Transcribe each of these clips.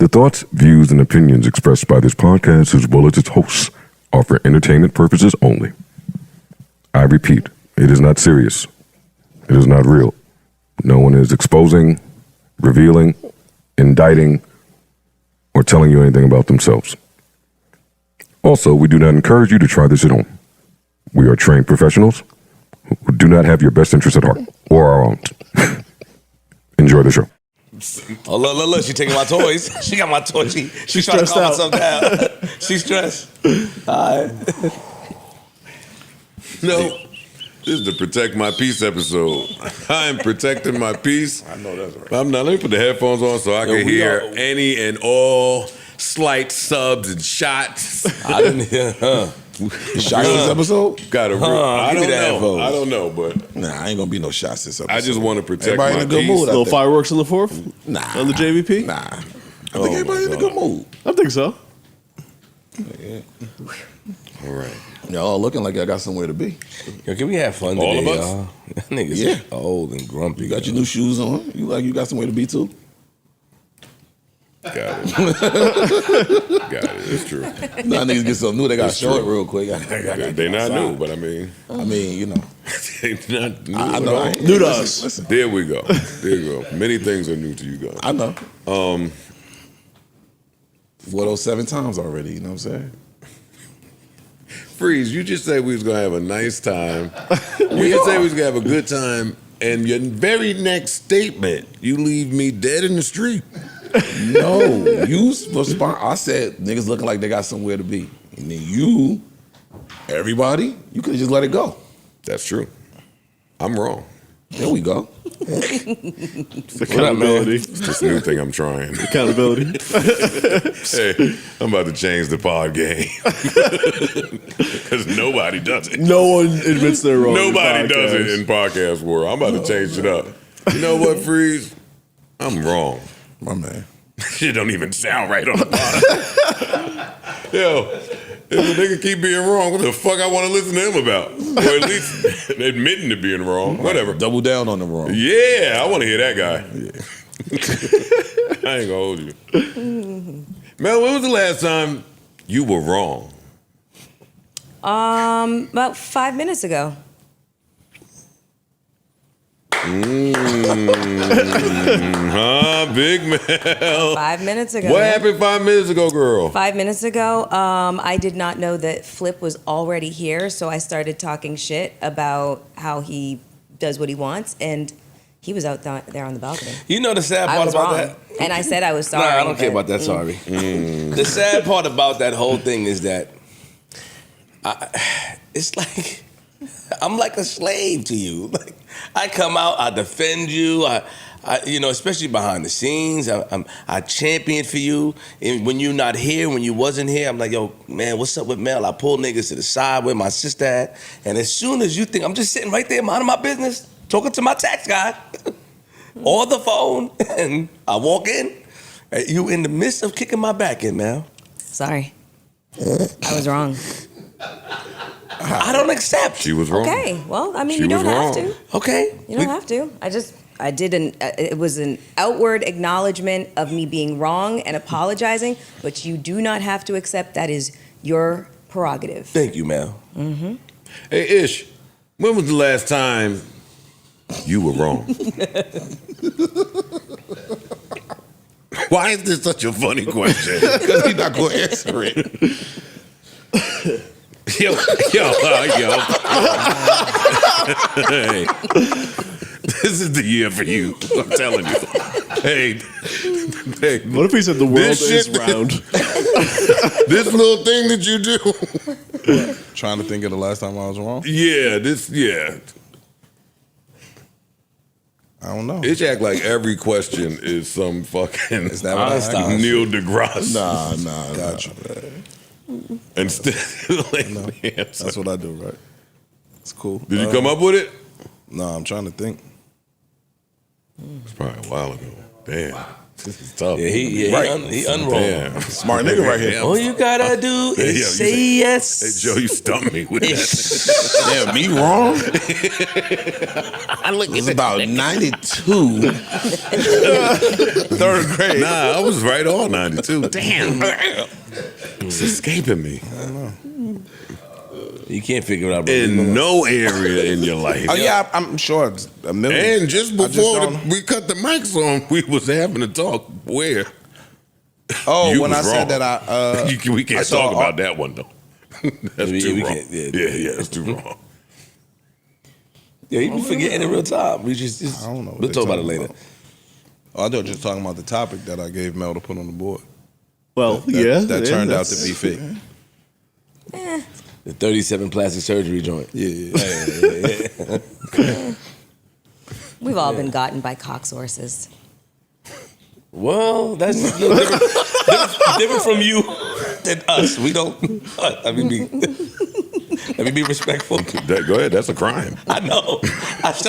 The thoughts, views, and opinions expressed by this podcast, as well as its hosts, are for entertainment purposes only. I repeat, it is not serious. It is not real. No one is exposing, revealing, indicting, or telling you anything about themselves. Also, we do not encourage you to try this at home. We are trained professionals who do not have your best interests at heart, or our own. Enjoy the show. Oh, look, she taking my toys. She got my toys. She's trying to calm herself down. She's stressed. All right. No, this is the Protect My Peace episode. I'm protecting my peace. I know that's right. I'm not. Let me put the headphones on so I can hear any and all slight subs and shots. I didn't hear, Shots this episode? Got a real, I don't know, but Nah, I ain't gonna be no shots this episode. I just want to protect Everybody my in a good peace. mood. Little fireworks on the 4th? Nah. On the JVP? Nah. I think everybody in a good mood. I think so. All right. Y'all looking like I got somewhere to be. Yo, can we have fun All today, of us? y'all? Niggas Yeah. old and grumpy. You got your new shoes on. You got somewhere to be too. Got it. Got it. It's true. Nah, niggas get something new. They got to show it real quick. They not new, but I mean, you know. they not new. I at know. all. I ain't- New to us. Listen, There we go. There you go. Many things are new to you guys. I know. 407 times already. You know what I'm saying? Freeze, you just said we was gonna have a nice time. You just said we was gonna have a good time, and your very next statement, you leave me dead in the street. No, you respond. I said niggas looking like they got somewhere to be, and then you, everybody, you could have just let it go. That's true. I'm wrong. There we go. Accountability. It's this new thing I'm trying. Accountability. Hey, I'm about to change the pod game. Because nobody does it. No one admits they're wrong. Nobody does it in podcast world. I'm about to change it up. You know what, Freeze? I'm wrong. My man. Shit don't even sound right on the pod. Yo, if a nigga keep being wrong, what the fuck I want to listen to him about? Or at least admitting to being wrong. Whatever. Double down on the wrong. Yeah, I want to hear that guy. I ain't gonna hold you. Mel, when was the last time you were wrong? About 5 minutes ago. Big Mel. 5 minutes ago. What happened 5 minutes ago, girl? 5 minutes ago, I did not know that Flip was already here, so I started talking shit about how he does what he wants, and he was out there on the balcony. You know the sad I part was about wrong, that? and I said I was sorry. Nah, I don't care but- about that. Sorry. The sad part about that whole thing is that it's like I'm like a slave to you. Like I come out, I defend you. I especially behind the scenes, I champion for you. And when you're not here, when you wasn't here, I'm like, yo, man, what's up with Mel? I pull niggas to the side where my sister at. And as soon as you think I'm just sitting right there, minding my business, talking to my tax guy, on the phone, and I walk in, and you in the midst of kicking my back in, Mel. Sorry. I was wrong. I don't accept. She was wrong. Okay, well, I mean, She you don't was have wrong. to. Okay. You don't have to. It was an outward acknowledgement of me being wrong and apologizing, but you do not have to accept that is your prerogative. Thank you, Mel. Mm-hmm. Hey, Ish, when was the last time you were wrong? Why is this such a funny question? Because he's not going to answer it. Yo. Hey, this is the year for you. I'm telling you. Hey. What if he said the world This is shit- round? This little thing that you do. Trying to think of the last time I was wrong? Yeah. I don't know. It act like every question is some fucking Is that what I asked? Neil deGrasse. Nah. Gotcha. And still, That's what I do, right? It's cool. Did you come up with it? No, I'm trying to think. It's probably a while ago. Damn. This is tough. Yeah, he unrolled. Damn. Smart nigga right here. All you gotta do is say yes. Hey, Joe, you stumped me with that. Damn, me wrong? It was about 92. Third grade. Nah, I was right on 92. Damn. It's escaping me. You can't figure it out, bro. In no area in your life. Oh, yeah, I'm sure it's a million. And just before we cut the mics on, we was having a talk where Oh, you when was I said wrong. that we can't talk about that one, though. That's too we wrong. can't, Yeah, that's too wrong. Yeah, you be forgetting in real time. We just I don't know. what we'll they talk about it talking later. Oh, I thought you were just talking about the topic that I gave Mel to put on the board. Well, That turned out to be fake. The 37 plastic surgery joint. Yeah. We've all been gotten by cock sources. Well, that's a little different from you than us. We don't. Let me be respectful. Go ahead. That's a crime. I know. That's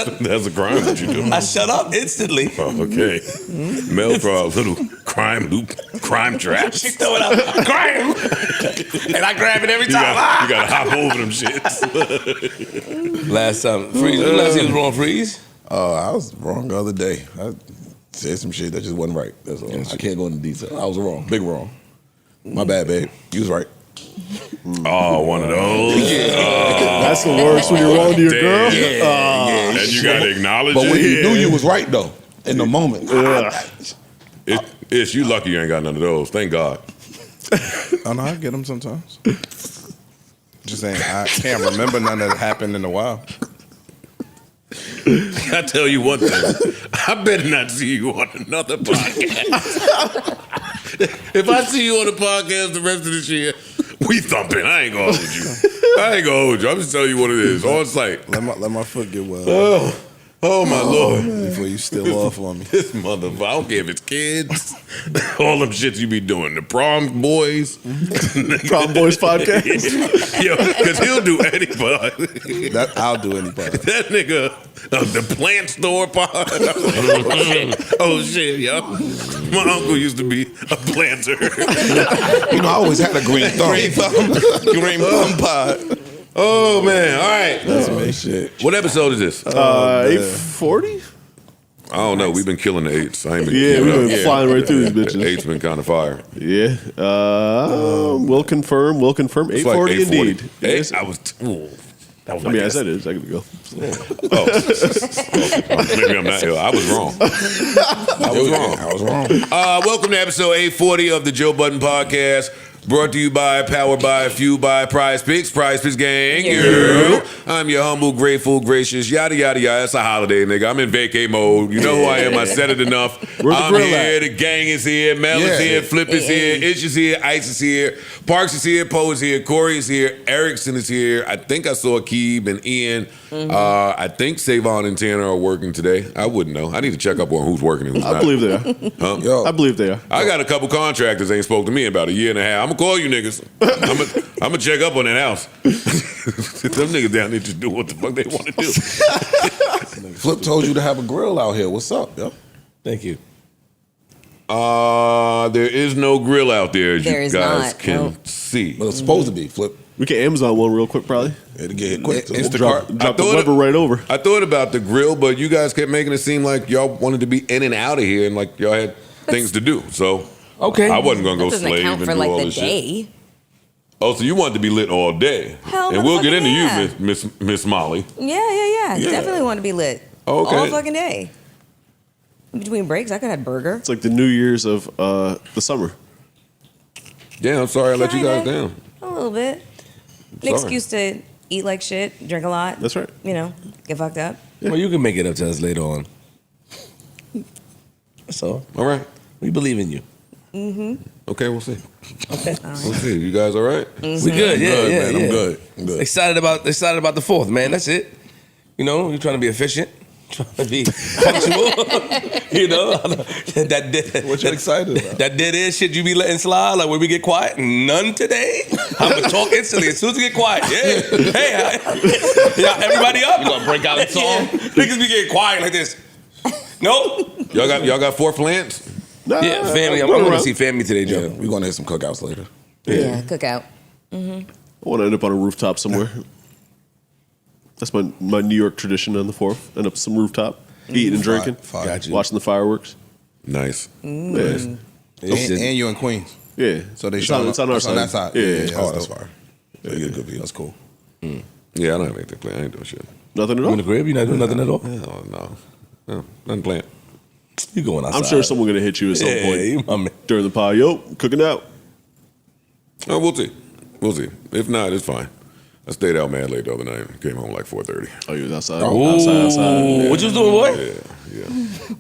a crime that you do. I shut up instantly. Oh, okay. Mel for a little crime trap. She throw it out, crime, and I grab it every You time. gotta hop over them shits. Last time, Freeze. When last time you was wrong, Freeze? Oh, I was wrong the other day. I said some shit that just wasn't right. That's all. I can't go into detail. I was wrong. Big wrong. My bad, babe. You was right. Oh, one of those. That's the worst when you're wrong to your girl. And you gotta acknowledge But it. when you knew you was right, though, in the moment. It's you lucky you ain't got none of those. Thank God. Oh, no, I get them sometimes. Just saying, I can't remember none that happened in a while. I tell you one thing. I better not see you on another podcast. If I see you on a podcast the rest of this year, we thumping. I ain't gonna hold you. I'm just telling you what it is. On site. Let my foot get well Oh my Lord. before you steal off on me. This motherfucker, I don't care if it's kids, all them shits you be doing. The prom boys. Prom Boys podcast. Yo, because he'll do anybody. That I'll do anybody. That nigga, the plant store pod. Oh shit, yo. My uncle used to be a planter. You know, I always had a green thumb. Green thumb pod. Oh man, all right. That's me. Shit. What episode is this? 840? I don't know. We've been killing the eights. I ain't been Yeah, keeping we've up. been flying right through these bitches. Eight's been kind of fire. Yeah. We'll confirm. It's like 840 indeed. Eight, Yes. I was. Ooh, that was I my mean, I guess. said it a second ago. Oh, maybe I'm not. I was wrong. I was wrong. Welcome to episode 840 of the Joe Budden Podcast. Brought to you by, powered by, fueled by Prize Picks Gang. Yeah. I'm your humble, grateful, gracious, yada, yada, yada. It's a holiday, nigga. I'm in vacay mode. You know who I am. I said it enough. Where's the I'm grill here. at? The gang is here. Mel is Yeah. here. Flip is here. Ish is here. Ice is here. Parks is here. Poe is here. Corey is here. Erickson is here. I think I saw Keeb and Ian. I think Savon and Tanner are working today. I wouldn't know. I need to check up on who's working and who's I not. believe they are. Huh? Yo, I believe they are. I got a couple contractors ain't spoke to me in about a year and a half. I'm gonna call you niggas. I'm gonna check up on that house. Them niggas down there just do what the fuck they want to do. Flip told you to have a grill out here. What's up, yo? Thank you. There is no grill out there, as There you is guys not, can no. see. Well, it's supposed to be. Flip. We can Amazon one real quick, probably. It'll get hit quick. Drop I the thought Weber right over. I thought about the grill, but you guys kept making it seem like y'all wanted to be in and out of here, and like y'all had things to do. So Okay. I wasn't gonna That go doesn't slave account and for do like all the this shit. day. Oh, so you wanted to be lit all day? Hell, and we'll get into motherfucking you, Miss Molly. Yeah. Definitely want to be lit. Okay. All fucking day. In between breaks, I could have burger. It's like the New Year's of the summer. Yeah, I'm sorry I let you guys Kinda. down. A little bit. An Sorry. excuse to eat like shit, drink a lot. That's right. You know, get fucked up. Well, you can make it up to us later on. So All right. we believe in you. Okay, we'll see. Okay. We'll see. You guys all right? We good. Yeah, Good, yeah, man. yeah. I'm good. I'm good. Excited about the 4th, man. That's it. You know, you're trying to be efficient, trying to be punctual. You know, What you excited about? That dead air shit you be letting slide, like when we get quiet, none today. I'm gonna talk instantly as soon as we get quiet. Yeah, hey, y'all, everybody up. You gonna break out a song? Niggas be getting quiet like this. Nope. Y'all got 4th Lance? Nah, Yeah, family. I'm going going to around. see family today, Yeah, Joe. we're going to hit some cookouts later. Yeah, cookout. I want to end up on a rooftop somewhere. That's my New York tradition on the 4th. End up some rooftop, eating and drinking, Fire. Got you. watching the fireworks. Nice. Yeah. And you in Queens. Yeah. So they it's showing on our it's side. on that side. Yeah. Oh, that's fire. So you get a good view. That's cool. Yeah, I don't have anything planned. I ain't doing shit. Nothing at You in the all. crib? You not doing nothing at all? Hell no. Nothing planned. You going outside? I'm sure someone's going to hit you at some Yeah, point you my man. during the pod. Yo, cooking out. Oh, we'll see. We'll see. If not, it's fine. I stayed out mad late the other night. Came home like 4:30. Oh, you was outside? Ooh. Outside. What you was doing, boy? Yeah.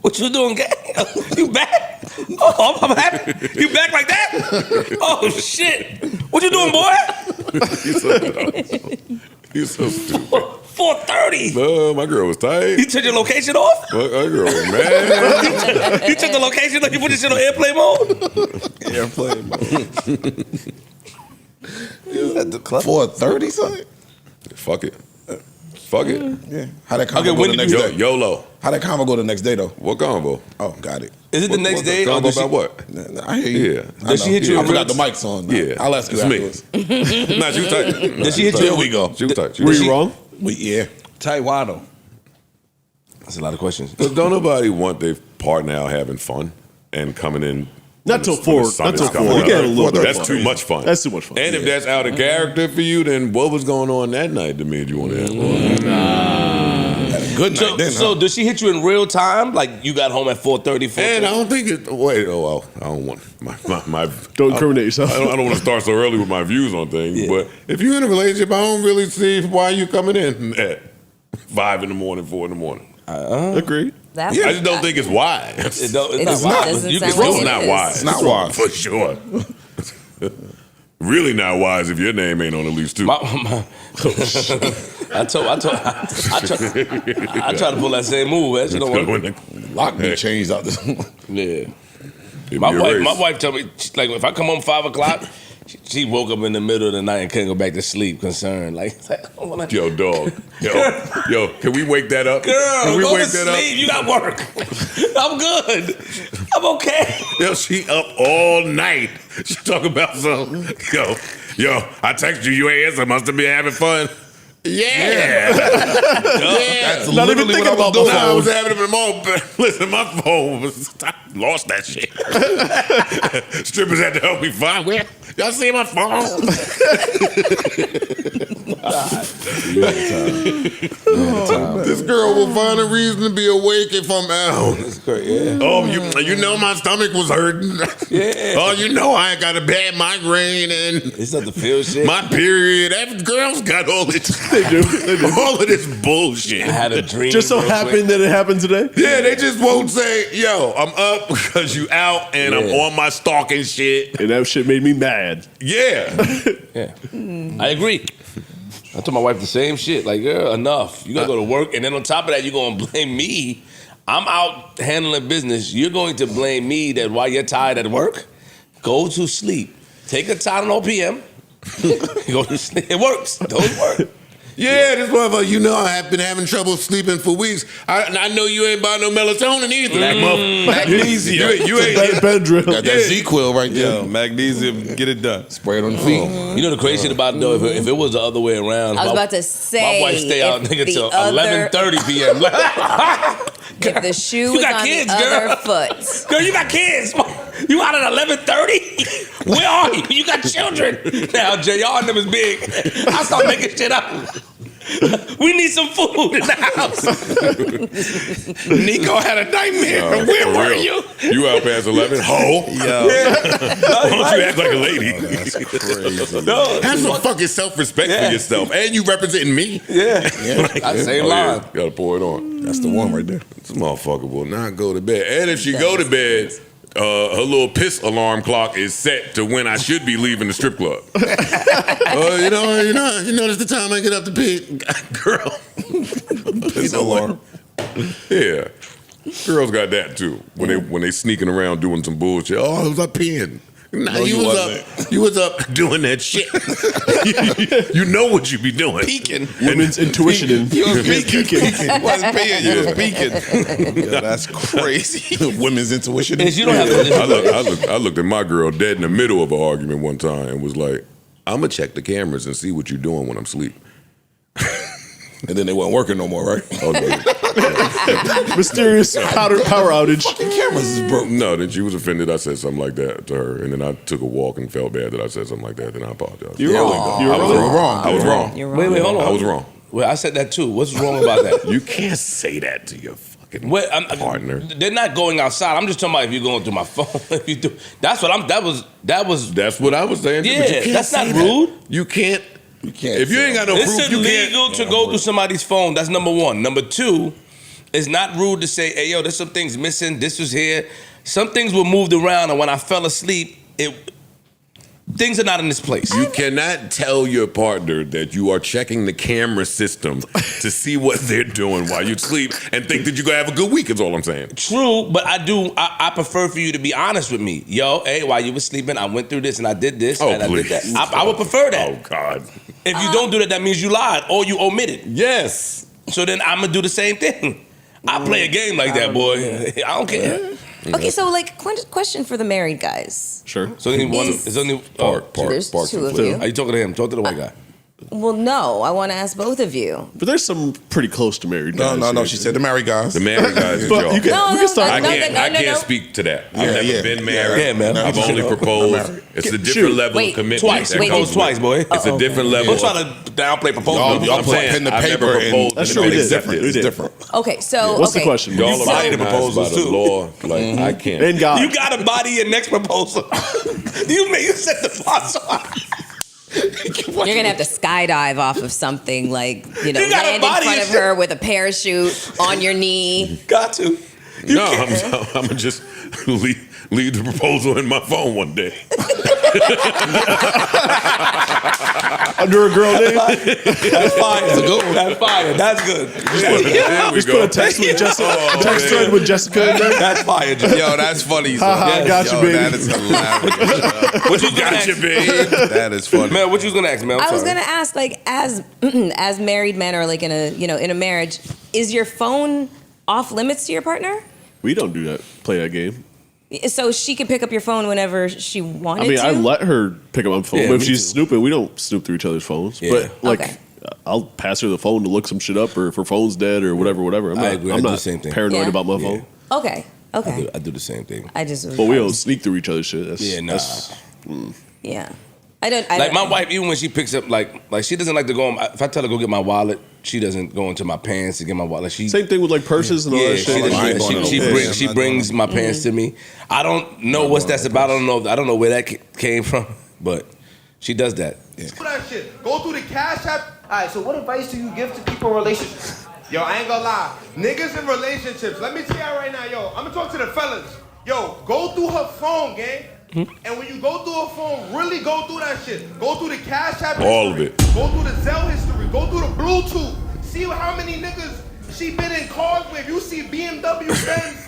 What you doing, gang? You back? Oh, I'm happy. You back like that? Oh, shit. What you doing, boy? You so dumb. You so stupid. 4:30. My girl was tight. You took your location off? My girl was mad. You took the location, like you put this shit on airplane mode? Airplane mode. At the club? 4:30, son. Fuck it. Fuck it. Yeah. How that convo Okay, go when the did next you- day? YOLO. How that convo go the next day though? What combo? Oh, got it. Is it the next day? Combo does she- about what? Nah, I hear you. Yeah. I Does she know. hit you I in forgot real- the mic's on. Yeah. I'll ask you It's me. afterwards. Nah, she was tight. Did she hit you? There we go. She was tight. She Were was you wrong? Yeah. Tight Wado. That's a lot of questions. But don't nobody want their partner out having fun and coming in. Not till when the 4. sun Not is till coming 4. We up. get a little bit. That's of too fun. much fun. That's too much fun. And if that's out of character for you, then what was going on that night that made you want to have fun? Good night So, then. so does she hit you in real time? Like you got home at 4:30, And I don't think it. Wait, well, I don't want my Don't incriminate yourself. I don't want to start so early with my views on things. Yeah. But if you're in a relationship, I don't really see why you coming in at 5 in the morning, 4 in the morning. Agreed. That I just don't think it's wise. It's It's not not. wise. Doesn't You sound can like still It's it not is. wise. It's not wise. For sure. Really not wise if your name ain't on at least 2. I tried to pull that same move. That shit don't work. Lock me changed out this. Yeah. It'd My be a wife, race. my wife told me, like, if I come home 5 o'clock, she woke up in the middle of the night and couldn't go back to sleep, concerned. Like, I don't wanna, Yo, dog. Yo, can we wake that up? girl, Can we go to wake that sleep. You got work. I'm good. I'm okay. Yo, she up all night. She talk about something. Yo, I text you. You ain't answer. Must have been having fun. Yeah. That's Not even literally thinking what I was about doing. the Nah, I was having it in the moment. But listen, my phone was. I lost that shit. Strippers had to help me find. Where? Y'all see my phone? This girl will find a reason to be awake if I'm out. That's great, yeah. Oh, you know my stomach was hurting. Yeah. Oh, you know I got a bad migraine and It's not the feel shit. my period. That girls got all this. They do. They do. All of this bullshit. I had a dream. Just so real quick. happened that it happened today. Yeah, they just won't say, yo, I'm up because you out and I'm Yeah. on my stalking shit. And that shit made me mad. Yeah. Yeah. I agree. I told my wife the same shit. Like, girl, enough. You gotta go to work, and then on top of that, you're gonna blame me. I'm out handling business. You're going to blame me that while you're tired at work, go to sleep. Take a Tylenol PM. Go to sleep. It works. Those work. Yeah, this motherfucker, you know I have been having trouble sleeping for weeks. I know you ain't bought no melatonin either. Magnesium. You ain't. Benadryl. Got that Z-Quil right there. Yo, magnesium, get it done. Spray it on the feet. You know the crazy shit about it though, if it was the other way around, I was my- about to say, my wife stay out if nigga the till other- 11:30 p.m. If the shoe You was got on kids, the girl. other foot. Girl, you got kids. You out at 11:30? Where are you? You got children. Now, JR and them is big. I start making shit up. We need some food in the house. Nico had a nightmare. Where For were real. you? You out past 11? Ho. Yo, Why don't you act like a lady? that's crazy. No, Have some fucking self-respect Yeah. for yourself. And you representing me. yeah. I same line. Gotta pour it on. That's the one right there. This motherfucker will not go to bed. And if she go to bed, her little piss alarm clock is set to when I should be leaving the strip club. You notice the time I get up to pee, girl. Piss alarm. Yeah, girls got that too. When they sneaking around doing some bullshit. Oh, I was up peeing. Nah, No, you you was wasn't. up. You was up doing that shit. You know what you be doing. Peeking. Women's intuition and You was peeking. Wasn't peeing. You was peeking. Yo, that's crazy. Women's intuition. Is you don't have to. I looked at my girl dead in the middle of an argument one time and was like, I'm going to check the cameras and see what you're doing when I'm asleep. And then they weren't working no more, right? Oh, no. mysterious power outage. Fucking cameras is broke. No, then she was offended I said something like that to her. And then I took a walk and felt bad that I said something like that. Then I apologized. You're wrong. You're I was wrong. wrong. I was wrong. You're wrong. Wait, hold on. I was wrong. Well, I said that too. What's wrong about that? You can't say that to your fucking partner. They're not going outside. I'm just talking about if you're going through my phone. If you do, that's what I'm. That was. That's what I was saying. Yeah, but you can't that's not say rude. That. You can't. You can't. If you ain't got no It's proof, you illegal can't. to go through somebody's phone. That's number one. Number two, it's not rude to say, "Hey, yo, there's some things missing. This was here. Some things were moved around, and when I fell asleep, things are not in this place." You cannot tell your partner that you are checking the camera system to see what they're doing while you sleep and think that you're gonna have a good week. Is all I'm saying. True, but I prefer for you to be honest with me. Yo, hey, while you were sleeping, I went through this and I did this and I did that. I would prefer that. Oh God. If you don't do that, that means you lied or you omitted. Yes. So then I'm gonna do the same thing. I play a game like that, boy. I don't care. Okay, so like question for the married guys. Sure. So only one. Is- It's only Park. There's Park two of and you. Are you talking to him? Talk to the white guy. Well, no, I want to ask both of you. But there's some pretty close to married guys. No. here. She said the married guys. The married guys is But y'all. you can, No, we no, can start. I no, can't. no, I no, can't no. speak to that. I've Yeah, never yeah. been married. Yeah, man. I've only proposed. It's a different level Wait, of commitment. Twice. that Wait, comes Proposed twice, boy. with- It's a different level. Don't try to downplay proposal. Y'all I'm put saying, pen to I've paper never and proposed That's and true, been we did. accepted. We It's did. different. Okay, so What's the okay. question? Y'all You body are the recognized by proposals, the too. law. Like I can't. And God. You got to body your next proposal. You set the bar so high. You're gonna have to skydive off of something like You gotta land in body front of yourself. her with a parachute on your knee. Got to. No, I'm gonna just leave the proposal in my phone one day. Under a girl name. That's fire. That's fire. That's good. There we Just go. put a text with Jessica. Text man. thread with Jessica in there. That's fire. Yo, that's funny. son. I got you, Yo, baby. That is hilarious. What you gonna Got ask? you, babe. That is funny. Man, what you was gonna ask, man? I'm I was sorry. gonna ask, like, as married men or like in a marriage, is your phone off limits to your partner? We don't do that. Play that game. So she could pick up your phone whenever she wanted I mean, to? I let her pick up my phone. Yeah, but if me she's too. snooping, we don't snoop through each other's phones. Yeah. But like, Okay. I'll pass her the phone to look some shit up, or if her phone's dead, or whatever. I'm I not, agree. I I'm do not the same thing. paranoid Yeah. about my Yeah. phone. Okay. Okay. I do the same thing. I just was. But we I don't was- sneak through each other's shit. That's, Yeah, nah. that's Yeah. I don't. Like my wife, even when she picks up, like she doesn't like to go. If I tell her to go get my wallet, she doesn't go into my pants to get my wallet. She same thing with like purses and all yeah, that she, shit. doesn't I ain't do that. going she, to she, no brings, pants. she I'm not brings going my pants to me. I don't know what's that's about. I don't know where that came from, but she does that. Do that shit. Go through the Cash App. All right, so what advice do you give to people in relationships? Yo, I ain't gonna lie. Niggas in relationships, let me tell y'all right now, yo, I'm gonna talk to the fellas. Yo, go through her phone, gang. And when you go through her phone, really go through that shit. Go through the Cash App history. All of it. Go through the Zelle history. Go through the Bluetooth. See how many niggas she been in cars with. You see BMW Benz.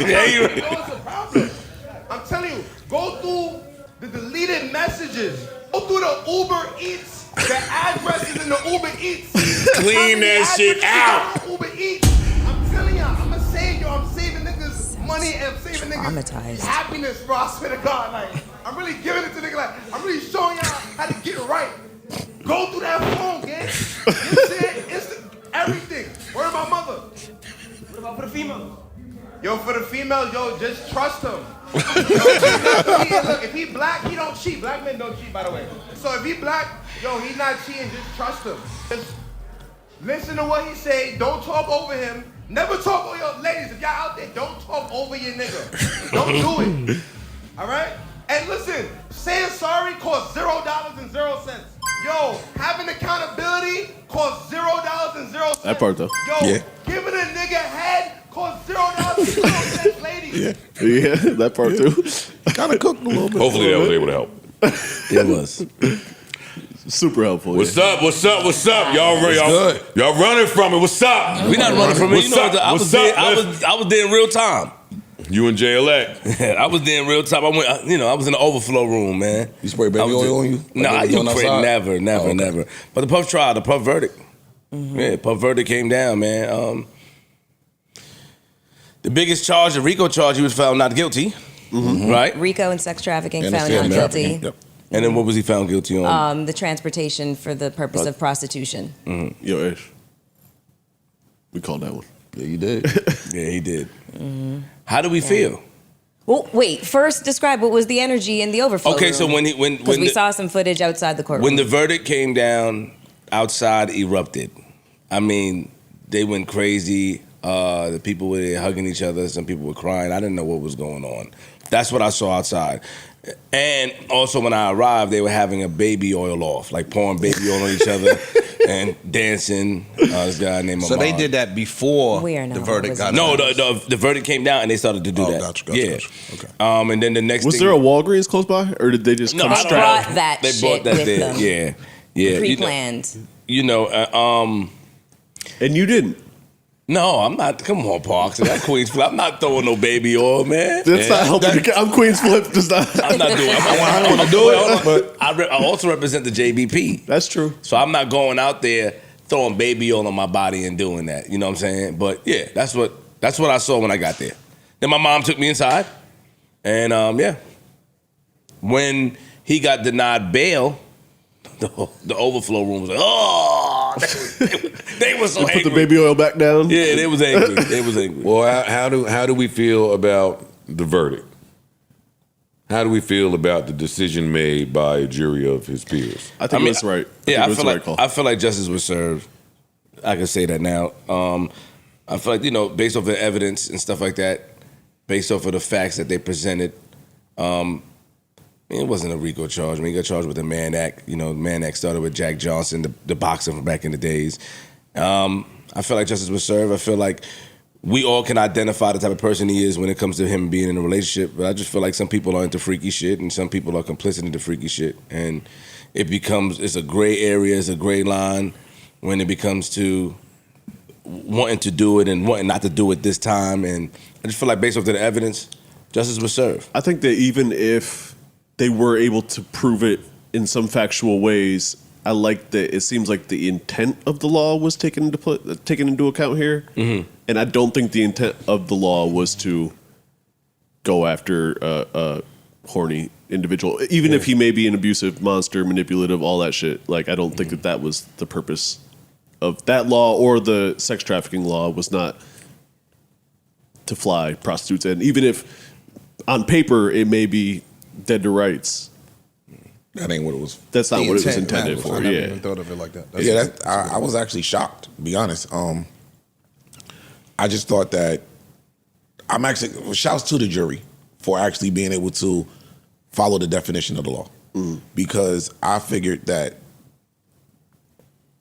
You know it's a problem. I'm telling you, go through the deleted messages. Go through the Uber Eats, the addresses in the Uber Eats. Clean that shit out. Uber Eats. I'm telling y'all, I'm gonna save y'all. I'm saving niggas money and I'm saving niggas Traumatized. happiness, bro. I swear to God, like I'm really giving it to niggas. Like I'm really showing y'all how to get it right. Go through that phone, gang. You know what I'm saying? Everything. Word of my mother. What about for the females? Yo, for the females, yo, just trust him. Yo, look, if he black, he don't cheat. Black men don't cheat, by the way. So if he black, yo, he not cheating. Just trust him. Just listen to what he say. Don't talk over him. Never talk over your ladies. If y'all out there, don't talk over your nigga. Don't do it. All right? And listen, saying sorry costs $0.00. Yo, having accountability costs $0.00. That part though. Yo, Yeah. giving a nigga head costs $0.00, ladies. Yeah, that part too. Kind of cooked a little bit. Hopefully that was able to help. It was. Super helpful. What's up? What's up? What's up? Y'all good? running from it. What's up? We not running from it. What's You know, up? I was What's there. up? I was there in real time. You and Jay elect. I was there in real time. I went, I was in the overflow room, man. You spray baby oil on you? No, Like they you was doing pray outside? never. But the Puff trial, the Puff verdict. Yeah, Puff verdict came down, man. The biggest charge, the RICO charge, he was found not guilty, right? RICO and sex trafficking And found it's not trafficking. guilty. Yep. And then what was he found guilty on? The transportation for the purpose of prostitution. Yo, Ish. We called that one. Yeah, you did. Yeah, he did. How do we feel? Well, wait. First, describe what was the energy in the overflow Okay, room. so when we saw some footage outside the courtroom. when the verdict came down, outside erupted. I mean, they went crazy. The people were there hugging each other. Some people were crying. I didn't know what was going on. That's what I saw outside. And also when I arrived, they were having a baby oil off, like pouring baby oil on each other and dancing. This guy named So Ahmad. they did that before We are not the verdict got No, announced. the verdict came down and they started to do that. Gotcha. Yeah. Okay. And then the next Was thing, there a Walgreens close by, or did they just No, come I they don't strapped? brought that they shit brought that with there. them. Yeah, yeah. Pre-planned. And you didn't. No, I'm not. Come on, Parks. That Queens Flip. I'm not throwing no baby oil, man. That's not helping. I'm Queen's Flip. Does not. I'm not doing. I want to do it, but I also represent the JBP. That's true. So I'm not going out there throwing baby oil on my body and doing that. You know what I'm saying? But yeah, that's what I saw when I got there. Then my mom took me inside, and yeah, when he got denied bail, the overflow room was like, oh, they were so Put angry. the baby oil back down. Yeah, they was angry. They was angry. Well, how do we feel about the verdict? How do we feel about the decision made by a jury of his peers? I think that's right. Yeah, think that's the right I feel like justice was served. I can say that now. I feel like based off the evidence and stuff like that, based off of the facts that they presented, it wasn't a RICO charge. I mean, he got charged with the Mann Act. The Mann Act started with Jack Johnson, the boxer from back in the days. I feel like justice was served. I feel like we all can identify the type of person he is when it comes to him being in a relationship. But I just feel like some people are into freaky shit and some people are complicit into freaky shit. And it's a gray area, it's a gray line when it becomes to wanting to do it and wanting not to do it this time. And I just feel like based off the evidence, justice was served. I think that even if they were able to prove it in some factual ways, I like that it seems like the intent of the law was taken into account here. Mm-hmm. And I don't think the intent of the law was to go after a horny individual, even if he may be an abusive, monster, manipulative, all that shit. Like, I don't think that was the purpose of that law, or the sex trafficking law was not to fly prostitutes in, even if on paper it may be dead to rights. That ain't what it was. That's not The what it was intent intended matters. for. I never Yeah. even thought of it like that. I was actually shocked, to be honest. I just thought that shouts to the jury for actually being able to follow the definition of the law. Because I figured that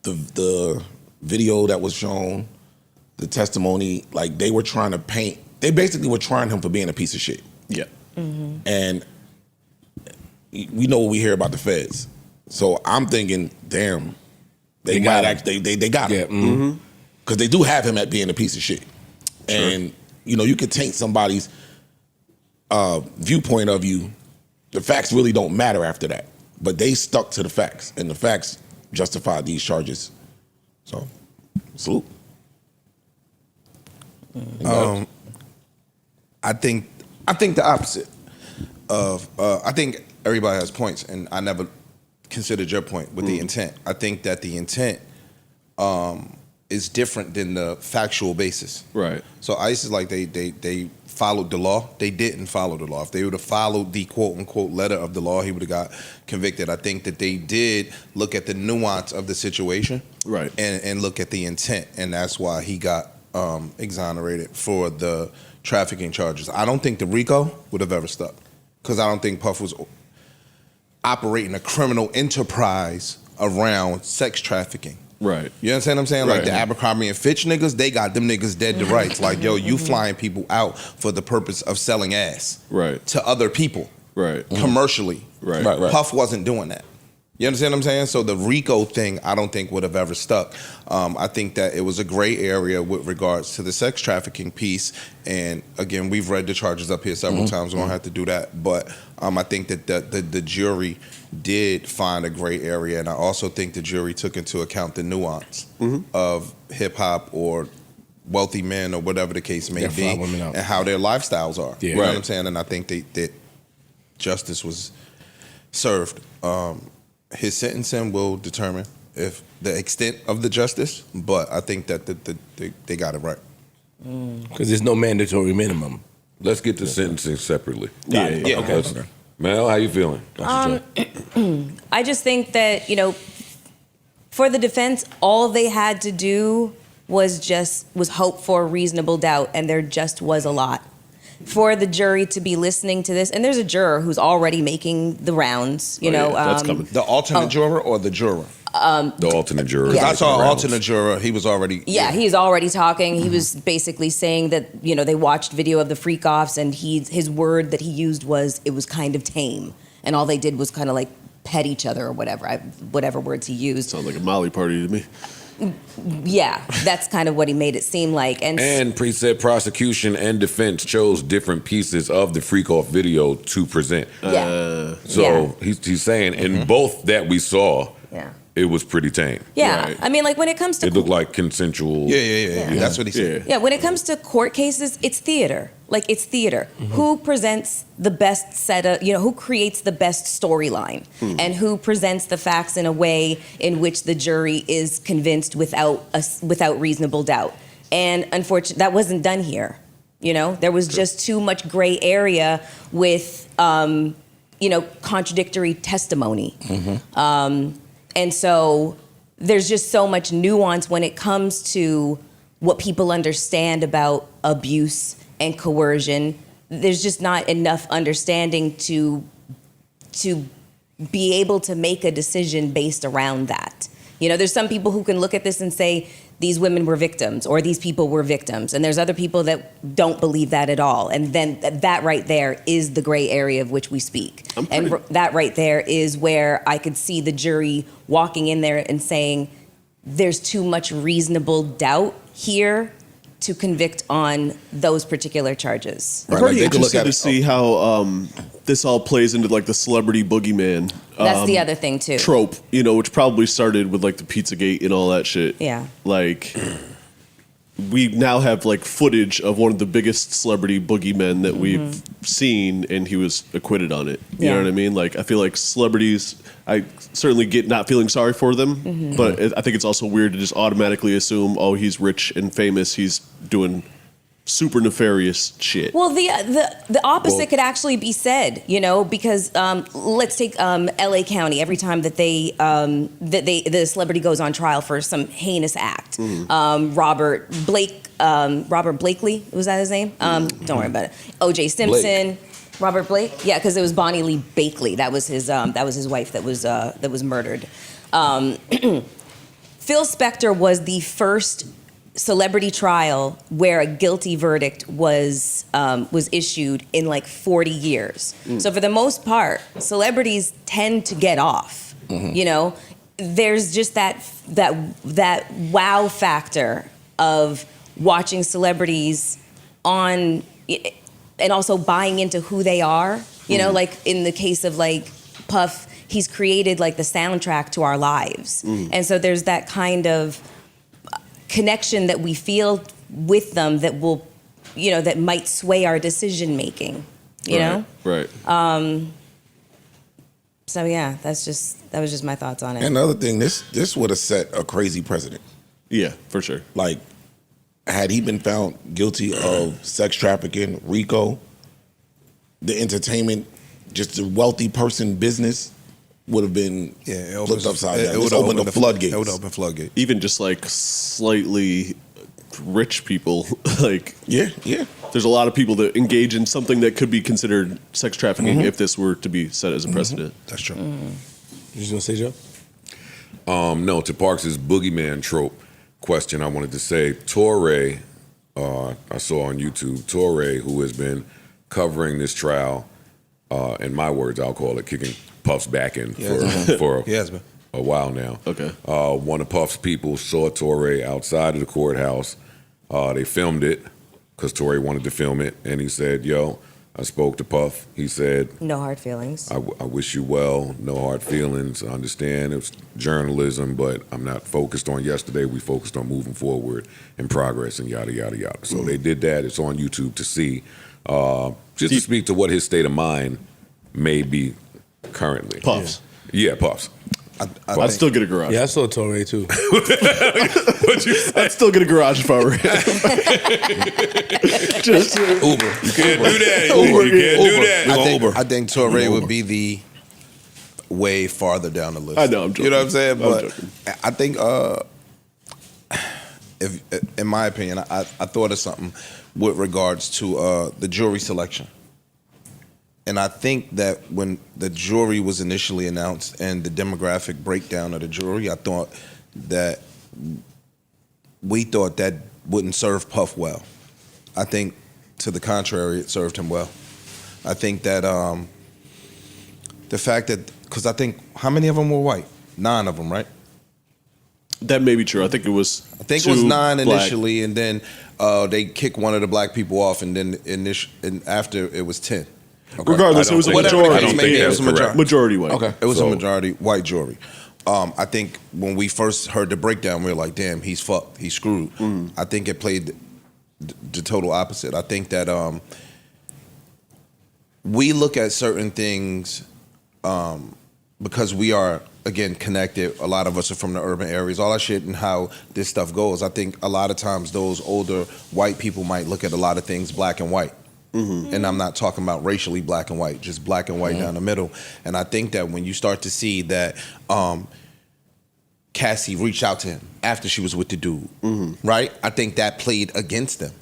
the video that was shown, the testimony, like they were trying to paint, they basically were trying him for being a piece of shit. Yeah. And we know what we hear about the feds. So I'm thinking, damn, they got him. Because they do have him at being a piece of shit. Sure. And, you could taint somebody's viewpoint of you. The facts really don't matter after that. But they stuck to the facts, and the facts justified these charges. So, salute. I think the opposite of I think everybody has points, and I never considered your point with the intent. I think that the intent is different than the factual basis. Right. So ICE is like they followed the law. They didn't follow the law. If they would have followed the quote unquote letter of the law, he would have got convicted. I think that they did look at the nuance of the situation, right, and look at the intent, and that's why he got exonerated for the trafficking charges. I don't think the RICO would have ever stuck, because I don't think Puff was operating a criminal enterprise around sex trafficking. Right. You understand what I'm saying? Right. Like the Abercrombie and Fitch niggas, they got them niggas dead to rights. Like, yo, you flying people out for the purpose of selling ass right to other people. Right. Commercially. Right. Puff wasn't doing that. You understand what I'm saying? So the RICO thing, I don't think would have ever stuck. I think that it was a gray area with regards to the sex trafficking piece. And again, we've read the charges up here several times. We don't have to do that. But I think that the jury did find a gray area. And I also think the jury took into account the nuance of hip hop or wealthy men or whatever the case may be, and how their lifestyles are. You know what I'm saying? And I think that justice was served. His sentencing will determine if the extent of the justice, but I think that they got it right. Because there's no mandatory minimum. Let's get the sentencing separately. Yeah. Okay. Mel, how you feeling? I just think that, for the defense, all they had to do was hope for reasonable doubt, and there just was a lot. For the jury to be listening to this, and there's a juror who's already making the rounds, that's coming. The alternate juror or the juror? The alternate juror. Yeah. I saw an alternate juror. He was already. Yeah, he's already talking. He was basically saying that, they watched video of the freak offs, and his word that he used was, it was kind of tame. And all they did was kind of like pet each other or whatever words he used. Sounds like a Molly party to me. Yeah, that's kind of what he made it seem like. And said prosecution and defense chose different pieces of the freak off video to present. Yeah. He's saying in both that we saw, it was pretty tame. Yeah, Right. I mean, like when it comes to It looked like consensual. Yeah. That's what he said. Yeah, when it comes to court cases, it's theater. Like, it's theater. Who presents the best set of, who creates the best storyline and who presents the facts in a way in which the jury is convinced without reasonable doubt. And unfortunately, that wasn't done here. There was just too much gray area with, contradictory testimony. And so there's just so much nuance when it comes to what people understand about abuse and coercion. There's just not enough understanding to be able to make a decision based around that. There's some people who can look at this and say, these women were victims or these people were victims. And there's other people that don't believe that at all. And then that right there is the gray area of which we speak. And that right there is where I could see the jury walking in there and saying, there's too much reasonable doubt here to convict on those particular charges. I'm pretty interested to see how this all plays into like the celebrity boogeyman. That's the other thing too. Trope, which probably started with like the Pizzagate and all that shit. Yeah. Like, we now have like footage of one of the biggest celebrity boogeymen that we've seen, and he was acquitted on it. You know what I mean? Like, I feel like celebrities, I certainly get not feeling sorry for them, but I think it's also weird to just automatically assume, oh, he's rich and famous, he's doing super nefarious shit. Well, the opposite could actually be said, because let's take L.A. County. Every time that the celebrity goes on trial for some heinous act, Robert Blakely, was that his name? Don't worry about it. O.J. Simpson. Robert Blake, yeah, because it was Bonnie Lee Bakley. That was his wife that was murdered. Phil Spector was the first celebrity trial where a guilty verdict was issued in like 40 years. So for the most part, celebrities tend to get off. There's just that wow factor of watching celebrities on. And also buying into who they are, like in the case of like Puff, he's created like the soundtrack to our lives. And so there's that kind of connection that we feel with them that will, that might sway our decision making, know? Right. So yeah, that was just my thoughts on it. And another thing, this would have set a crazy precedent. Yeah, for sure. Like, had he been found guilty of sex trafficking, RICO, the entertainment, just a wealthy person business would have been flipped upside down. It would open the floodgates. It would open floodgates. Even just like slightly rich people, like Yeah. there's a lot of people that engage in something that could be considered sex trafficking if this were to be set as a precedent. That's true. You gonna say, Joe? No, to Parks' boogeyman trope question, I wanted to say, Torre, I saw on YouTube, Torre, who has been covering this trial in my words, I'll call it kicking Puff's back in for He has been. a while now. Okay. One of Puff's people saw Toure outside of the courthouse. They filmed it because Toure wanted to film it, and he said, "Yo, I spoke to Puff. He said, No hard feelings. I wish you well. No hard feelings. I understand it's journalism, but I'm not focused on yesterday. We focused on moving forward and progress and yada, yada, yada." So they did that. It's on YouTube to see. Just to speak to what his state of mind may be currently. Puffs. Yeah, Puffs. I'd still get a garage. Yeah, I saw Toure too. What'd you say? I'd still get a garage if I were him. Just Uber. You can't do that. Uber. You can't do that. I think Toure would be the way farther down the list. I know, I'm joking. You know what I'm saying? I'm But joking. I think, if, in my opinion, I thought of something with regards to the jury selection. And I think that when the jury was initially announced and the demographic breakdown of the jury, I thought that we thought that wouldn't serve Puff well. I think, to the contrary, it served him well. I think that the fact that, because I think, how many of them were white? 9 of them, right? That may be true. I think it was. I think it was 9 black. initially, and then they kicked one of the black people off, and then and after it was 10. Okay. Regardless, it was a Whatever the majority. case may be, it was a majority. Majority white. Okay. It was So- a majority white jury. I think when we first heard the breakdown, we were like, damn, he's fucked. He's screwed. I think it played the total opposite. I think that we look at certain things because we are, again, connected. A lot of us are from the urban areas, all that shit and how this stuff goes. I think a lot of times those older white people might look at a lot of things black and white. And I'm not talking about racially black and white, just black and white down the middle. And I think that when you start to see that Cassie reached out to him after she was with the dude, right? I think that played against them.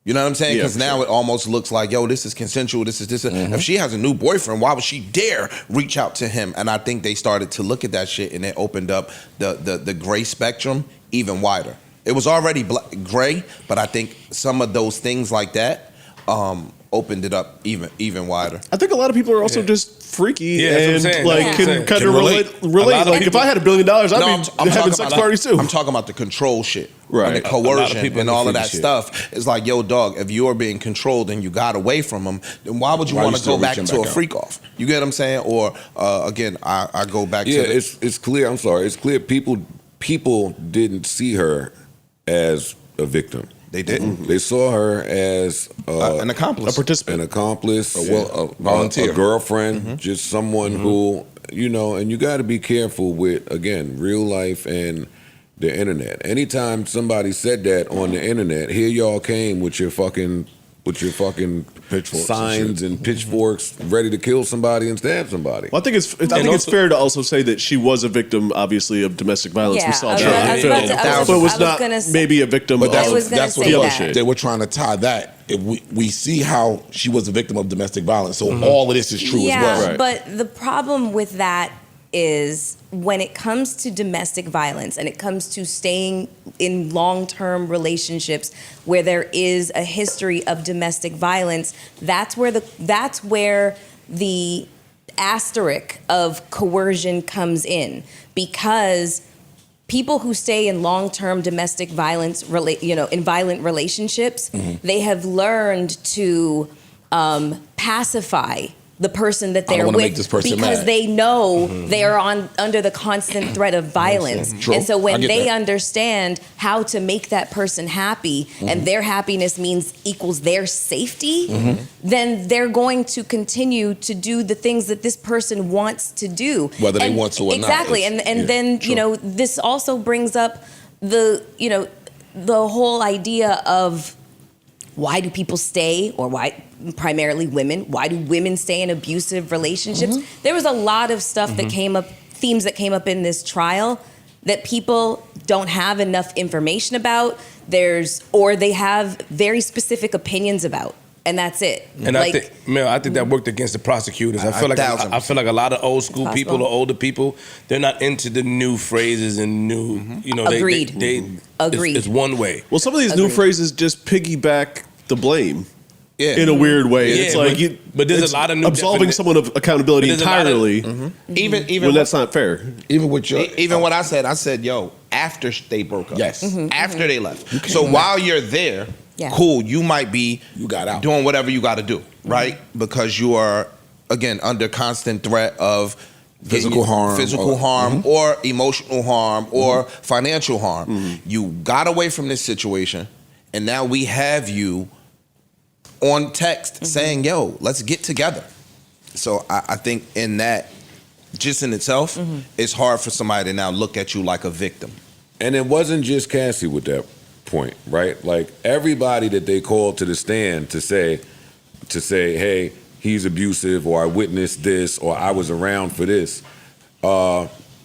You know what I'm saying? Yeah, Because for now sure. it almost looks like, yo, this is consensual, this is this. If she has a new boyfriend, why would she dare reach out to him? And I think they started to look at that shit and it opened up the gray spectrum even wider. It was already gray, but I think some of those things like that opened it up even wider. I think a lot of people are also just freaky Yeah, that's what I'm and saying. like Yeah. can Can kind of relate. A lot of Like if people- I had $1 billion, I'd No, be having sex about, parties too. I'm talking about the control shit. Right. And the A lot of coercion people and in the all of freaky that shit. stuff. It's like, yo, dog, if you're being controlled and you got away from them, then why would you Why want you to still go back reaching to a back out? freak off? You get what I'm saying? Or, again, I go back Yeah, to the, it's clear. I'm sorry. It's clear people didn't see her as a victim. they didn't. They saw her as An accomplice. A participant. an accomplice, a volunteer. a girlfriend, just someone who, and you got to be careful with, again, real life and the internet. Anytime somebody said that on the internet, here y'all came with your fucking Pitchforks signs and pitchforks, ready to kill somebody and stab somebody. Well, I think it's fair to also say that she was a victim, obviously, of domestic violence. Yeah, We saw I was that about- in I the was film, about to- I was- but I was was not gonna say- maybe a victim. But I was gonna that's what say the other that. shit. They were trying to tie that. If we see how she was a victim of domestic violence, so all of this is true yeah, as well. Right. but the problem with that is when it comes to domestic violence and it comes to staying in long-term relationships where there is a history of domestic violence, that's where the asterisk of coercion comes in, because people who stay in long-term domestic violence, in violent relationships, they have learned to pacify the person that I don't they're wanna with make this person because mad. they know they are under the constant threat of violence. True. And so I when get they that. understand how to make that person happy and their happiness equals their safety, then they're going to continue to do the things that this person wants to do. Whether they And- want to or not. Exactly. And then, this also brings up the whole idea of why do people stay, or why primarily women, why do women stay in abusive relationships? There was a lot of stuff that came up, themes that came up in this trial that people don't have enough information about. Or they have very specific opinions about, and that's it. And I think that worked against the prosecutors. I feel like a lot of old school people or older people, they're not into the new phrases and new, Agreed. Agreed. Agreed. It's one way. Well, some of these new phrases just piggyback the blame. in a weird way. Yeah, It's like but there's a lot of new absolving someone of accountability But there's a lot of- entirely. Even when that's not fair. Even with your even what I said, yo, after they broke up. Yes. After they left. So while you're there, Yeah. cool, you might be You got out. doing whatever you got to do, right? Because you are, again, under constant threat of Physical harm. physical harm or emotional harm or financial harm. You got away from this situation, and now we have you on text saying, yo, let's get together. So I think in that, just in itself, it's hard for somebody to now look at you like a victim. And it wasn't just Cassie with that point, right? Like everybody that they called to the stand to say, hey, he's abusive, or I witnessed this, or I was around for this.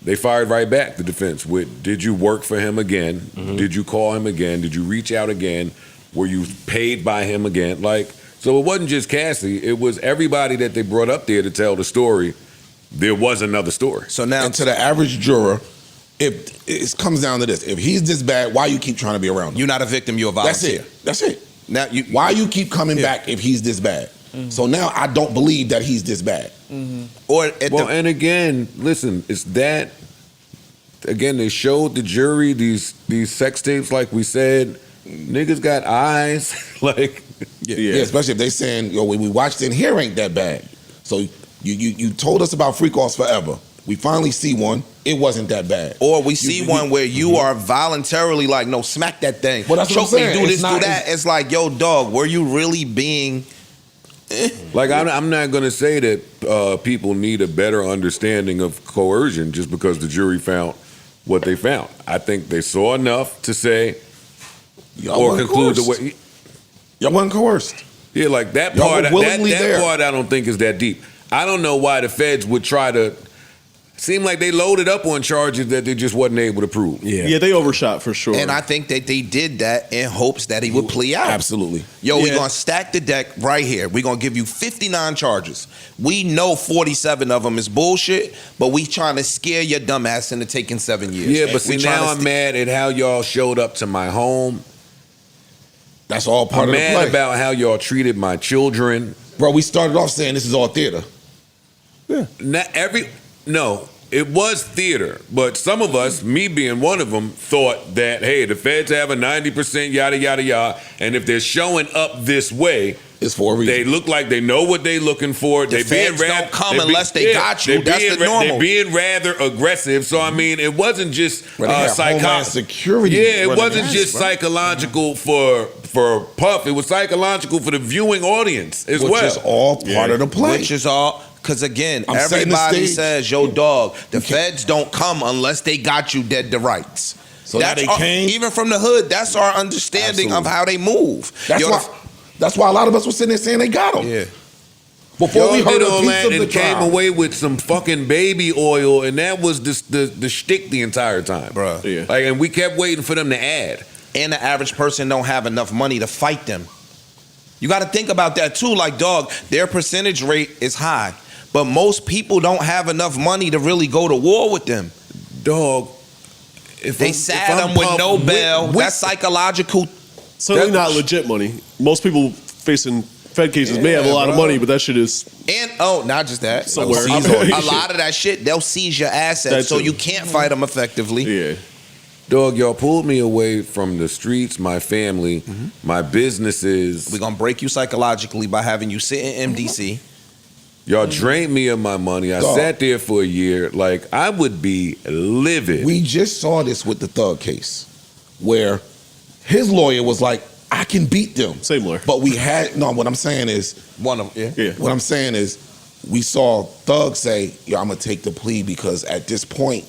They fired right back, the defense, with, did you work for him again? Did you call him again? Did you reach out again? Were you paid by him again? Like, so it wasn't just Cassie, it was everybody that they brought up there to tell the story. There was another story. So now, And to the average juror, if it comes down to this, if he's this bad, why you keep trying to be around him? you're not a victim, you're a That's volunteer. it. That's it. Now you, Why you keep coming back if he's this bad? So now I don't believe that he's this bad. or at Well, the, and again, listen, it's that. Again, they showed the jury these sex tapes, like we said. Niggas got eyes, like Yeah, especially if they saying, yo, when we watched it here ain't that bad. So you told us about freak offs forever. We finally see one. It wasn't that bad. or we see one where you are voluntarily like, no, smack that thing. Well, that's what Choke I'm me, saying. do It's this, not- do that. It's like, yo, dog, were you really being? Like I'm not going to say that people need a better understanding of coercion just because the jury found what they found. I think they saw enough to say Y'all or wasn't conclude the coerced. way. Y'all wasn't coerced. Yeah, like that Y'all part. were That willingly there. part I don't think is that deep. I don't know why the feds would try to. Seem like they loaded up on charges that they just wasn't able to prove. Yeah, they overshot for sure. And I think that they did that in hopes that he would plea out. Absolutely. Yo, we're Yeah. gonna stack the deck right here. We're gonna give you 59 charges. We know 47 of them is bullshit, but we trying to scare your dumb ass into taking 7 years. Yeah, but see, We trying now to I'm st- mad at how y'all showed up to my home. That's all part I'm of the mad play. about how y'all treated my children. Bro, we started off saying this is all theater. No, it was theater, but some of us, me being one of them, thought that, hey, the feds have a 90% yada, yada, yada, and if they're showing up this way, It's for a reason. they look like they know what they're looking for. The feds don't come they unless they got you. That's the normal. They're being rather aggressive. So, I mean, it wasn't just Bro, they had Homeland Security Yeah, it running wasn't this, just bro. psychological for Puff. It was psychological for the viewing audience as Which well. is all part of the play. Which is all, because again, I'm setting the everybody stage. says, yo, dog, the feds don't come unless they got you dead to rights. So now they came? Even from the hood, that's our understanding of Absolutely. how they move. That's why a lot of us were sitting there saying they got him. Yeah. Before Y'all we heard did a all piece that of the and came trial. away with some fucking baby oil, and that was the shtick the entire time, Bruh. Yeah. Like, and we kept waiting for them to add. And the average person don't have enough money to fight them. You got to think about that too. Like, dog, their percentage rate is high, but most people don't have enough money to really go to war with them. Dog, if They I'm- sat if I'm them with Puff no bail. with- That's psychological. Certainly not legit money. Most people facing Fed cases may have a lot of money, but that shit is And not just that. Somewhere. They'll seize a lot of that shit, they'll seize your assets, That so too. you can't fight them effectively. yeah. Dog, y'all pulled me away from the streets, my family, my businesses. We're gonna break you psychologically by having you sit in MDC. Y'all drained me of my money. I Dog. sat there for a year. Like, I would be livid. We just saw this with the Thug case, where his lawyer was like, I can beat them. Same lawyer. But we had, no, what I'm saying is, One of them, Yeah. what I'm saying is, we saw Thug say, yo, I'm going to take the plea because at this point,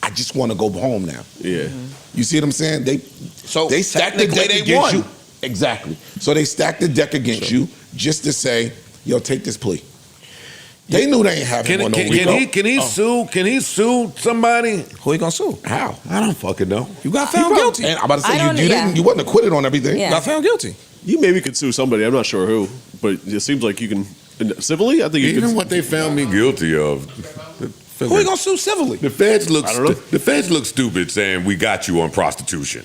I just want to go home now. Yeah. You see what I'm saying? They So stacked the technically deck they against won. you. Exactly. So they stacked the deck against you just to say, yo, take this plea. They knew they ain't having one no Rico. Can he sue? Can he sue somebody? Who you gonna sue? How? I don't fucking know. You got found guilty. And I'm about to I say, don't- you yeah. didn't, you wasn't acquitted on everything. Yeah. Got found guilty. You maybe could sue somebody. I'm not sure who, but it seems like you can civilly. I think you Even can. what they found me guilty of. Who you gonna sue civilly? The feds look. I don't know. The feds look stupid saying we got you on prostitution.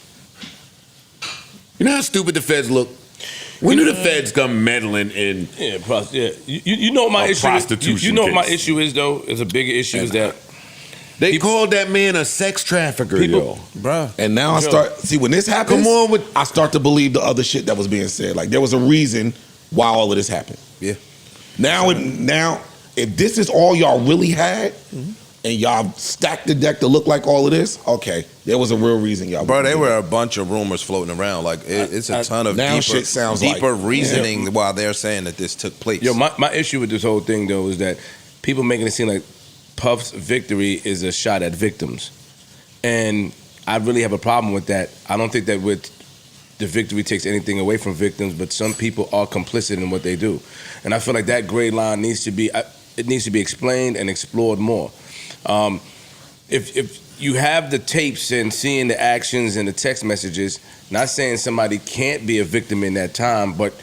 You know how stupid the feds look. When do the feds come meddling in? You know what my issue prostitution is? You know what my case. issue is though? Is a bigger issue is that They called that man a sex trafficker, yo. Bruh. And now I start see when this happens. Come on with- I start to believe the other shit that was being said. Like there was a reason why all of this happened. Yeah. Now if this is all y'all really had, and y'all stacked the deck to look like all of this, okay, there was a real reason y'all. Bro, there were a bunch of rumors floating around. Like it's a ton of now deeper, shit sounds deeper like- reasoning while they're saying that this took place. Yo, my issue with this whole thing though is that people making it seem like Puff's victory is a shot at victims, and I really have a problem with that. I don't think that with the victory takes anything away from victims, but some people are complicit in what they do, and I feel like that gray line needs to be explained and explored more. If you have the tapes and seeing the actions and the text messages, not saying somebody can't be a victim in that time, but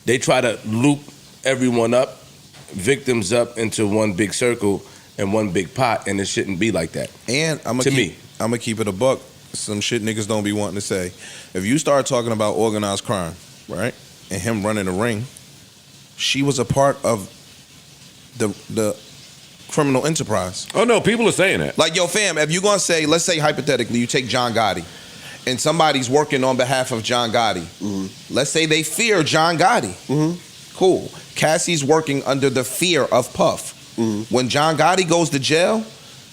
they try to loop everyone up, victims up into one big circle and one big pot, and it shouldn't be like that. And I'm To gonna keep it a buck. Some shit niggas don't be wanting to say. If you start talking about organized crime, right, and him running the ring, she was a part of the criminal enterprise. Oh no, people are saying that. Like, yo, fam, if you're gonna say, let's say hypothetically, you take John Gotti, and somebody's working on behalf of John Gotti. Let's say they fear John Gotti. Cool. Cassie's working under the fear of Puff. When John Gotti goes to jail,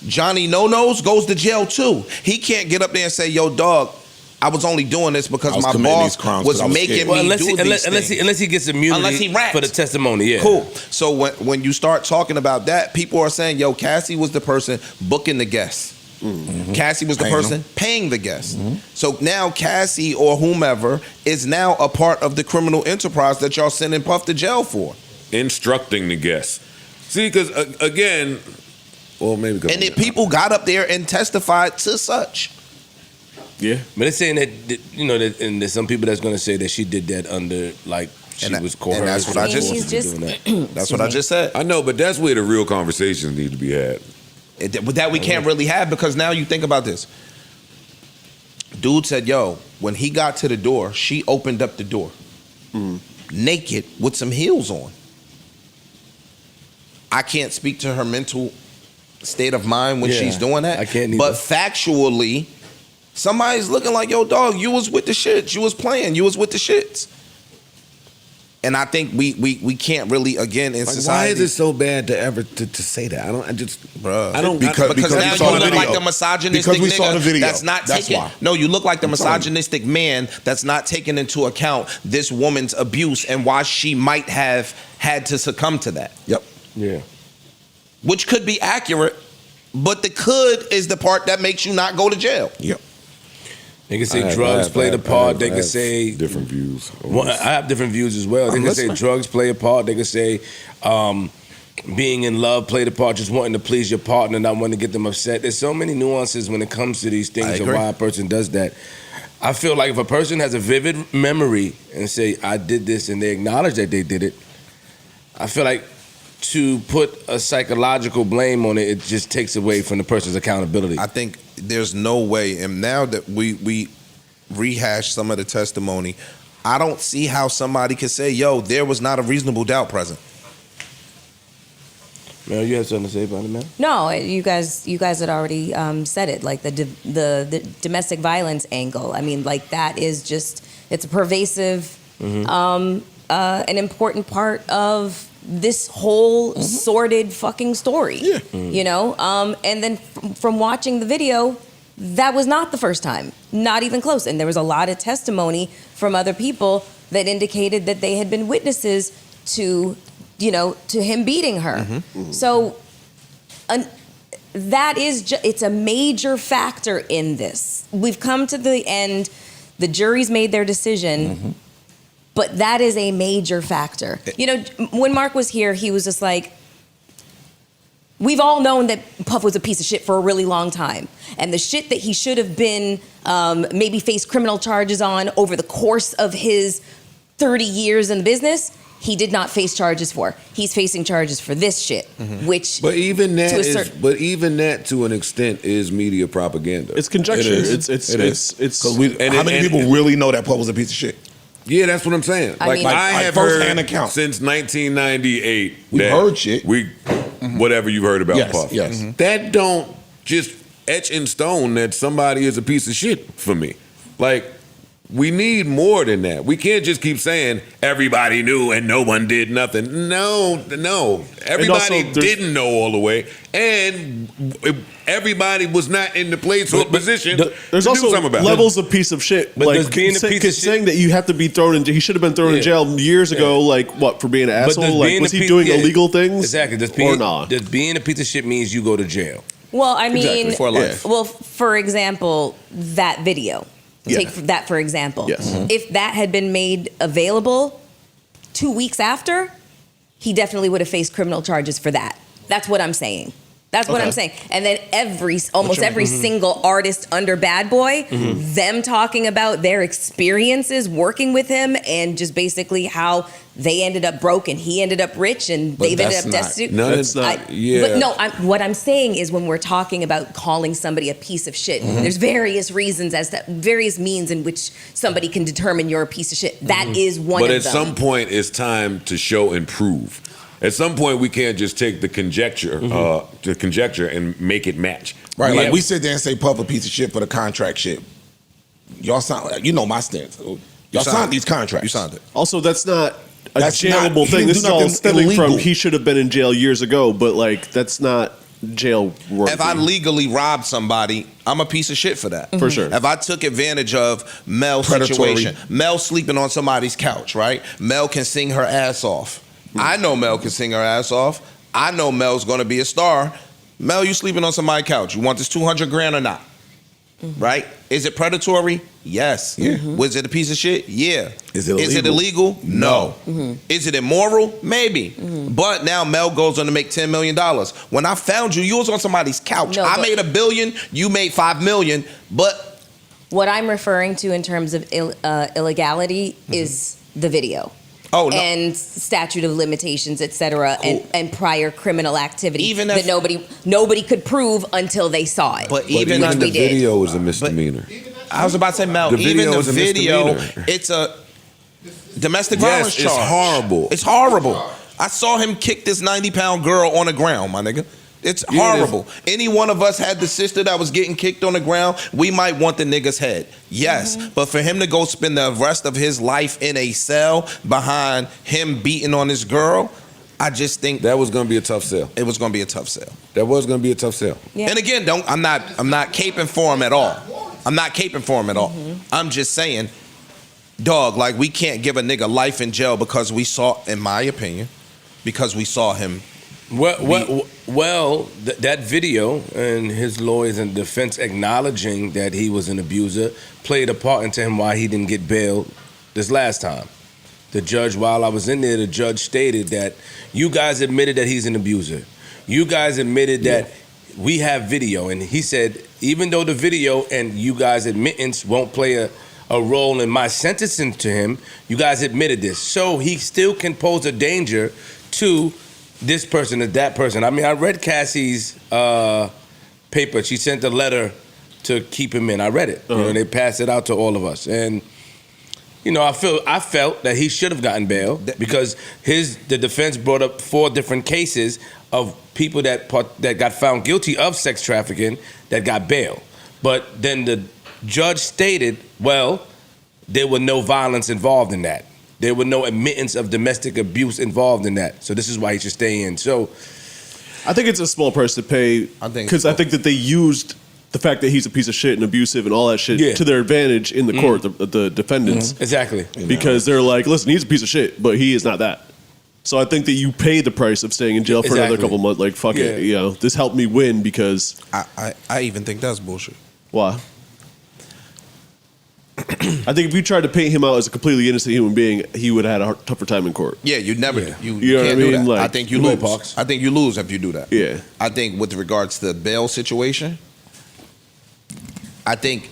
Johnny No-Nos goes to jail too. He can't get up there and say, yo, dog, I was only doing this because my boss was making me do these things. Unless he gets immunity Unless he raps. for the testimony, yeah. Cool. So when you start talking about that, people are saying, yo, Cassie was the person booking the guests. Cassie was the person paying the guests. So now Cassie or whomever is now a part of the criminal enterprise that y'all sending Puff to jail for. Instructing the guests. See, because again, well, maybe. And then people got up there and testified to such. Yeah, but they're saying that and there's some people that's going to say that she did that under like she was coerced. And that's what I just. That's what I just said. I know, but that's where the real conversations need to be had. But that we can't really have because now you think about this. Dude said, yo, when he got to the door, she opened up the door naked with some heels on. I can't speak to her mental state of mind when she's doing that. I can't either. But factually, somebody's looking like, yo, dog, you was with the shits. You was playing. You was with the shits. And I think we can't really, again, in society. Why is it so bad to ever to say that? Bruh. Because now we saw you the look like video. the misogynistic Because we saw the nigga video. that's not That's taking. why. No, you look like the I'm telling you. misogynistic man that's not taking into account this woman's abuse and why she might have had to succumb to that. Yep. Yeah. Which could be accurate, but the could is the part that makes you not go to jail. Yep. They can say drugs played a part. They can say different views. I have different views as well. They can say drugs play a part. They can say being in love played a part. Just wanting to please your partner, not wanting to get them upset. There's so many nuances when it comes to these things and why a person does that. I feel like if a person has a vivid memory and say I did this and they acknowledge that they did it, I feel like to put a psychological blame on it just takes away from the person's accountability. I think there's no way, and now that we rehash some of the testimony, I don't see how somebody could say, yo, there was not a reasonable doubt present. Mel, you have something to say about it, man? No, you guys had already said it. Like the domestic violence angle. I mean, like that is just it's a pervasive, an important part of this whole sordid fucking story. Yeah. You know, and then from watching the video, that was not the first time, not even close. And there was a lot of testimony from other people that indicated that they had been witnesses to, to him beating her. So that is, it's a major factor in this. We've come to the end, the jury's made their decision, but that is a major factor. When Marc was here, he was just like, we've all known that Puff was a piece of shit for a really long time. And the shit that he should have been, maybe faced criminal charges on over the course of his 30 years in the business, he did not face charges for. He's facing charges for this shit, which But even that to to an extent is media propaganda. It's conjecture. It is. It's How many people really know that Puff was a piece of shit? Yeah, that's what I'm saying. I Like, mean- I Like have first-hand heard account. since 1998. We've that heard shit. Whatever you've heard about Yes, Puff. yes. That don't just etch in stone that somebody is a piece of shit for me. Like, we need more than that. We can't just keep saying everybody knew and no one did nothing. No. Everybody there's- didn't know all the way, and everybody was not in the place or position There's to also do something about levels of piece of shit. But like does being a piece of shit- saying that you have to be thrown in. He should have been thrown in Yeah. jail years ago. Like what, for being an But does asshole? Like being was a he piece- doing yeah, illegal things? Exactly. Or not? Does being a piece of shit means you go to jail? Well, I mean, Exactly. For life. well, for example, that video. Yeah. Take that for example. Yes. Mhm. If that had been made available 2 weeks after, he definitely would have faced criminal charges for that. That's what I'm saying. That's what I'm saying. And then almost every single artist under Bad Boy, them talking about their experiences working with him and just basically how they ended up broke and he ended up rich and they've ended that's up not- destitute. No, that's not. But no, what I'm saying is when we're talking about calling somebody a piece of shit, there's various reasons various means in which somebody can determine you're a piece of shit. That is one But of at them. some point, it's time to show and prove. At some point, we can't just take the conjecture and make it match. Right, Yeah. like we sit there and say Puff a piece of shit for the contract shit. Y'all sound like, you know my stance. Y'all signed these contracts. You signed it. Also, that's not a That's not- jailable he thing. didn't This do is all nothing stemming from illegal. he should have been in jail years ago. But like that's not jail worthy. If I legally robbed somebody, I'm a piece of shit for that. For sure. If I took advantage of Mel's Predatory. situation, Mel sleeping on somebody's couch, right? Mel can sing her ass off. I know Mel can sing her ass off. I know Mel's gonna be a star. Mel, you sleeping on somebody's couch. You want this 200 grand or not? Right? Is it predatory? Yes. Was it a piece of shit? Yeah. Is it Is it illegal? illegal? No. Is it immoral? Maybe. But now Mel goes on to make $10 million. When I found you, you was on somebody's couch. No, I but- made $1 billion, you made $5 million, but What I'm referring to in terms of illegality is the video. Oh, no. And statute of limitations, et cetera, and prior criminal activity Even that if- nobody could prove until they saw it. But even which the we did. video is a misdemeanor. I was about to say, Mel, The even video the is a video, misdemeanor. it's a domestic Yes, violence it's charge. horrible. It's horrible. I saw him kick this 90-pound girl on the ground, my nigga. It's Yeah, it is. horrible. Any one of us had the sister that was getting kicked on the ground, we might want the nigga's head. Yes, but for him to go spend the rest of his life in a cell behind him beating on this girl, I just think That was going to be a tough sell. it was going to be a tough sell. That was going to be a tough sell. Yeah. And again, I'm not caping for him at all. I'm not caping for him at all. I'm just saying, dog, like we can't give a nigga life in jail because we saw, in my opinion, because we saw him. That video and his lawyers and defense acknowledging that he was an abuser played a part into him why he didn't get bail this last time. The judge, while I was in there, the judge stated that you guys admitted that he's an abuser. You guys admitted that we have video. And he said, even though the video and you guys' admittance won't play a role in my sentencing to him, you guys admitted this. So he still can pose a danger to this person or that person. I mean, I read Cassie's paper. She sent a letter to keep him in. I read it. You know, they passed it out to all of us. And you know, I felt that he should have gotten bail because the defense brought up 4 different cases of people that got found guilty of sex trafficking that got bail. But then the judge stated, well, there were no violence involved in that. There were no admittance of domestic abuse involved in that. So this is why he should stay in. So I think it's a small price to pay because I think that they used the fact that he's a piece of shit and abusive and all that shit to their advantage in the court, the defendants. Exactly. Because they're like, listen, he's a piece of shit, but he is not that. So I think that you pay the price of staying in jail for another couple months. Like, fuck it, you know, this helped me win because. I even think that's bullshit. Why? I think if you tried to paint him out as a completely innocent human being, he would have had a tougher time in court. Yeah, you'd never. You know what I can't mean? do that. Like, I think you Go lose. ahead, Parks. I think you lose if you do that. Yeah. I think with regards to the bail situation, I think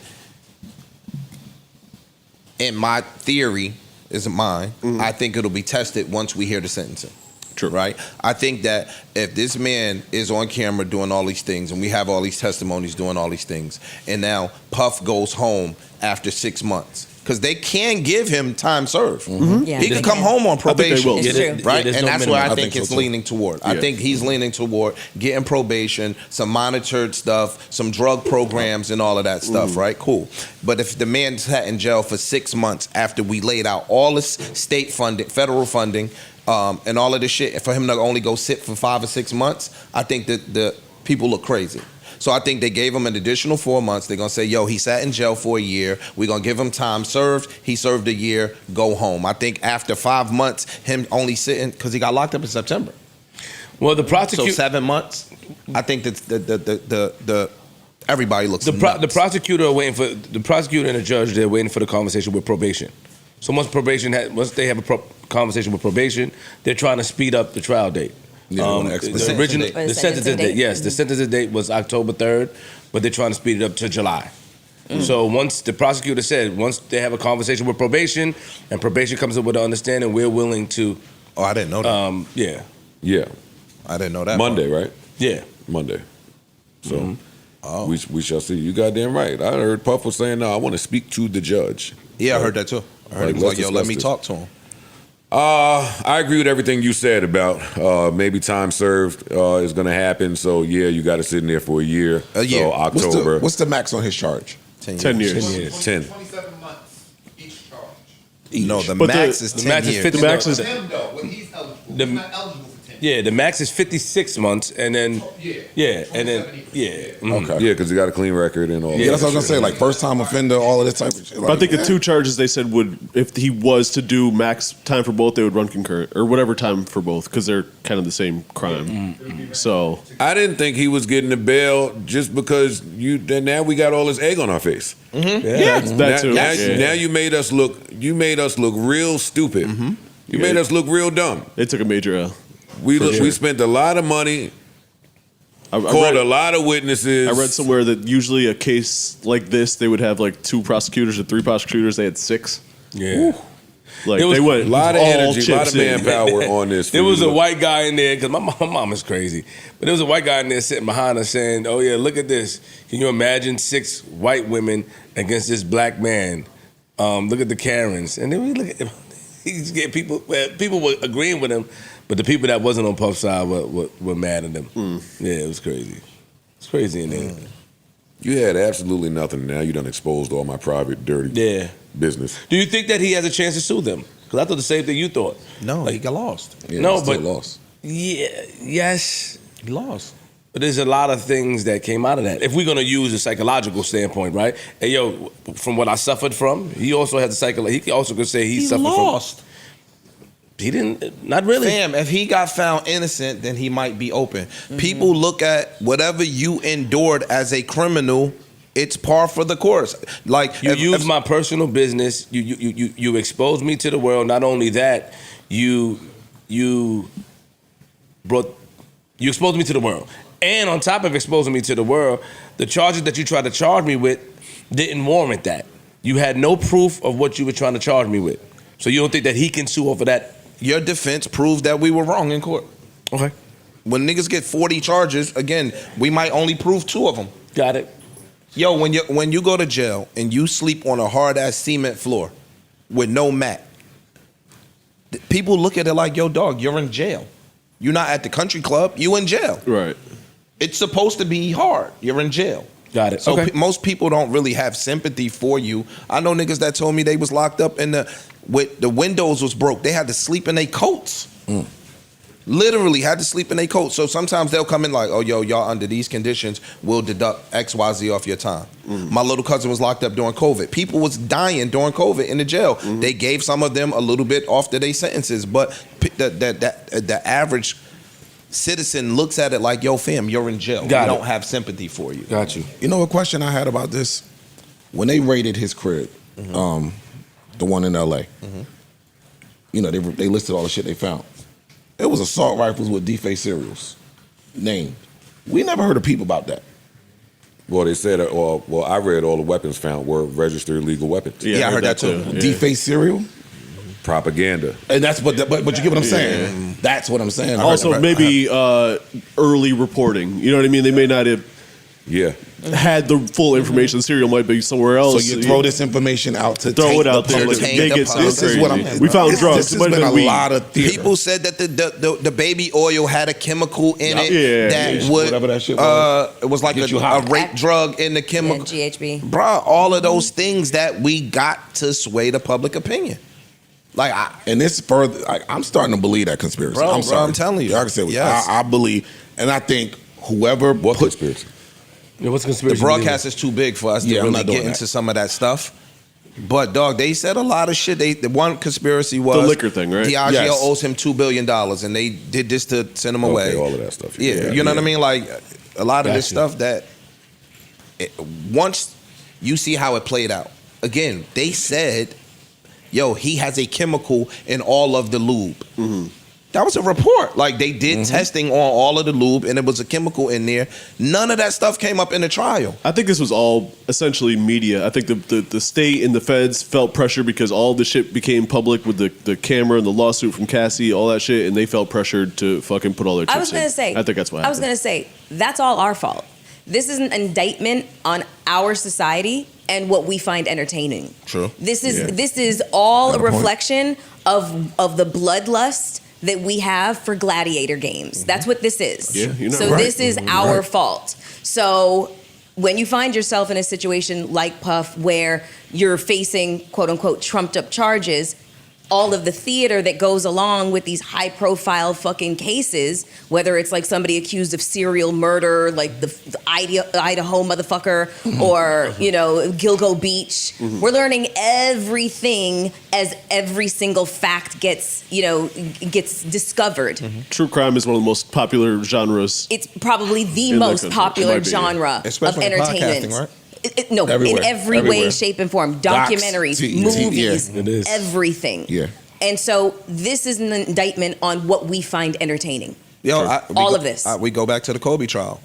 in my theory, isn't mine, I think it'll be tested once we hear the sentencing. True. Right? I think that if this man is on camera doing all these things, and we have all these testimonies doing all these things, and now Puff goes home after 6 months, because they can give him time served. Yeah, He they can come can. home on probation. It's true. Right? there's And no that's where minimum. I think it's leaning toward. I think he's leaning toward getting probation, some monitored stuff, some drug programs, and all of that stuff, right? Cool. But if the man sat in jail for 6 months after we laid out all this state funding, federal funding, and all of this shit, for him to only go sit for 5 or 6 months, I think that the people look crazy. So I think they gave him an additional 4 months. They're going to say, yo, he sat in jail for a year. We're going to give him time served. He served a year, go home. I think after 5 months, him only sitting, because he got locked up in September. Well, the So prosecutor. 7 months, I think that the everybody looks The nuts. prosecutor are waiting for the prosecutor and the judge. They're waiting for the conversation with probation. So once they have a conversation with probation, they're trying to speed up the trial date. Yeah, they wanna expedite. the original Or the the sentencing sentencing date. Yes, date. the sentencing date was October 3rd, but they're trying to speed it up to July. So once the prosecutor said, once they have a conversation with probation, and probation comes up with an understanding, we're willing to. Oh, I didn't know that. Yeah, Yeah. I didn't know that. Monday, right? yeah. Monday. So we shall see. You goddamn right. I heard Puff was saying, no, I want to speak to the judge. Yeah, I heard that too. I heard Like, he was let's like, yo, discuss let me this. talk to him. I agree with everything you said about maybe time served is going to happen. So, yeah, you got to sit in there for a year. A year. So, October. What's the max on his charge? 10 years. 10. 27 months each charge. No, the But max the- is the 10 max is years. 50 The max is Him though, when he's eligible, The- he's not eligible for 10. Yeah, the max is 56 months, and then and then 27. yeah. Yeah, because you got a clean record and all Yeah, that's what I was gonna say. Like first time offender, all of this type of shit. But I think the two charges they said would, if he was to do max time for both, they would run concurrent or whatever time for both because they're kind of the same crime. So I didn't think he was getting the bail just because now we got all this egg on our face. yeah, that too. Now you made us look real stupid. You made us look real dumb. They took a major L. We spent a lot of money, I called read- a lot of witnesses. I read somewhere that usually a case like this, they would have like 2 prosecutors or 3 prosecutors. They had 6. Yeah. Like There was they went a lot of all energy, a lot of chips in. manpower on this. There was a white guy in there because my mom is crazy, but there was a white guy in there sitting behind us saying, "Oh yeah, look at this. Can you imagine 6 white women against this black man? Look at the Karens." And then we look at he's getting people. Well, people were agreeing with him, but the people that wasn't on Puff's side were mad at him. Yeah, it was crazy. It's crazy in there. You had absolutely nothing. Now you done exposed all my private, dirty business. Do you think that he has a chance to sue them? Because I thought the same thing you thought. No, he got lost. Yeah, No, he still but- lost. Yeah. Yes. He lost. But there's a lot of things that came out of that. If we're gonna use a psychological standpoint, right? Hey, yo, from what I suffered from, he also has a psychological. He also could say he suffered lost. from. He didn't. Not really. Fam, if he got found innocent, then he might be open. People look at whatever you endured as a criminal. It's par for the course. Like You use my personal business. You expose me to the world. Not only that, you exposed me to the world. And on top of exposing me to the world, the charges that you tried to charge me with didn't warrant that. You had no proof of what you were trying to charge me with. So you don't think that he can sue over that? your defense proves that we were wrong in court. Okay. When niggas get 40 charges, again, we might only prove 2 of them. Got it. Yo, when you go to jail and you sleep on a hard ass cement floor with no mat, people look at it like, yo, dog, you're in jail. You're not at the country club. You in jail. Right. It's supposed to be hard. You're in jail. Got it. So Okay. most people don't really have sympathy for you. I know niggas that told me they was locked up with the windows was broke. They had to sleep in their coats. Literally had to sleep in their coats. So sometimes they'll come in like, oh, yo, y'all under these conditions, we'll deduct XYZ off your time. My little cousin was locked up during COVID. People was dying during COVID in the jail. They gave some of them a little bit off their sentences, but the average citizen looks at it like, yo, fam, you're in jail. Got we it. don't have sympathy for you. Got you. You know a question I had about this? When they raided his crib, the one in LA, you know, they listed all the shit they found. It was assault rifles with defaced serials named. We never heard a peep about that. Well, they said, well, I read all the weapons found were registered legal weapons. Yeah, I heard that too. Yeah. Defaced serial? Propaganda. And that's but you get what I'm saying. That's what I'm saying. Also, maybe early reporting. You know what I mean? They may not have had the full information. The cereal might be somewhere else. So you throw this information out to throw it out there. Make it sound this crazy. is what I'm. We found drugs. This has been a lot of theater. People said that the baby oil had a chemical in it that would whatever that shit was. It was like a rape drug in the chemical. GHB. Bruh, all of those things that we got to sway the public opinion. And this further, I'm starting to believe that conspiracy. Bro, I'm sorry. I'm telling you. Like I said, Yes. I believe, and I think whoever What conspiracy? Yeah, what's the conspiracy? The broadcast is too big for us to I'm really not doing get that. into some of that stuff. But dog, they said a lot of shit. The one conspiracy was The liquor thing, right? Diageo Yes. owes him $2 billion, and they did this to send him away. all of that stuff. Yeah, you know what I mean. Like a lot of this stuff that once you see how it played out. Again, they said, "Yo, he has a chemical in all of the lube." Mm-hmm. That was a report. Like they did testing on all of the lube, and it was a chemical in there. None of that stuff came up in the trial. I think this was all essentially media. I think the state and the feds felt pressure because all the shit became public with the camera and the lawsuit from Cassie, all that shit, and they felt pressured to fucking put all their chips I was going in. to say. I think that's what happened. I was going to say that's all our fault. This is an indictment on our society and what we find entertaining. True. This is all a reflection of the bloodlust that we have for gladiator games. That's what this is. Yeah, you're not so right. this is our fault. So when you find yourself in a situation like Puff where you're facing quote unquote trumped up charges, all of the theater that goes along with these high profile fucking cases, whether it's like somebody accused of serial murder, like the Idaho motherfucker, or, Gilgo Beach, we're learning everything as every single fact gets discovered. True crime is one of the most popular genres. It's probably the In that most country. popular It might be, yeah. genre Especially of in entertainment. podcasting, right? No, Everywhere. in every way, Everywhere. shape, and form. Docs, Documentaries, TV, movies, yeah, it is. everything. Yeah. And so this is an indictment on what we find entertaining. Yo, All of this. We go back to the Kobe trial.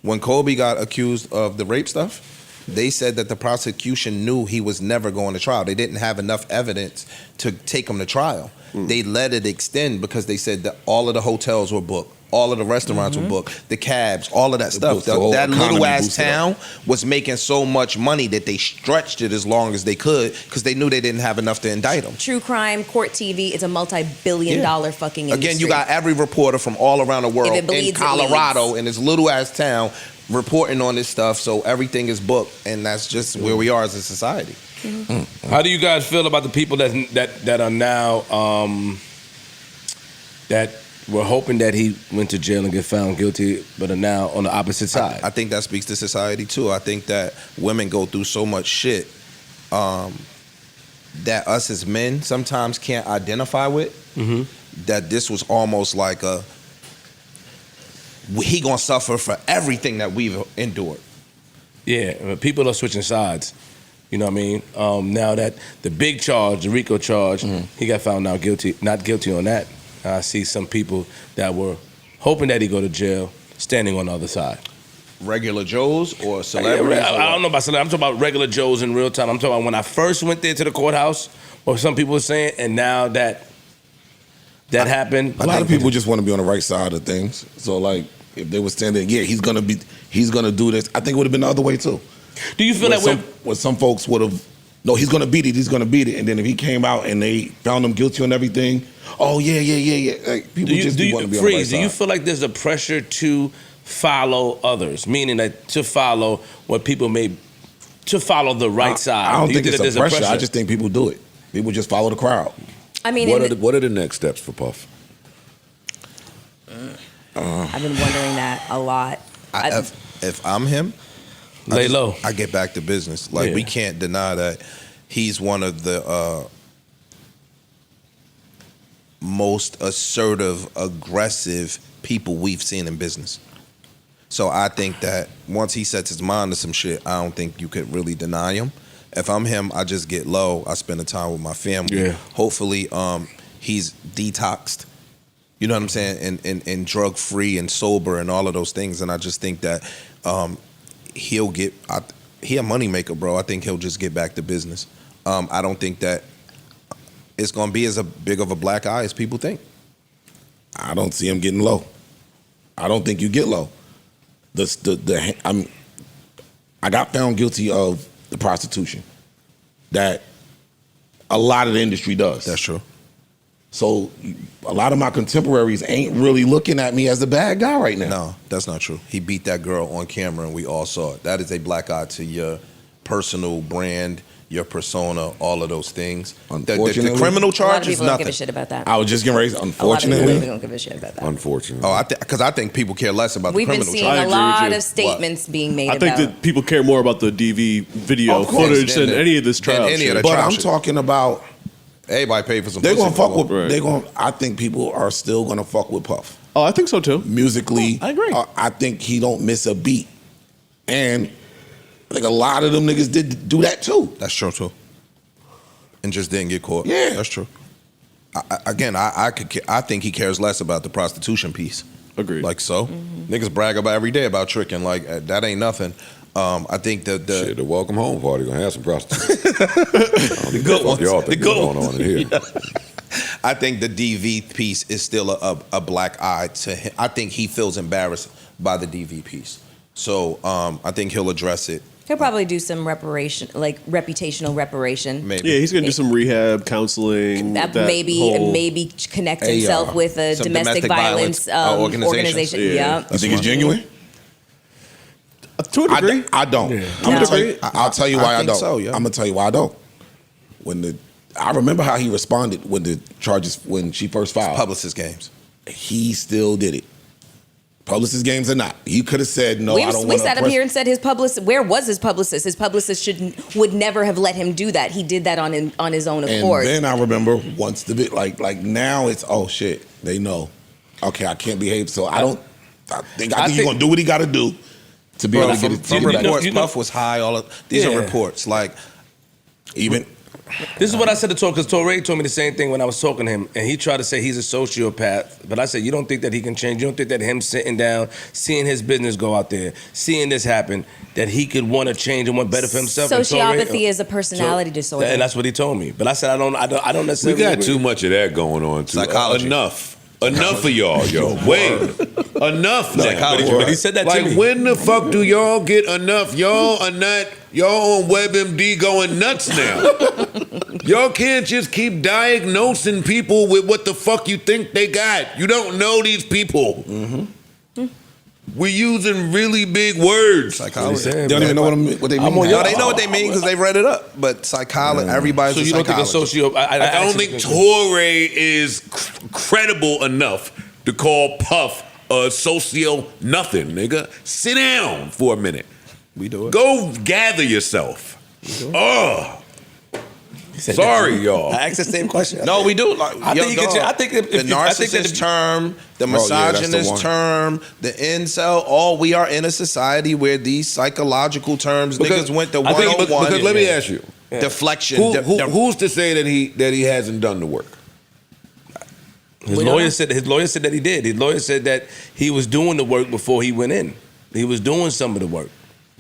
When Kobe got accused of the rape stuff, they said that the prosecution knew he was never going to trial. They didn't have enough evidence to take him to trial. They let it extend because they said that all of the hotels were booked. All of the restaurants were booked, the cabs, all of that stuff. the whole That economy little ass boosted up. town was making so much money that they stretched it as long as they could because they knew they didn't have enough to indict him. True crime, court TV, it's a multi-billion-dollar fucking industry. Again, you got every reporter from all around the world If it bleeds, in it Colorado leads. in this little ass town reporting on this stuff, so everything is booked, and that's just where we are as a society. How do you guys feel about the people that are now that were hoping that he went to jail and get found guilty, but are now on the opposite side? I think that speaks to society too. I think that women go through so much shit that us as men sometimes can't identify with. That this was almost like he gonna suffer for everything that we've endured. Yeah, people are switching sides. You know what I mean? Now that the big charge, the RICO charge, he got found not guilty on that. I see some people that were hoping that he go to jail, standing on the other side. Regular Joes or celebrities? I don't know about celebrities. I'm talking about regular Joes in real time. I'm talking about when I first went there to the courthouse, what some people were saying, and now that happened. A lot of people just want to be on the right side of things. So like, if they were standing, he's gonna do this. I think it would have been the other way too. Do you feel where some folks would have, no, he's gonna beat it, and then if he came out and they found him guilty on everything, oh yeah. Like, people want to be on the right side. Do you feel like there's a pressure to follow others, meaning that to follow what people to follow the right side? I don't Do you think it's that there's a pressure. I just think people do it. People just follow the crowd. I mean, What are the next steps for Puff? I've been wondering that a lot. If I'm him, lay low. I get back to business. Like, we can't deny that he's one of the most assertive, aggressive people we've seen in business. So I think that once he sets his mind to some shit, I don't think you could really deny him. If I'm him, I just get low. I spend the time with my family. Yeah. Hopefully, he's detoxed. You know what I'm saying? And drug free and sober and all of those things. And I just think that he a money maker, bro. I think he'll just get back to business. I don't think that it's going to be as big of a black eye as people think. I don't see him getting low. I don't think you get low. I got found guilty of the prostitution that a lot of the industry does. That's true. So a lot of my contemporaries ain't really looking at me as the bad guy right now. No, that's not true. He beat that girl on camera and we all saw it. That is a black eye to your personal brand, your persona, all of those things. Unfortunately, the criminal A lot charge of is people don't nothing. give a shit about that. I was just getting ready. A lot of Unfortunately, people don't give a shit about that. Unfortunately. Oh, because I think people care less about We've the been criminal seeing charge. I a agree with lot you. of statements being made I think about. that people care more about the DV video Of course, footage than than any of this than trial any of shit. the but trial I'm shit. talking about Everybody paid for some they're pussy. gonna fuck with. Right. They're gonna. I think people are still gonna fuck with Puff Oh, I think so too. musically. I agree. I think he don't miss a beat, and I think a lot of them niggas did do that too. That's true too. And just didn't get caught. Yeah. That's true. I think he cares less about the prostitution piece. Agreed. Like so, niggas brag about every day about tricking. Like that ain't nothing. I think the Shit, the welcome home party gonna have some prostitutes. The good ones. Y'all The think good what's going ones. on in here? I think the DV piece is still a black eye to him. I think he feels embarrassed by the DV piece. So I think he'll address it. He'll probably do some reparation, like reputational reparation. Maybe. Yeah, he's gonna do some rehab counseling. That that maybe whole- maybe connect himself with a some domestic violence organization. Yeah. Yeah. You think it's genuine? To a degree. I don't. No. I'll tell you why I think don't. so, yeah. I'm gonna tell you why I don't. I remember how he responded when the charges when she first filed. Publicist games. He still did it. Publicist games or not, he could have said no. We I don't we want sat up here and said his publicist. Where was his publicist? His publicist would never have let him do that. He did that on his own And accord. then I remember once the bit like now it's oh shit they know. Okay, I can't behave. So I don't. I think he's gonna do what he got to do to be able to get it. From get it back. reports, Puff was high. These are reports. Like Even This is what I said to Torre, because Torre told me the same thing when I was talking to him, and he tried to say he's a sociopath. But I said, you don't think that he can change? You don't think that him sitting down, seeing his business go out there, seeing this happen, that he could want to change and want better for himself? And Torre- Sociopathy is a personality disorder. And that's what he told me. But I said, I don't We necessarily got agree. too much of that going on. Too. Psychology. Enough of y'all, yo. Wait, enough now. Psychology. But he said that to Like, me. when the fuck do y'all get enough? Y'all are not. Y'all on WebMD going nuts now. Y'all can't just keep diagnosing people with what the fuck you think they got. You don't know these people. We're using really big words. psychology. they don't even know what they mean. No, they know what they mean because they read it up. But psychology, everybody's So a you don't think a psychologist. sociopath? I don't think Torre is credible enough to call Puff a socio nothing, nigga. Sit down for a minute. We do it. Go gather yourself. Oh, sorry, y'all. I asked the same question. No, we do. Like, I think you can. I think if the you- I think that narcissist if- term, the Oh, yeah, that's the misogynist one. term, the incel. All we are in a society where these psychological terms niggas went to I think- 101. because let me ask you, deflection. who's to say that he hasn't done the work? His lawyer said that he did. His lawyer said that he was doing the work before he went in. He was doing some of the work,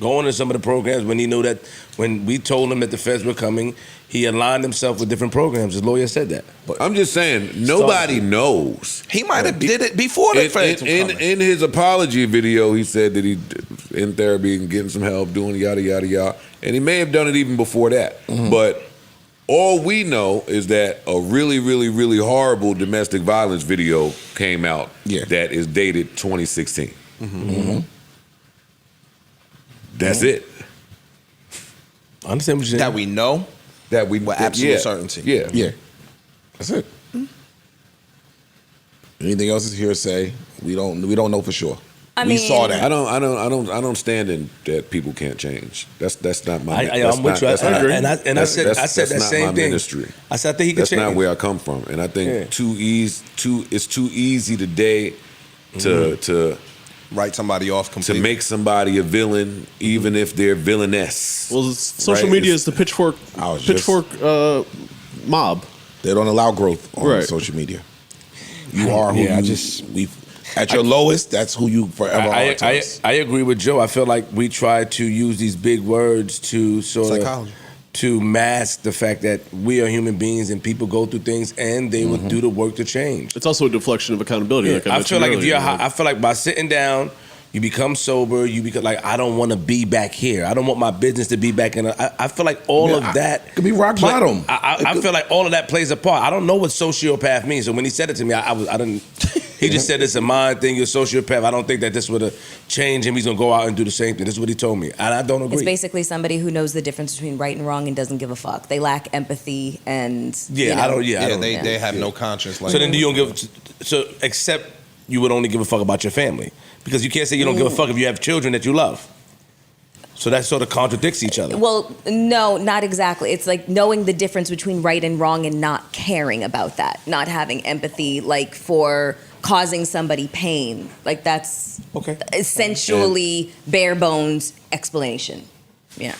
going to some of the programs when he knew that when we told him that the feds were coming, he aligned himself with different programs. His lawyer said that. But I'm just saying, nobody knows. He might have did it before the feds were coming. In his apology video, he said that he in therapy and getting some help, doing yada yada yada, and he may have done it even before that. But all we know is that a really, really, really horrible domestic violence video came out that is dated 2016. That's it. I understand what you're saying. That we know. That we With absolute certainty. Yeah. That's it. Anything else is hearsay. We don't know for sure. We saw that. I don't stand in that people can't change. That's not my. I'm with you. I agree. And I said that not same my thing. ministry. I said I think he could That's change. not where I come from, and I think it's too easy today to write somebody off completely. to make somebody a villain, even if they're villainess. Well, social Right? media is the pitchfork mob. They don't allow growth on Right. social media. You are who you. At your lowest, that's who you forever are. to us. I agree with Joe. I feel like we try to use these big words to sort Psychology. of to mask the fact that we are human beings and people go through things and they will do the work to change. It's also a deflection of accountability. Yeah, Like I feel like if earlier, you're, I feel like by sitting down, you become sober. You become like, I don't want to be back here. I don't want my business to be back in. I feel like all of that could be rock bottom. I feel like all of that plays a part. I don't know what sociopath means. So when he said it to me, I didn't. He just said it's a mind thing. You're a sociopath. I don't think that this would have changed him. He's gonna go out and do the same thing. This is what he told me, and I don't agree. It's basically somebody who knows the difference between right and wrong and doesn't give a fuck. They lack empathy and Yeah, I don't. Yeah, I don't. They have no conscience. Like So then you don't give. So except you would only give a fuck about your family, because you can't say you don't give a fuck if you have children that you love. So that sort of contradicts each other. Well, no, not exactly. It's like knowing the difference between right and wrong and not caring about that, not having empathy, like for causing somebody pain. Like that's essentially bare bones explanation. Yeah.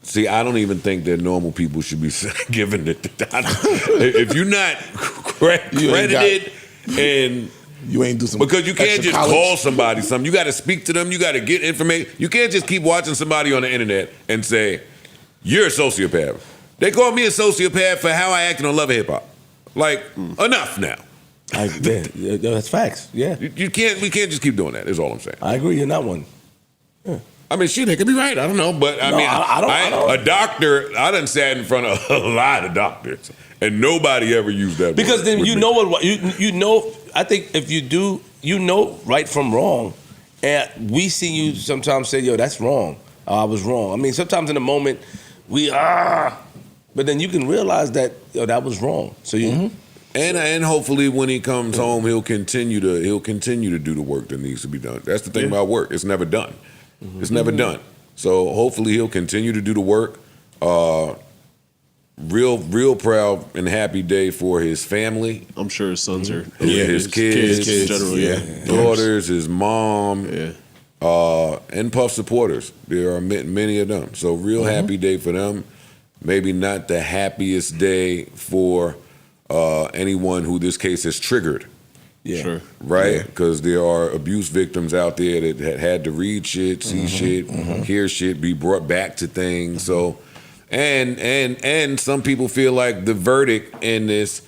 See, I don't even think that normal people should be given it. If you're not credited and you ain't do some because you can't extra just college. call somebody something. You got to speak to them. You got to get information. You can't just keep watching somebody on the internet and say you're a sociopath. They call me a sociopath for how I act on Love and Hip Hop. Like enough now. Yeah, that's facts. Yeah, you can't. We can't just keep doing that. Is all I'm saying. I agree. You're not one. Yeah. I mean, shit, they could be right. I don't know, but I No, mean, I don't. a doctor. I done sat in front of a lot of doctors, and nobody ever used that. Because word then with you me. know what you know. I think if you do, you know right from wrong, and we see you sometimes say, "Yo, that's wrong. I was wrong." I mean, sometimes in the moment we but then you can realize that that was wrong. So you. And hopefully when he comes home, he'll continue to do the work that needs to be done. That's the thing about work; it's never done. It's never done. So hopefully he'll continue to do the work. Real proud and happy day for his family. I'm sure his sons are his kids, generally, daughters, his mom, and Puff supporters. There are many of them. So real happy day for them. Maybe not the happiest day for anyone who this case has triggered. Yeah. Sure. Right? Because there are abuse victims out there that had to read shit, see shit, hear shit, be brought back to things. So, and some people feel like the verdict in this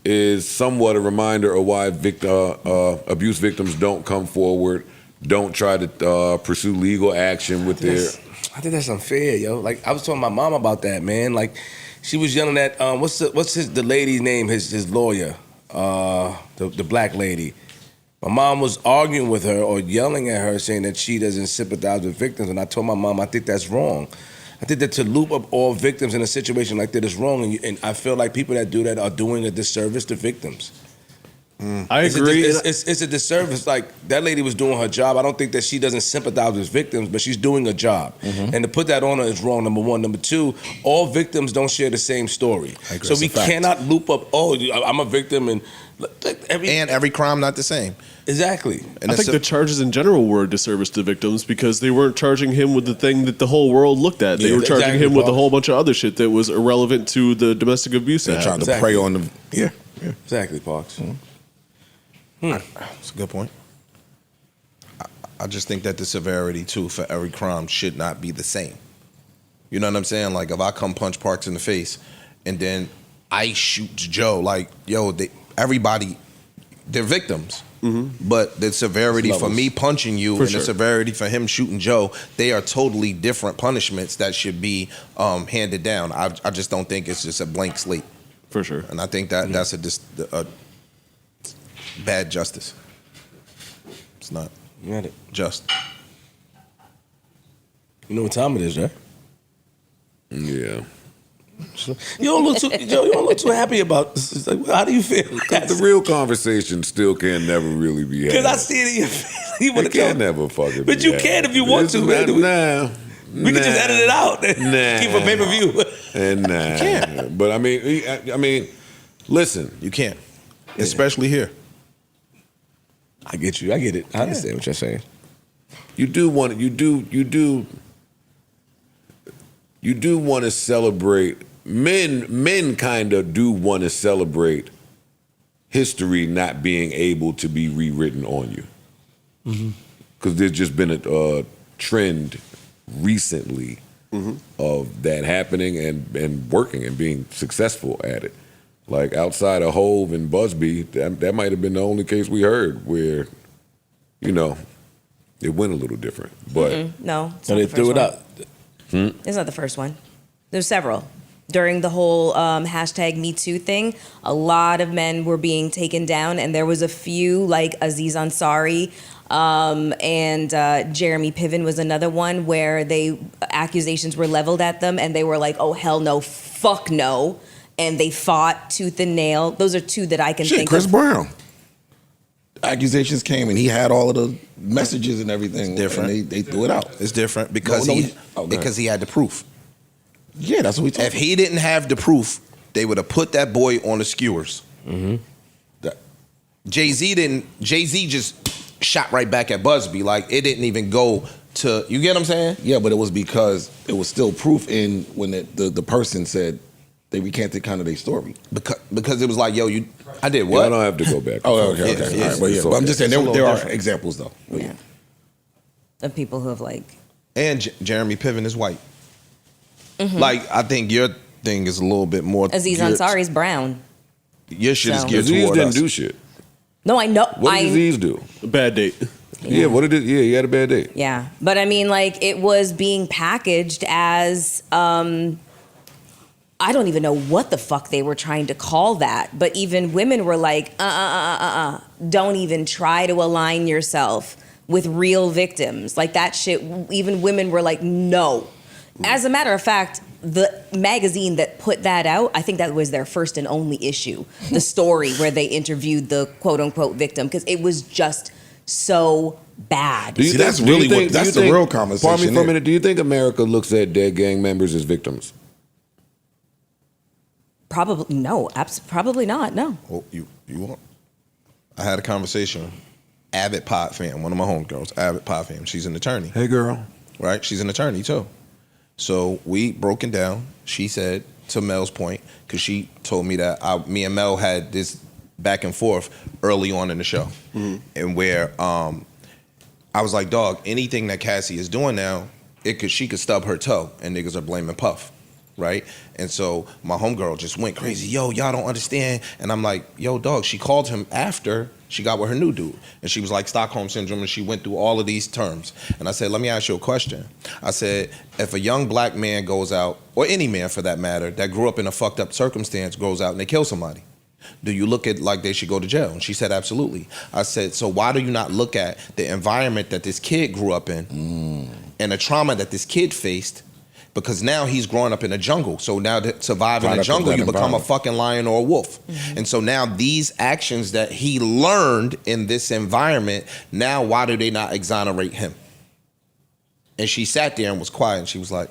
is somewhat a reminder of why abuse victims don't come forward, don't try to pursue legal action with their. I think that's unfair, yo. Like I was talking to my mom about that, man. Like she was yelling at what's the lady's name? His lawyer, the black lady. My mom was arguing with her or yelling at her, saying that she doesn't sympathize with victims. And I told my mom, I think that's wrong. I think that to loop up all victims in a situation like that is wrong, and I feel like people that do that are doing a disservice to victims. I agree. It's a disservice. Like that lady was doing her job. I don't think that she doesn't sympathize with victims, but she's doing a job. And to put that on her is wrong. Number one. Number two, all victims don't share the same story. So we cannot loop up. Oh, I'm a victim, and every crime not the same. Exactly. And I think the charges in general were a disservice to victims because they weren't charging him with the thing that the whole world looked at. They were charging him with a whole bunch of other shit that was irrelevant to the domestic abuse. They're trying to prey on them. Yeah. Exactly, Parks. That's a good point. I just think that the severity too for every crime should not be the same. You know what I'm saying? Like if I come punch Parks in the face and then I shoot Joe, like everybody, they're victims. But the severity for me punching you and the severity for him shooting Joe, they are totally different punishments that should be handed down. I just don't think it's just a blank slate. For sure. And I think that that's a bad justice. It's not just. You know what time it is, right? Yeah. You don't look too happy about this. Like, how do you feel? The real conversation still can never really be had. Because I see it in your face. You want It to can never fucking But be you had. can if you want to, man. We can just edit it out. Keep a pay-per-view. Nah. can't. But I mean, listen. You can't. Especially here. I get you. I get it. I understand what you're saying. You do want to celebrate. Men kind of do want to celebrate history not being able to be rewritten on you. Because there's just been a trend recently of that happening and working and being successful at it. Like outside of Hove and Busby, that might have been the only case we heard where, it went a little different. But No, it's So not they the threw first it one. out. It's not the first one. There's several. During the whole hashtag Me Too thing, a lot of men were being taken down, and there was a few, like Aziz Ansari and Jeremy Piven was another one, where accusations were leveled at them, and they were like, oh, hell no, fuck no. And they fought tooth and nail. Those are two that I can think Chris of. Brown. Accusations came and he had all of the messages and everything. It's different. And they threw it out. It's different because No, he go ahead. because he had the proof. Yeah, that's what we talking If he didn't have the proof, they would have put that boy on the skewers. Jay-Z didn't. Jay-Z just shot right back at Busby. Like it didn't even go to. You get what I'm saying? Yeah, but it was because it was still proof in when the person said they recanted kind of their story. Because it was like, yo, I did I what? don't have to go back. Oh, okay. Yeah, All right, but yeah, but I'm just saying there are examples though. Yeah. Of people who have like. And Jeremy Piven is white. Like I think your thing is a little bit more. Aziz Ansari's brown. Your shit is So- geared Aziz toward didn't us. do shit. No, I know. What did Aziz do? A bad date. Yeah, what did it? Yeah, he had a bad day. Yeah, but I mean, like, it was being packaged as I don't even know what the fuck they were trying to call that. But even women were like, don't even try to align yourself with real victims. Like that shit. Even women were like, no. As a matter of fact, the magazine that put that out, I think that was their first and only issue, the story where they interviewed the quote unquote victim, because it was just so bad. Do you See, think- that's do you really think- what- that's do you the think- real conversation Pardon me for a here. minute. Do you think America looks at dead gang members as victims? Probably no, probably not. No. Oh, you want? I had a conversation. Avid Pod fan, one of my homegirls, Avid Pod fan. She's an attorney. Hey, girl. Right? She's an attorney too. So we broken down. She said to Mel's point, because she told me that me and Mel had this back and forth early on in the show, and where I was like, dog, anything that Cassie is doing now, she could stub her toe, and niggas are blaming Puff, right? And so my homegirl just went crazy. Yo, y'all don't understand. And I'm like, yo, dog, she called him after she got with her new dude. And she was like Stockholm Syndrome, and she went through all of these terms. And I said, let me ask you a question. I said, if a young black man goes out, or any man for that matter, that grew up in a fucked up circumstance goes out and they kill somebody, do you look at like they should go to jail? And she said, absolutely. I said, so why do you not look at the environment that this kid grew up in and the trauma that this kid faced? Because now he's growing up in a jungle. So now to survive in the jungle, you become a fucking lion or a wolf. And so now these actions that he learned in this environment, now why do they not exonerate him? And she sat there and was quiet, and she was like,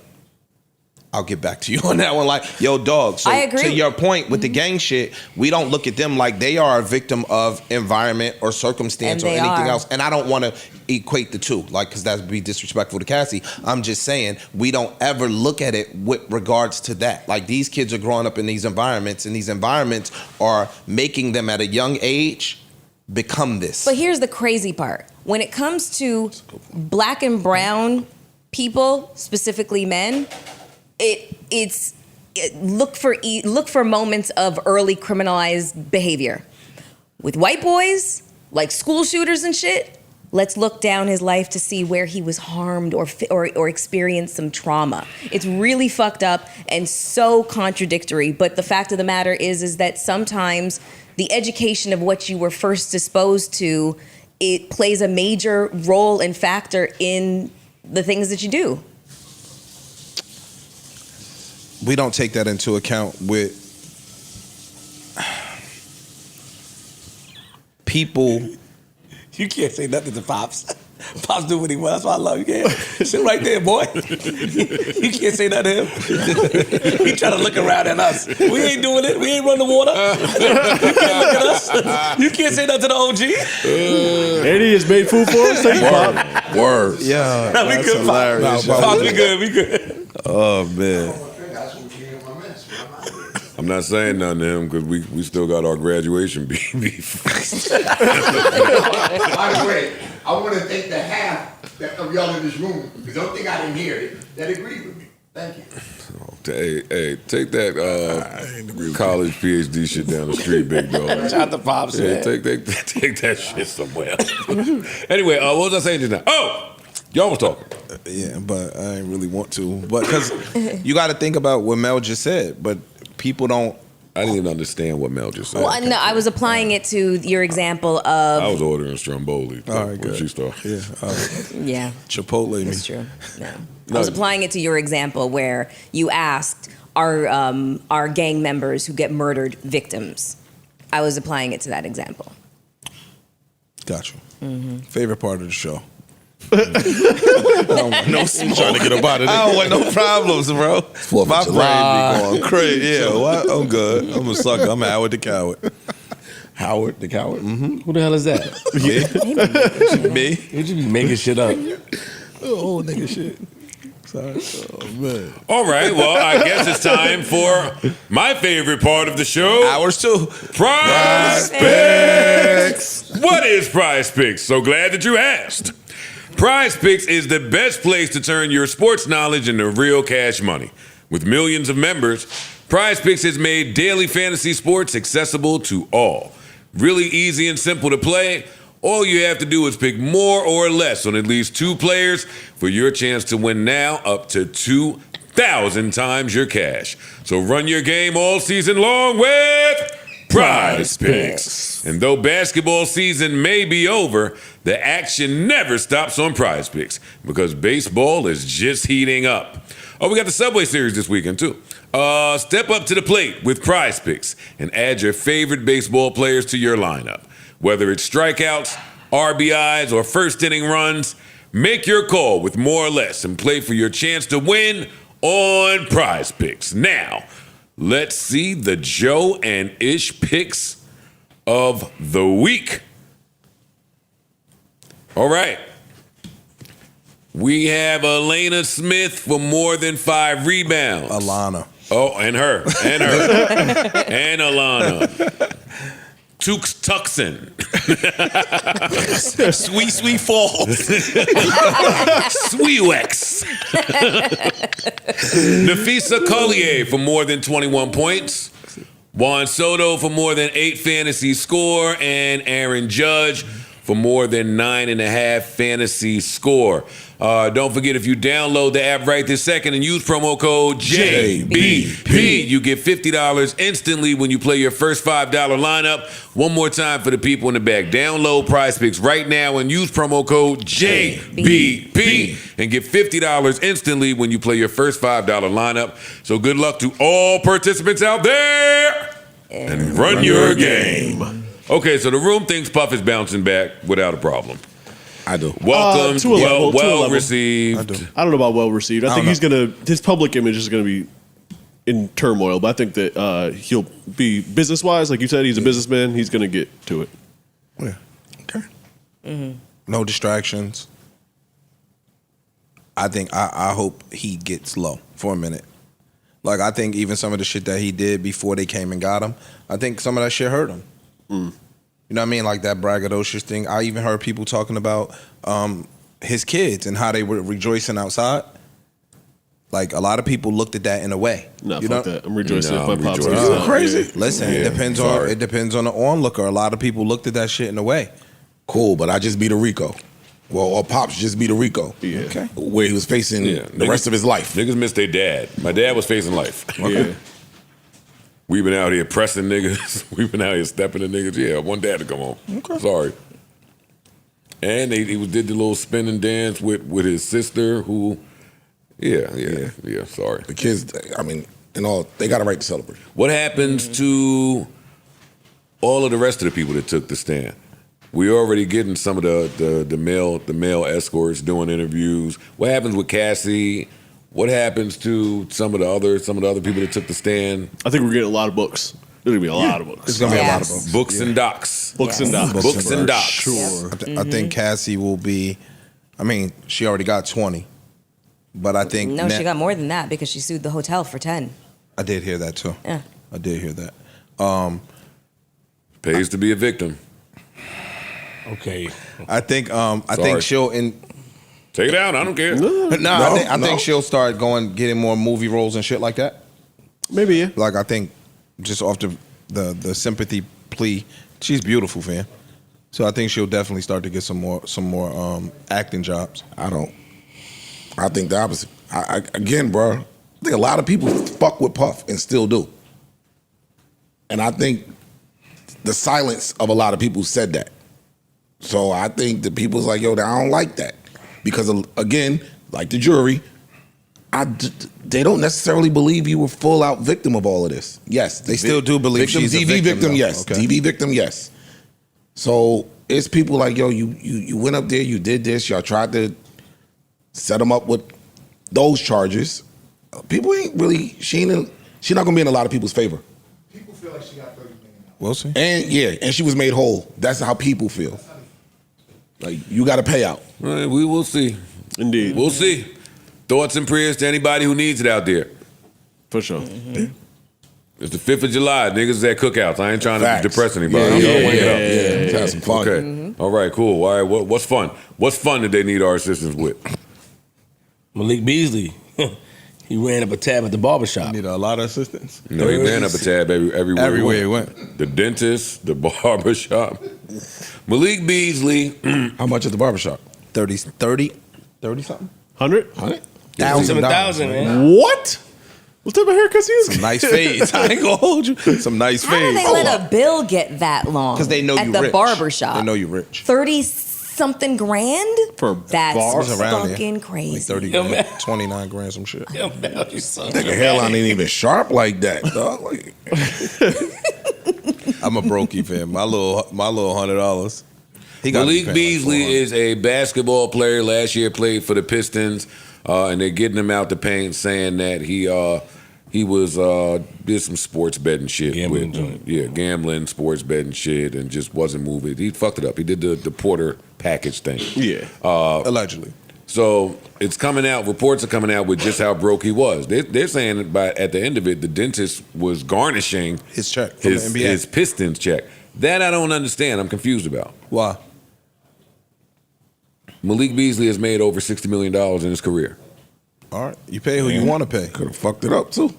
I'll get back to you on that one. Like, yo, dog. So I agree. to your point with the gang shit, we don't look at them like they are a victim of environment or circumstance And or they anything are. else. And I don't want to equate the two, like, because that would be disrespectful to Cassie. I'm just saying we don't ever look at it with regards to that. Like, these kids are growing up in these environments, and these environments are making them at a young age become this. But here's the crazy part. When it comes to black and brown people, specifically men, look for moments of early criminalized behavior. With white boys, like school shooters and shit, let's look down his life to see where he was harmed or experienced some trauma. It's really fucked up and so contradictory. But the fact of the matter is that sometimes the education of what you were first exposed to, it plays a major role and factor in the things that you do. We don't take that into account with people. You can't say nothing to Pops. Pops do what he wants. That's why I love you. Can't sit right there, boy. You can't say that to him. He trying to look around at us. We ain't doing it. We ain't run the water. You can't look at us. You can't say that to the OG. Eddie has made food for us. Thank you, Pop. Word. Yeah, No, we good, Pops. Pops, we good. We good. Oh man. I'm not saying nothing to him because we still got our graduation beef. By the way, I want to thank the half of y'all in this room, because don't think I didn't hear it, that agreed with me. Thank you. Hey, take that college PhD shit down the street, big dog. Shout out to Pops. Yeah, man. take that shit somewhere. Anyway, what was I saying just now? Oh, y'all was talking. Yeah, but I didn't really want to. But because you got to think about what Mel just said. But people don't. I didn't even understand what Mel just said. Well, no, I was applying it to your example of. I was ordering Stromboli. All right, when good. she started. Yeah, Yeah, Chipotle me. that's true. No. I was applying it to your example where you asked, are gang members who get murdered victims? I was applying it to that example. Got you. Favorite part of the show. I don't want no smoke. Trying to get up out of there. I don't want no problems, bro. 4th of My July. brain be going crazy. Yeah, what? I'm good. I'm a sucker. I'm Howard the Coward. Howard the Coward. Who the hell is that? Me? You just be making shit up. Oh, nigga shit. Sorry. Oh, man. All right, well, I guess it's time for my favorite part of the show. Hours too. Prize Picks! What is Prize Picks? So glad that you asked. Prize Picks is the best place to turn your sports knowledge into real cash money. With millions of members, Prize Picks has made daily fantasy sports accessible to all. Really easy and simple to play. All you have to do is pick more or less on at least 2 players for your chance to win now up to 2,000 times your cash. So run your game all season long with Prize Picks. And though basketball season may be over, the action never stops on Prize Picks because baseball is just heating up. Oh, we got the Subway Series this weekend too. Step up to the plate with Prize Picks and add your favorite baseball players to your lineup. Whether it's strikeouts, RBIs, or first inning runs, make your call with more or less and play for your chance to win on Prize Picks. Now, let's see the Joe and Ish picks of the week. All right. We have Elena Smith for more than 5 rebounds. Alana. Oh, and her. And Alana. Tukes Tuxin. Sweet Falls. Sweewex. Nafisa Collier for more than 21 points. Juan Soto for more than 8 fantasy score. And Aaron Judge for more than 9.5 fantasy score. Don't forget, if you download the app right this second and use promo code JBP, you get $50 instantly when you play your first $5 lineup. One more time for the people in the back. Download Prize Picks right now and use promo code JBP and get $50 instantly when you play your first $5 lineup. So good luck to all participants out there and run your game. Okay, so the room thinks Puff is bouncing back without a problem. I do. Welcome, to a level, to a well level. received. I don't know about well received. I think he's his public image is gonna be in turmoil, but I think that he'll be business wise, like you said, he's a businessman. He's gonna get to it. Yeah. Okay. No distractions. I think I hope he gets low for a minute. Like, I think even some of the shit that he did before they came and got him, I think some of that shit hurt him. You know what I mean? Like that braggadocious thing. I even heard people talking about his kids and how they were rejoicing outside. Like, a lot of people looked at that in a way. No, you fuck know? that. I'm rejoicing No, if my I'm pops rejoicing. is out. Crazy. Listen, Yeah, it depends on the onlooker. A lot of people looked at that shit in a way. Cool, but I just beat a Rico. Well, or Pops just beat a Rico. Yeah. Okay. Where he was facing the rest of his life. Niggas missed their dad. My dad was facing life. Yeah. We've been out here pressing niggas. We've been out here stepping to niggas. Yeah, one dad to come home. Okay. Sorry. And he did the little spinning dance with his sister who, yeah, sorry. The kids, I mean, they got a right to celebrate. What happens to all of the rest of the people that took the stand? We already getting some of the male escorts doing interviews. What happens with Cassie? What happens to some of the other people that took the stand? I think we're getting a lot of books. There's gonna be a lot of books. It's gonna be a lot of books. Books and docs. Books and docs. Books and docs. Sure. I think Cassie will be. I mean, she already got 20, but I think No, she got more than that because she sued the hotel for 10. I did hear that too. Yeah. I did hear that. Pays to be a victim. Okay. I think Sorry. she'll Take it out. I don't care. I think she'll start getting more movie roles and shit like that. Maybe, yeah. Like I think just off the sympathy plea, she's beautiful, fam. So I think she'll definitely start to get some more acting jobs. I think the opposite. Again, bro, I think a lot of people fuck with Puff and still do. And I think the silence of a lot of people said that. So I think the people's like, yo, I don't like that. Because, again, like the jury, they don't necessarily believe you were full out victim of all of this. Yes. They still do believe she's a victim, yes. Okay. DV victim, yes. So it's people like, yo, you went up there, you did this, y'all tried to set them up with those charges. People ain't really, she not gonna be in a lot of people's favor. People feel like she got 30 million. We'll see. And she was made whole. That's how people feel. Like, you got to pay out. All right, we will see. Indeed. We'll see. Thoughts and prayers to anybody who needs it out there. For sure. Mm-hmm. It's the 5th of July. Niggas is at cookouts. I ain't trying Facts. to depress anybody. Yeah. Have some fun. Okay. All right, cool. All right, what's fun? What's fun that they need our assistance with? Malik Beasley. He ran up a tab at the barbershop. Need a lot of assistance. No, he ran up a tab everywhere Everywhere he went. The dentist, the barbershop. Malik Beasley. How much at the barbershop? 30 something? 100? $1,000, man. What? What type of haircuts he is? Some nice fades. I ain't gonna hold you. Some nice How do fades. they let a bill get that long? Because they know at you the rich. barbershop. They know you rich. 30-something grand For that's bars around fucking there. crazy. Like 30 Yo, grand, man. 29 grand, some shit. Nigga, hairline ain't even sharp like that, dog. Like, I'm a brokey fan. My little $100. He got Malik Beasley is a basketball player. Last year played for the Pistons, and they're getting him out the paint, saying that he was did some sports betting shit. Gambling, sports betting shit, and just wasn't moving. He fucked it up. He did the Porter package thing. Yeah. allegedly. So it's coming out. Reports are coming out with just how broke he was. They're saying that at the end of it, the dentist was garnishing His check from the NBA. his Pistons check. That I don't understand. I'm confused about. Why? Malik Beasley has made over $60 million in his career. All right. You pay who you want to pay. could have fucked it up, too.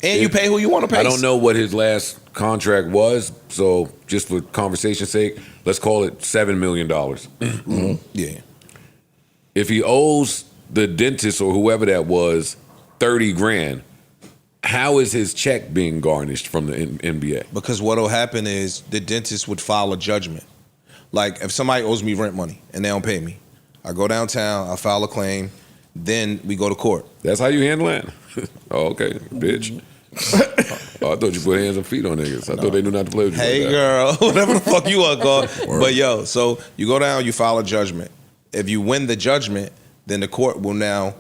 And you pay who you want to pay. I don't know what his last contract was, so just for conversation's sake, let's call it $7 million. Yeah. If he owes the dentist or whoever that was 30 grand, how is his check being garnished from the NBA? Because what'll happen is the dentist would file a judgment. Like if somebody owes me rent money and they don't pay me, I go downtown, I file a claim, then we go to court. That's how you handle that? Oh, okay, bitch. Oh, I thought you put hands and feet on niggas. I thought they knew not to play with you. Hey like that. girl, whatever the fuck you want, God. But yo, so you go down, you file a judgment. If you win the judgment, then the court will now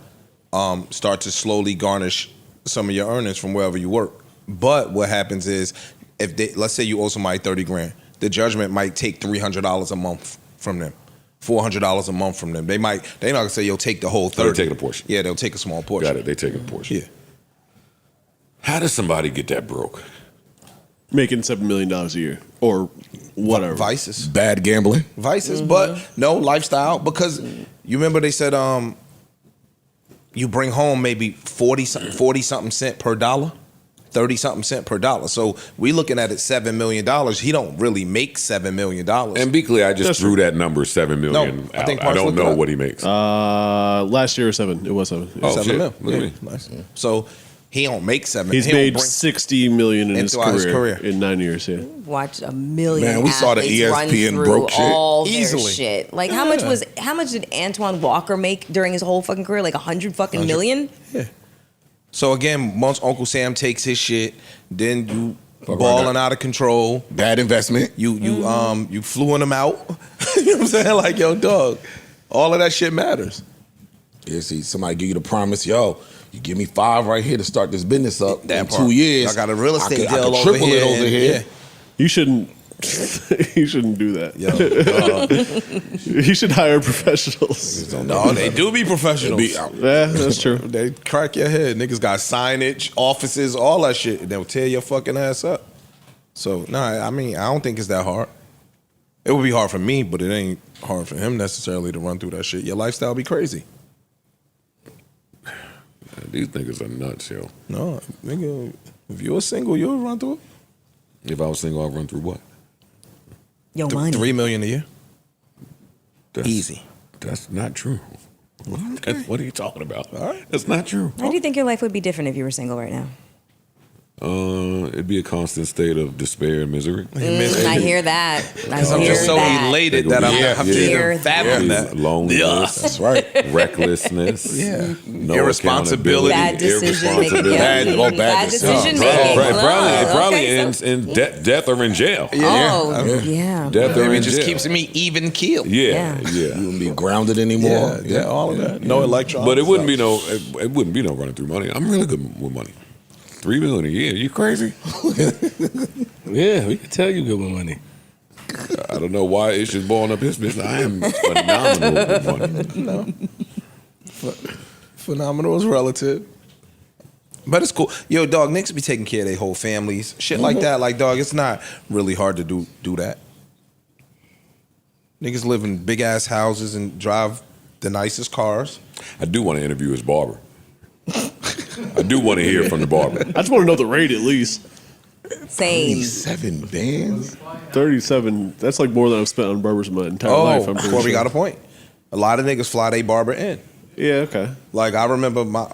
start to slowly garnish some of your earnings from wherever you work. But what happens is, if they, let's say you owe somebody 30 grand, the judgment might take $300 a month from them, $400 a month from them. They're not gonna say, yo, take the whole 30. they're taking a portion. Yeah, they'll take a small portion. Got it. They taking a portion. Yeah. How does somebody get that broke? Making $7 million a year or whatever. Vices. Bad gambling. Vices, but no lifestyle. Because you remember they said you bring home maybe 40 something cent per dollar, 30 something cent per dollar. So we looking at it $7 million. He don't really make $7 million. And be clear, I just threw that number $7 million I think out. I don't Parks know looked it what he makes. Last year or 7. It was 7. Oh, 7 shit. mil. Look at me. Nice. So he don't make 7. He's he don't made bring- $60 million in his throughout his career, career. in 9 years. Yeah. Watch a million. Man, we saw the athletes run ESPN through broke shit. all their Easily. shit. Like how much did Antoine Walker make during his whole fucking career? Like 100 fucking million. So again, once Uncle Sam takes his shit, then you balling out of control. Bad investment. You flew him out. You know what I'm saying? Like, yo, dog, all of that shit matters. Yeah, see, somebody give you the promise, yo, you give me 5 right here to start this business up. That in part. 2 years, I got a real estate I deal could over triple here. it over here. Yeah. You shouldn't. You shouldn't do that. Yo, You should hire professionals. no, they do be professionals. Yeah, that's true. They crack your head. Niggas got signage, offices, all that shit. And they'll tear your fucking ass up. So, I mean, I don't think it's that hard. It would be hard for me, but it ain't hard for him necessarily to run through that shit. Your lifestyle be crazy. These niggas are nuts, yo. No, nigga, if you're single, you'll run through it. If I was single, I'd run through what? Yo, money. $3 million a year. That's, Easy. That's not true. Okay. What are you talking about? All right. That's not true. How do you think your life would be different if you were single right now? It'd be a constant state of despair and misery. I hear that. I I'm hear just so that. elated that I have to Hear even fathom that. Loneliness. That's right. Recklessness. Yeah. No Irresponsibility. Bad decision making. Irresponsibility. Bad decision making. It probably Okay, ends in death or in jail. Oh, yeah. Death or Maybe in it just jail. keeps me even keeled. Yeah. You wouldn't be grounded anymore. Yeah, all of that. No electrons. But it wouldn't be no. It wouldn't be no running through money. I'm really good with money. $3 million a year. You crazy? Yeah, we can tell you good with money. I don't know why it's just blowing up his business. I am phenomenal with money. No. Phenomenal is relative. But it's cool. Yo, dog, niggas be taking care of their whole families. Shit like that. Like, dog, it's not really hard to do that. Niggas live in big ass houses and drive the nicest cars. I do want to interview his barber. I do want to hear from the barber. I just want to know the rate at least. Same. 7 bands. 37. That's like more than I've spent on barbers in my entire life. I'm pretty Corey sure. got a point. A lot of niggas fly they barber in. Yeah. Okay. Like, I remember my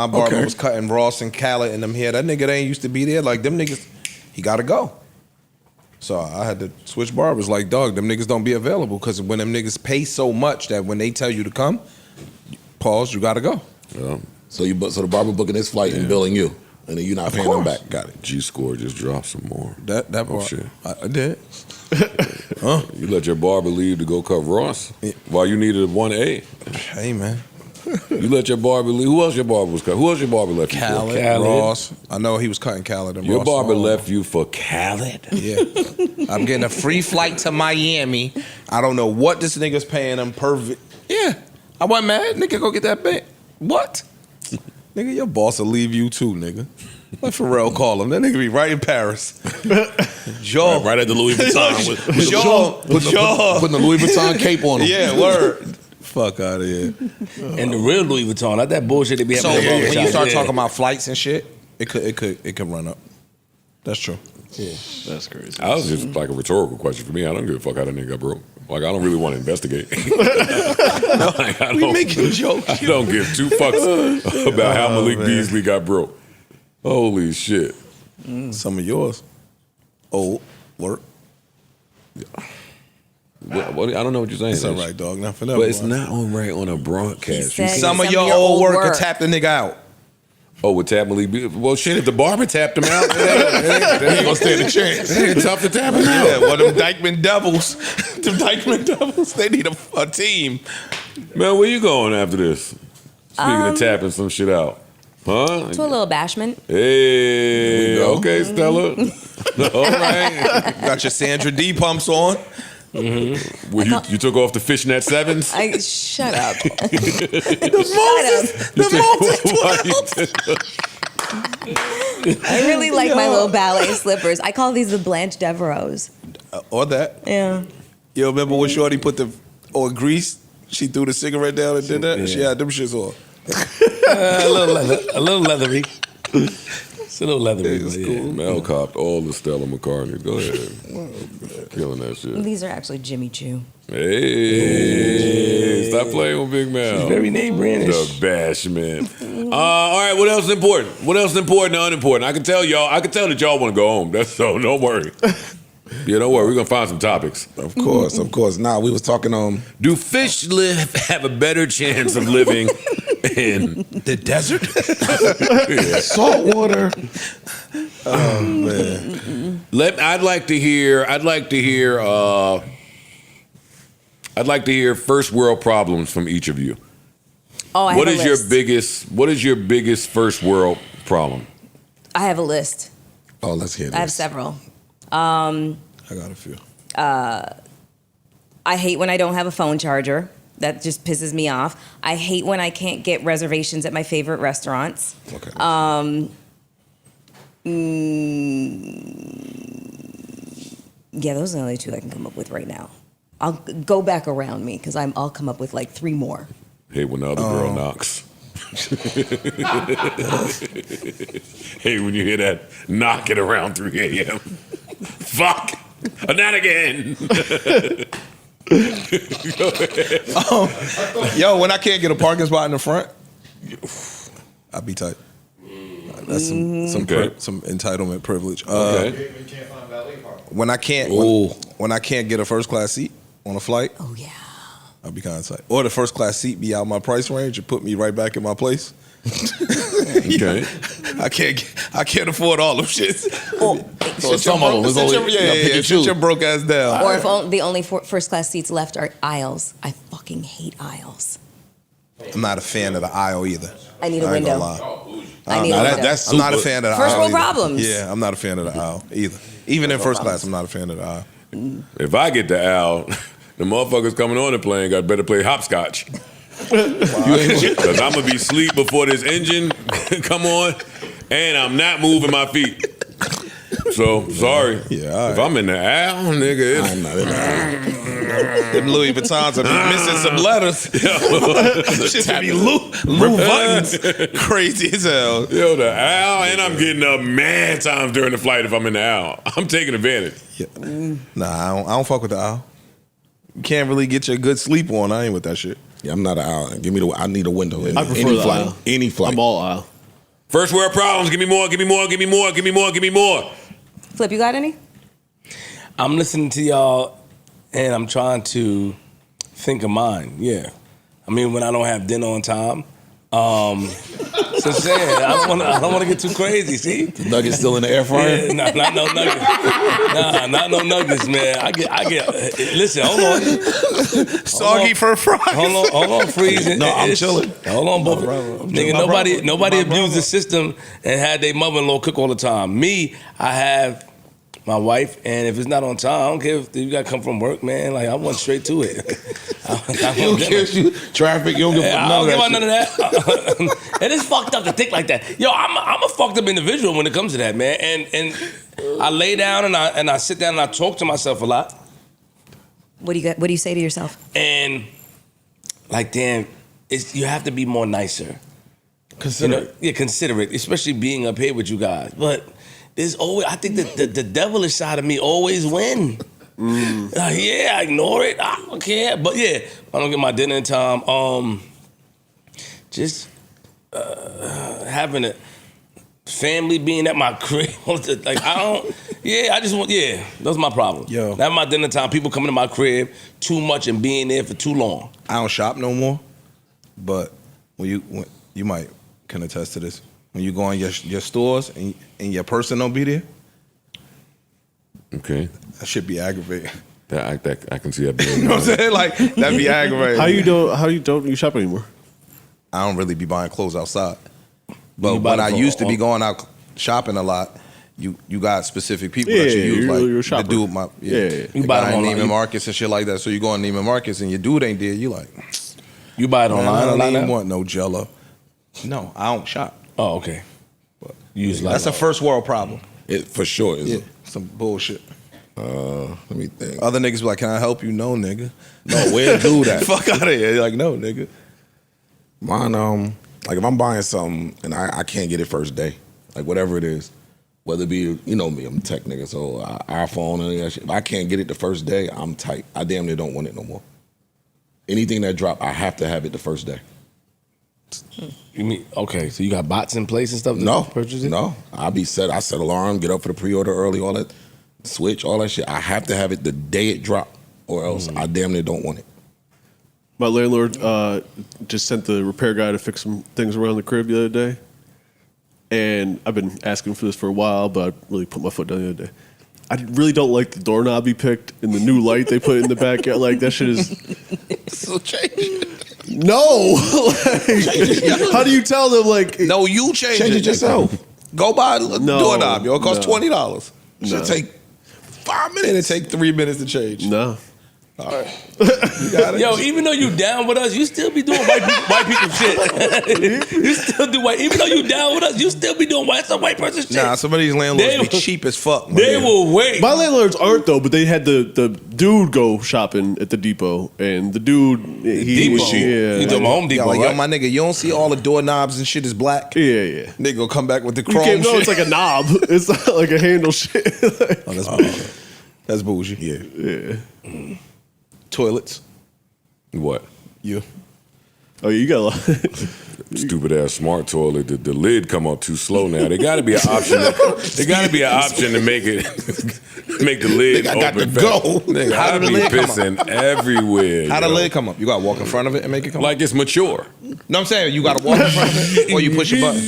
barber was cutting Ross and Khaled and them here. That nigga, they ain't used to be there. Like, them niggas, he got to go. So I had to switch barbers. Like, dog, them niggas don't be available because when them niggas pay so much that when they tell you to come, pause, you got to go. Yeah. So the barber booking his flight and billing you, and then you're not paying them back. Got it. G-score just dropped some more. That part. shit. I did. You let your barber leave to go cut Ross while you needed a 1A. Hey, man. You let your barber leave. Who else your barber was cutting? Who else your barber left you for? Khaled, Ross. I know he was cutting Khaled and Your Ross. barber left you for Khaled? Yeah. I'm getting a free flight to Miami. I don't know what this nigga's paying him per. Yeah. I wasn't mad. Nigga, go get that bank. What? Nigga, your boss will leave you too, nigga. Let Pharrell call him. That nigga be right in Paris. Joe. Right at the Louis Vuitton. Putting the Louis Vuitton cape on him. Yeah, word. Fuck out of here. And the real Louis Vuitton, not that bullshit they be having. So at the when barbershop. you start Yeah. talking about flights and shit, it could run up. That's true. Yeah. That's crazy. That was just like a rhetorical question for me. I don't give a fuck how that nigga got broke. Like, I don't really want to investigate. Like, We making jokes. I don't give 2 fucks about how Malik Beasley got broke. Holy shit. Some of yours. Old work. What, I don't know what you're saying. It's all right, dog. Not for that. But it's not all right on a broadcast. He You said- see- Some of your old work could tap the nigga out. Oh, with tap Malik Beasley? Well, shit, if the barber tapped him out, they ain't gonna stand a chance. It ain't tough to tap him out. Yeah, well, them Dykeman Devils, they need a team. Man, where you going after this? Speaking of tapping some shit out. Huh? To a little bashment. Hey, okay, Stella. All right. Got your Sandra D pumps on. Well, you took off the fishnet sevens? Shut up. I really like my little ballet slippers. I call these the Blanche Devereaux. Or that. Yeah. You remember when Shorty put grease? She threw the cigarette down and did that? Yeah. She had them shits on. A little leathery. It's a little leathery. It's but cool. yeah. Mel copped all the Stella McCartney. Go ahead. Killing that shit. These are actually Jimmy Choo. Hey, stop playing with Big Mel. Very name brandish. The bashment. All right, what else is important? What else is important and unimportant? I can tell that y'all want to go home. That's so. Don't worry. Yeah, don't worry. We're gonna find some topics. Of course. Nah, we was talking Do fish have a better chance of living in The desert? salt water. Oh, man. I'd like to hear first world problems from each of you. Oh, I have What a is list. your biggest first world problem? I have a list. Oh, let's hear this. I have several. I got a few. I hate when I don't have a phone charger. That just pisses me off. I hate when I can't get reservations at my favorite restaurants. Okay. Yeah, those are the only two I can come up with right now. I'll go back around me because I'll come up with like 3 more. Hate when the other girl knocks. Hate when you hear that knocking around 3 a.m. Fuck! Not again! Yo, when I can't get a parking spot in the front, I'll be tight. That's some entitlement privilege. Okay. When I can't get a first class seat on a flight, Oh yeah. I'll be kind of tight. Or the first class seat be out my price range and put me right back in my place. Okay. I can't afford all them shits. So some of them is only pick and sit choose. your broke ass down. Or if the only first class seats left are aisles. I fucking hate aisles. I'm not a fan of the aisle either. I need a ain't window. gonna lie. I need a window. That's I'm not a super. fan of the First aisle. world either. problems. Yeah, I'm not a fan of the aisle either. Even in first class, I'm not a fan of the aisle. If I get the owl, the motherfuckers coming on the plane got better play hopscotch. Because I'm going to be asleep before this engine come on, and I'm not moving my feet. So, sorry. Yeah, all right. If I'm in the owl, nigga, I'm not in there. Them Louis Vuittons are missing some letters. Shit to be Lou buttons. Crazy as hell. Yo, the owl, and I'm getting up mad times during the flight if I'm in the owl. I'm taking advantage. Yeah. Nah, I don't fuck with the owl. You can't really get your good sleep on. I ain't with that shit. Yeah, I'm not an aisle. I need a window. I prefer Any the flight. aisle. Any flight. I'm all aisle. First world problems, give me more, give me more, give me more, give me more, give me more. Flip, you got any? I'm listening to y'all, and I'm trying to think of mine. Yeah, I mean when I don't have dinner on time. So saying I don't want to get too crazy. See, The nuggets still in the air fryer? yeah, not no nuggets. Nah, not no nuggets, man. I get. Listen, hold on. Soggy for fries. Hold on, freeze. No, I'm chilling. Hold on, both. Nigga, nobody abused the system and had their mother-in-law cook all the time. Me, I have my wife, and if it's not on time, I don't care if you got to come from work, man. Like I went straight to it. You don't care if you traffic. You don't give a fuck. I don't give about none of that. It is fucked up to think like that. Yo, I'm a fucked up individual when it comes to that, man. And I lay down and I sit down and I talk to myself a lot. What do you say to yourself? And like, damn, you have to be more nicer. Consider Yeah, considerate, especially being up here with you guys. But there's always, I think that the devilish side of me always win. Yeah, I ignore it. I don't care. But yeah, I don't get my dinner in time. Just having a family being at my crib. Like I don't. Yeah, I just want. Yeah, that's my problem. Yo. Having my dinner time, people coming to my crib too much and being there for too long. I don't shop no more, but when you might can attest to this. When you go in your stores and your person don't be there, Okay. that should be aggravating. That I can see that being. You know what I'm saying? Like that'd be aggravating. How you don't shop anymore? I don't really be buying clothes outside. But You buy when the I clothes used to be on- going out shopping a lot, you got specific people Yeah, that you use. you're a Like shopper. the dude, my Yeah. the You buy guy them in online. Neiman Marcus and shit like that. So you go in Neiman Marcus and your dude ain't there. You like, You buy it man, online I a don't lot even now? want no Jello. No, I don't shop. Oh, okay. You use That's a first world problem. It for sure is. Yeah, some bullshit. Let me think. Other niggas be like, "Can I help you?" No, nigga. No, where do that? Fuck out of here. You're like, no, nigga. Mine, like if I'm buying something and I can't get it first day, like whatever it is, whether it be, you know me, I'm a tech nigga, so iPhone and that shit. If I can't get it the first day, I'm tight. I damn near don't want it no more. Anything that drop, I have to have it the first day. You mean okay? So you got bots in place and stuff? to No, purchase it? no. I set alarm, get up for the pre-order early, all that, switch, all that shit. I have to have it the day it drop, or else I damn near don't want it. My landlord just sent the repair guy to fix some things around the crib the other day. And I've been asking for this for a while, but I really put my foot down the other day. I really don't like the doorknob he picked and the new light they put in the backyard. Like, that shit is... So change it. No! Like, how do you tell them, like... No, you change Change it yourself. Go buy a No, doorknob, yo. It costs no. $20. Should No. take 5 minutes. It take 3 minutes to change. No. All right. You got it. Yo, even though you down with us, you still be doing white people shit. You still do white. Even though you down with us, you still be doing some white person shit. Nah, some of these landlords be cheap as fuck. They will wait. My landlords aren't though, but they had the dude go shopping at the depot, and the dude he was cheap. You doing Home Depot, Yo, right? my nigga, you don't see all the doorknobs and shit is black? Yeah. Nigga go come back with the You chrome can't know shit. it's like a knob. It's not like a handle shit. Oh, that's bougie. That's bougie. Yeah. Toilets. What? You. Oh, you got a lot. Stupid ass smart toilet. The lid come up too slow now. There got to be an option. There got to be an option to make it make the lid Nigga, I got open. to go. Nigga, How I did the be lid come pissing everywhere. How the yo. lid come up? You gotta walk in front of it and make it come up? Like it's mature. No, I'm saying you gotta walk in front of it or you push a button.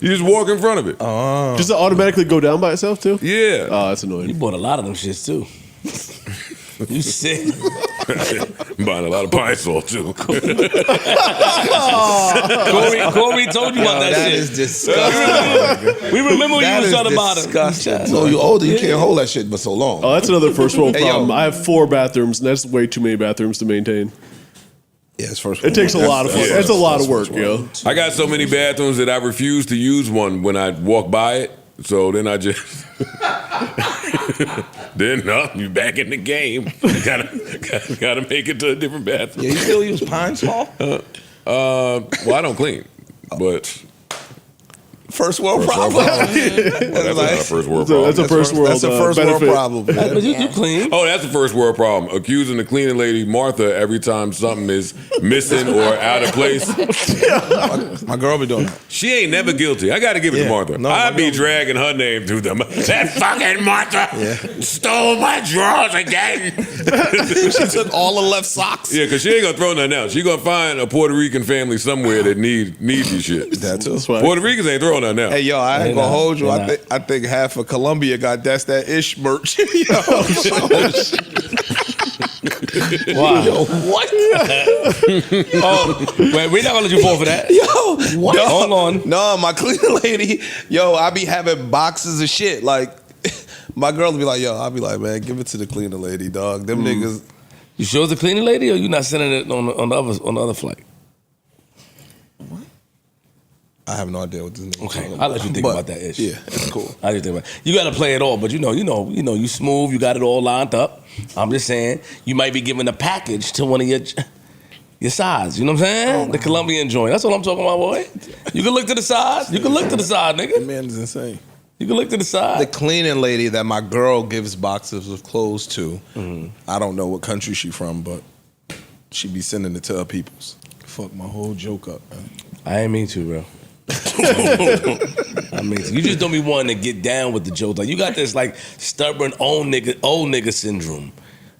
You just walk in front of it. Does it automatically go down by itself too? Yeah. Oh, that's annoying. You bought a lot of them shits too. You sick? Buying a lot of pine salt too. Corey told you about that That shit. is disgusting. We remember when That you was is talking about it. disgusting. So you older, you can't hold that shit for so long. Oh, that's another first world Hey, yo. problem. I have 4 bathrooms, and that's way too many bathrooms to maintain. Yeah, it's first. It takes a lot of that's- It's a lot of that's work, yo. I got so many bathrooms that I refuse to use one when I walk by it. So then I just then you back in the game. Gotta make it to a different bathroom. Yeah, you still use pine salt? Well, I don't clean, but First world First world problem. that's not a first world problem. That's a first world. That's a first world benefit. problem. But Man. you clean. Oh, that's the first world problem. Accusing the cleaning lady Martha every time something is missing or out of place. My girl be doing that. She ain't never guilty. I got to give it to Yeah. Martha. No, I my be girl- dragging her name through them. That fucking Martha stole my drawers again. She took all the left socks. Yeah, because she ain't gonna throw nothing out. She gonna find a Puerto Rican family somewhere that need these shit. That too. That's why. Puerto Ricans ain't throwing nothing out. Hey, yo, I ain't gonna hold you. They're I think half of Colombia got that's that ish merch. Yo, Wow. Yo, what? Oh, wait, we're not gonna let you fall for that. Yo, what? Hold on. No, my cleaning lady, yo, I be having boxes of shit. Like, my girl will be like, yo, I'll be like, man, give it to the cleaning lady, dog. Them niggas. You sure it's a cleaning lady, or you not sending it on the other flight? I have no idea what this nigga. Okay, I'll let you think about that issue. Yeah, that's cool. I just think about it. You got to play it all, but you know, you smooth. You got it all lined up. I'm just saying, you might be giving a package to one of your sides. You know what I'm saying? The Colombian joint. That's what I'm talking about, boy. You can look to the side. You can look to the side, That nigga. man is insane. You can look to the side. The cleaning lady that my girl gives boxes of clothes to, I don't know what country she from, but she be sending it to her peoples. Fuck my whole joke up, man. I ain't mean to, bro. I mean, you just don't be wanting to get down with the jokes. Like you got this like stubborn old nigga syndrome.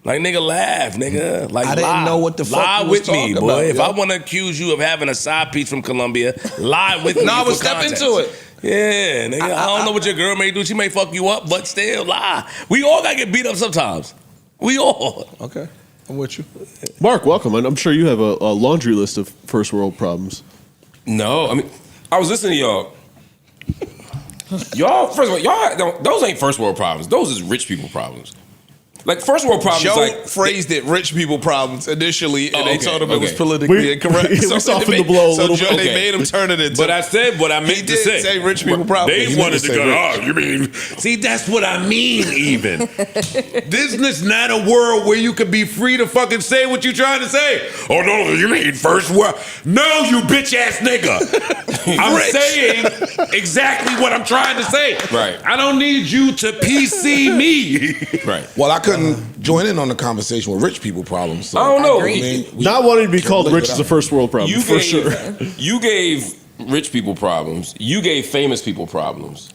Like nigga, laugh, nigga. Like I didn't know what the fuck lie you was with me, talking boy. about, If yo. I want to accuse you of having a side piece from Colombia, lie with me. No, I would for step context. into it. Yeah, nigga. I don't know what your girl may do. She may fuck you up, but still lie. We all gotta get beat up sometimes. We all. Okay, I'm with you. Mark, welcome. And I'm sure you have a laundry list of first world problems. No, I mean, I was listening to y'all. Y'all, first of all, y'all don't, those ain't first world problems. Those is rich people problems. Like first world problems, Joe like phrased it rich people problems initially, and Oh, they okay, told him it was okay. politically incorrect. we softened the blow a so little Joe, bit. they Okay. made him turn it into. But I said what I he meant to did say rich people problems. They wanted to go, oh, you mean, see, that's what I mean, even. This is not a world where you could be free to fucking say what you're trying to say. Oh, no, you mean first world. No, you bitch ass nigga. I'm saying exactly what I'm trying to say. Right. I don't need you to PC me. right. Well, I couldn't join in on the conversation with rich people problems. So, I don't know. I mean, we- Not wanting to be called live rich is without a first world problem, You for gave, sure. You gave rich people problems. You gave famous people problems.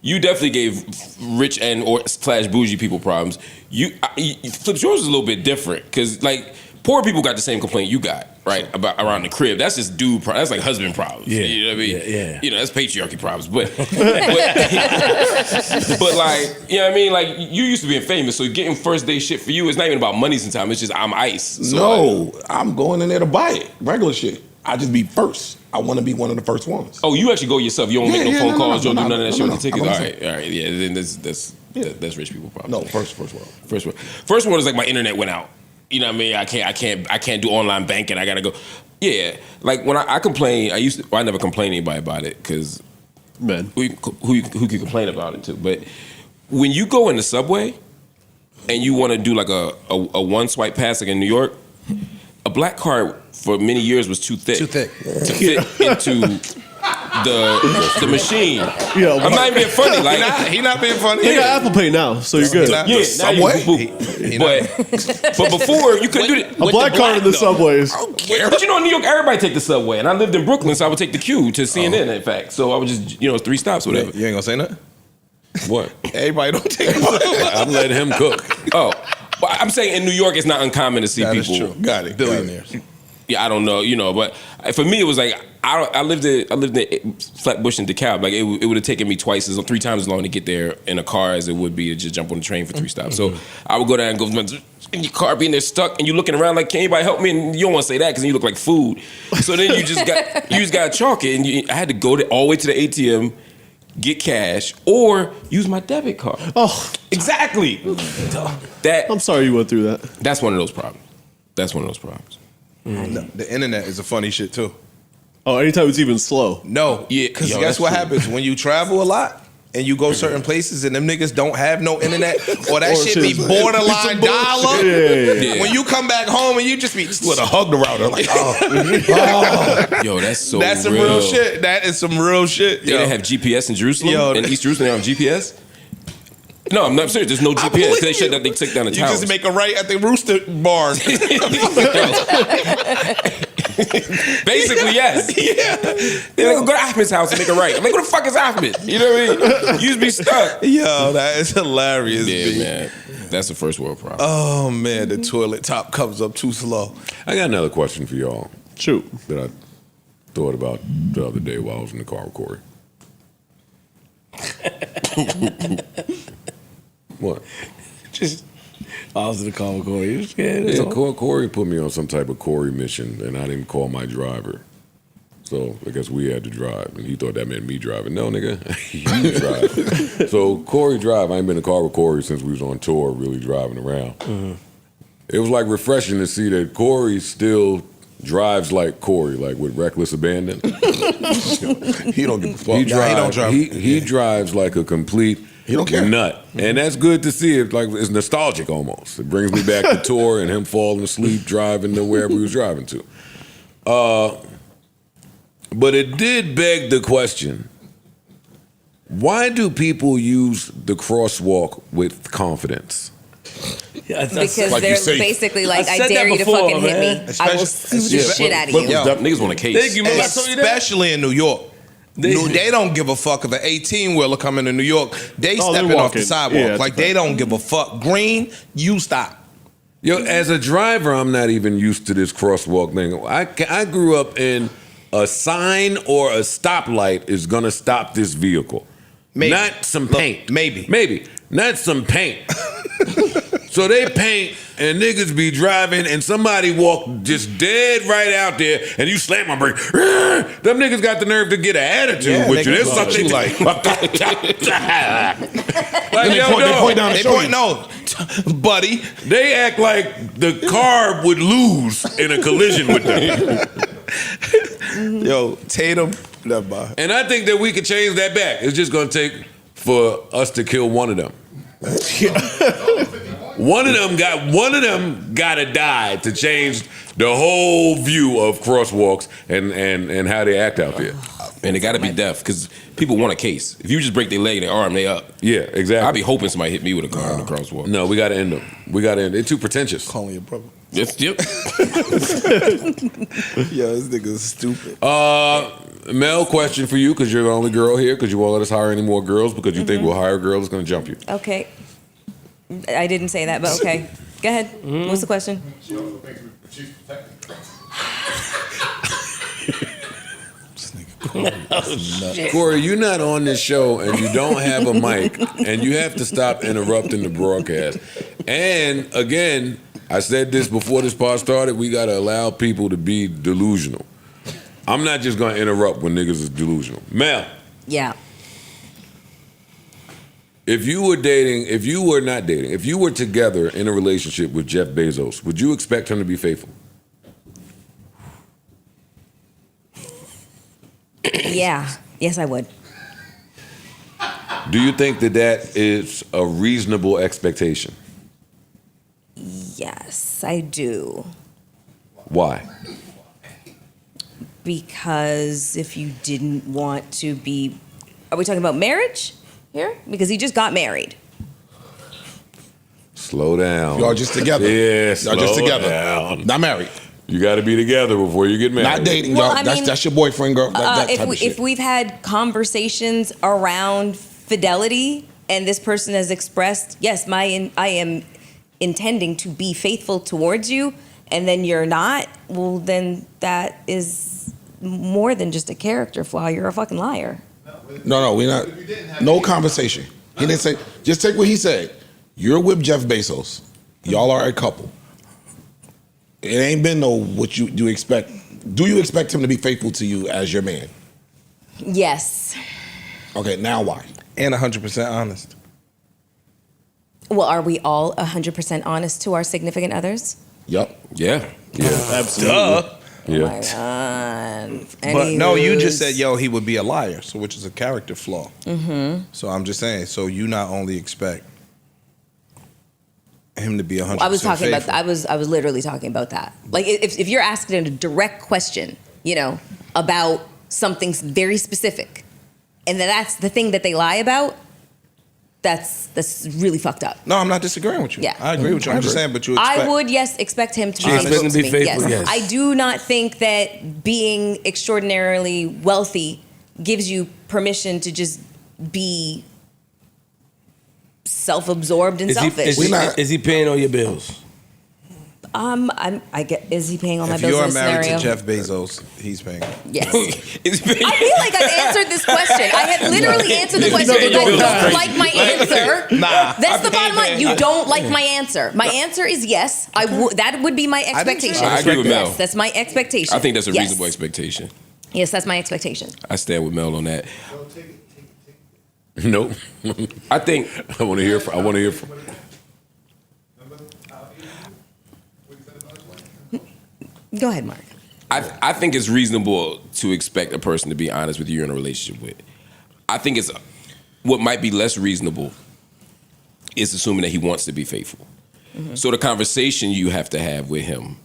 You definitely gave rich and or slash bougie people problems. Flips, yours is a little bit different because like poor people got the same complaint you got, right? About around the crib. That's just that's like husband problems. Yeah. You know what I mean? Yeah. You know, that's patriarchy problems. But like, you know what I mean? Like you used to being famous, so getting first day shit for you is not even about money sometimes. It's just I'm ice. So no, I'm going in there to buy it. Regular shit. I just be first. I want to be one of the first ones. Oh, you actually go yourself. You don't make no phone calls. You don't do none of that shit with the tickets. I'm All right. Yeah. Then that's Yeah, that's rich people problems. No, first world. First one is like my internet went out. You know what I mean? I can't do online banking. I gotta go. Yeah, like when I complain, I never complain to anybody about it because Man. who can complain about it to? But when you go in the subway and you want to do like a one swipe pass like in New York, a black card for many years was too thick. Too thick. To fit into the machine. Yeah, I'm not even being funny. Like He not being funny. They got Apple Pay now, so you're good. yeah, now you Subway? boop. But before you couldn't do it. A black card in the subways. But you know, in New York, everybody take the subway, and I lived in Brooklyn, so I would take the Q to CNN. In fact, so I would just 3 stops, whatever. You ain't gonna say nothing? What? Everybody don't take it. I'm letting him cook. Oh, well, I'm saying in New York, it's not uncommon to see That is people. true. Got it. Billionaires. Yeah, I don't know, but for me, it was like I lived in Flatbush and DeKalb. Like it would have taken me 3 times as long to get there in a car as it would be to just jump on the train for 3 stops. So I would go down and go in your car, being there stuck, and you looking around like, can anybody help me? And you don't want to say that because you look like food. So then you just got to chalk it, and I had to go all the way to the ATM, get cash, or use my debit card. Oh, Exactly. I'm sorry you went through that. That's one of those problems. No, the internet is a funny shit too. Oh, anytime it's even slow. No, Yeah, because yo, guess that's what true. happens when you travel a lot and you go certain places and them niggas don't have no internet or that Or shit be shit's- borderline dial-up. Yeah. When you come back home and you just be with a hug the router like, Yo, that's so that's some real shit. That is some real shit. They Yo. didn't have GPS in Jerusalem. Yo, in East Jerusalem, they don't have GPS. No, I'm not serious. There's no I GPS. believe They shut you. down. They took down the You towers. just make a right at the rooster barn. Basically, yes. Yeah. They're like, go to Ahmed's house and make a right. I'm like, who the fuck is Ahmed? You know what I mean? You just be stuck. Yo, that is hilarious. Yeah, B. man. That's the first world problem. Oh man, the toilet top comes up too slow. I got another question for y'all Shoot. that I thought about the other day while I was in the car with Corey. What? Just I was in the car with Corey. You scared? Yeah, Corey put me on some type of Corey mission, and I didn't call my driver. So I guess we had to drive, and he thought that meant me driving. No, nigga, you drive. So Corey drive. I ain't been in the car with Corey since we was on tour, really driving around. Mm-hmm. It was like refreshing to see that Corey still drives like Corey, like with reckless abandon. He don't give a fuck. He drives. he don't drive. He drives like a complete. He don't care. Nut, and that's good to see. It like it's nostalgic almost. It brings me back to tour and him falling asleep driving to wherever he was driving to. But it did beg the question: why do people use the crosswalk with confidence? Because like they're you say. basically like, I I said dare that you to before, fucking hit man. me. I will sue the shit out of you. Yo, Niggas want a case. Thank you, man. I told you that. especially in New York. They don't give a fuck if an 18-wheeler coming to New York. They Oh, they're stepping off the walking. sidewalk. Yeah, like they don't give a fuck. Green, you stop. Yo, as a driver, I'm not even used to this crosswalk thing. I grew up in a sign or a stoplight is gonna stop this vehicle. Maybe. Not some paint. Maybe. Not some paint. So they paint and niggas be driving and somebody walk just dead right out there and you slam my brake. Them niggas got the nerve to get an attitude Yeah, with you. they There's can something talk like, They yo, point down the They shoulder. point, no, buddy. they act like the car would lose in a collision with them. Yo, Tatum, never mind. And I think that we could change that back. It's just going to take for us to kill one of them. One of them got to die to change the whole view of crosswalks and how they act out there. And they got to be deaf because people want a case. If you just break their leg and their arm, they up. Yeah, exactly. I'd be hoping somebody hit me with a car on the crosswalk. No, we got to end them. They're too pretentious. Calling your brother. Yep. Yo, this nigga's stupid. Mel, question for you because you're the only girl here because you won't let us hire any more girls because you think we'll hire a girl that's going to jump you. Okay. I didn't say that, but okay. Go ahead. What's the question? Corey, you're not on this show and you don't have a mic and you have to stop interrupting the broadcast. And again, I said this before this part started, we got to allow people to be delusional. I'm not just going to interrupt when niggas is delusional. Mel, Yeah. if you were not dating, if you were together in a relationship with Jeff Bezos, would you expect him to be faithful? Yeah. Yes, I would. Do you think that is a reasonable expectation? Yes, I do. Why? Because if you didn't want to be, are we talking about marriage here? Because he just got married. Slow down. Y'all just together. Yeah, Y'all just together. down. Not married. You got to be together before you get married. Not dating. Well, Y'all, I mean, that's your boyfriend, girl. That type of shit. If we've had conversations around fidelity and this person has expressed, yes, I am intending to be faithful towards you, and then you're not, well, then that is more than just a character flaw. You're a fucking liar. No, we're not. No conversation. He didn't say. Just take what he said. You're with Jeff Bezos. Y'all are a couple. It ain't been no what you expect. Do you expect him to be faithful to you as your man? Yes. Okay, now why? And 100% honest. Well, are we all 100% honest to our significant others? Yep. Yeah. Absolutely. Duh. Oh my God. But no, you just said, yo, he would be a liar, so which is a character flaw. Mm-hmm. So I'm just saying, so you not only expect him to be 100% I was talking faithful. about. I was literally talking about that. Like, if you're asking a direct question, about something very specific, and that's the thing that they lie about, that's really fucked up. No, I'm not disagreeing with you. Yeah. I agree with you. I'm just saying, but you expect. I would, yes, expect him to be You expect faithful him to be to me. faithful, yes. I do not think that being extraordinarily wealthy gives you permission to just be self-absorbed and selfish. Is he paying all your bills? Is he paying all my If bills you in are this married scenario? to Jeff Bezos, he's paying. Yes. Is he paying- I feel like I've answered this question. I have literally answered the question. You guys don't like my answer. That's the bottom line. You don't like my answer. My answer is yes. That would be my expectation. I agree with Mel. Yes, that's my expectation. I think that's a Yes. reasonable expectation. Yes, that's my expectation. I stand with Mel on that. Nope. I think I want to hear from. Go ahead, Mark. I think it's reasonable to expect a person to be honest with you you're in a relationship with. I think it's what might be less reasonable is assuming that he wants to be faithful. Mm-hmm. So the conversation you have to have with him,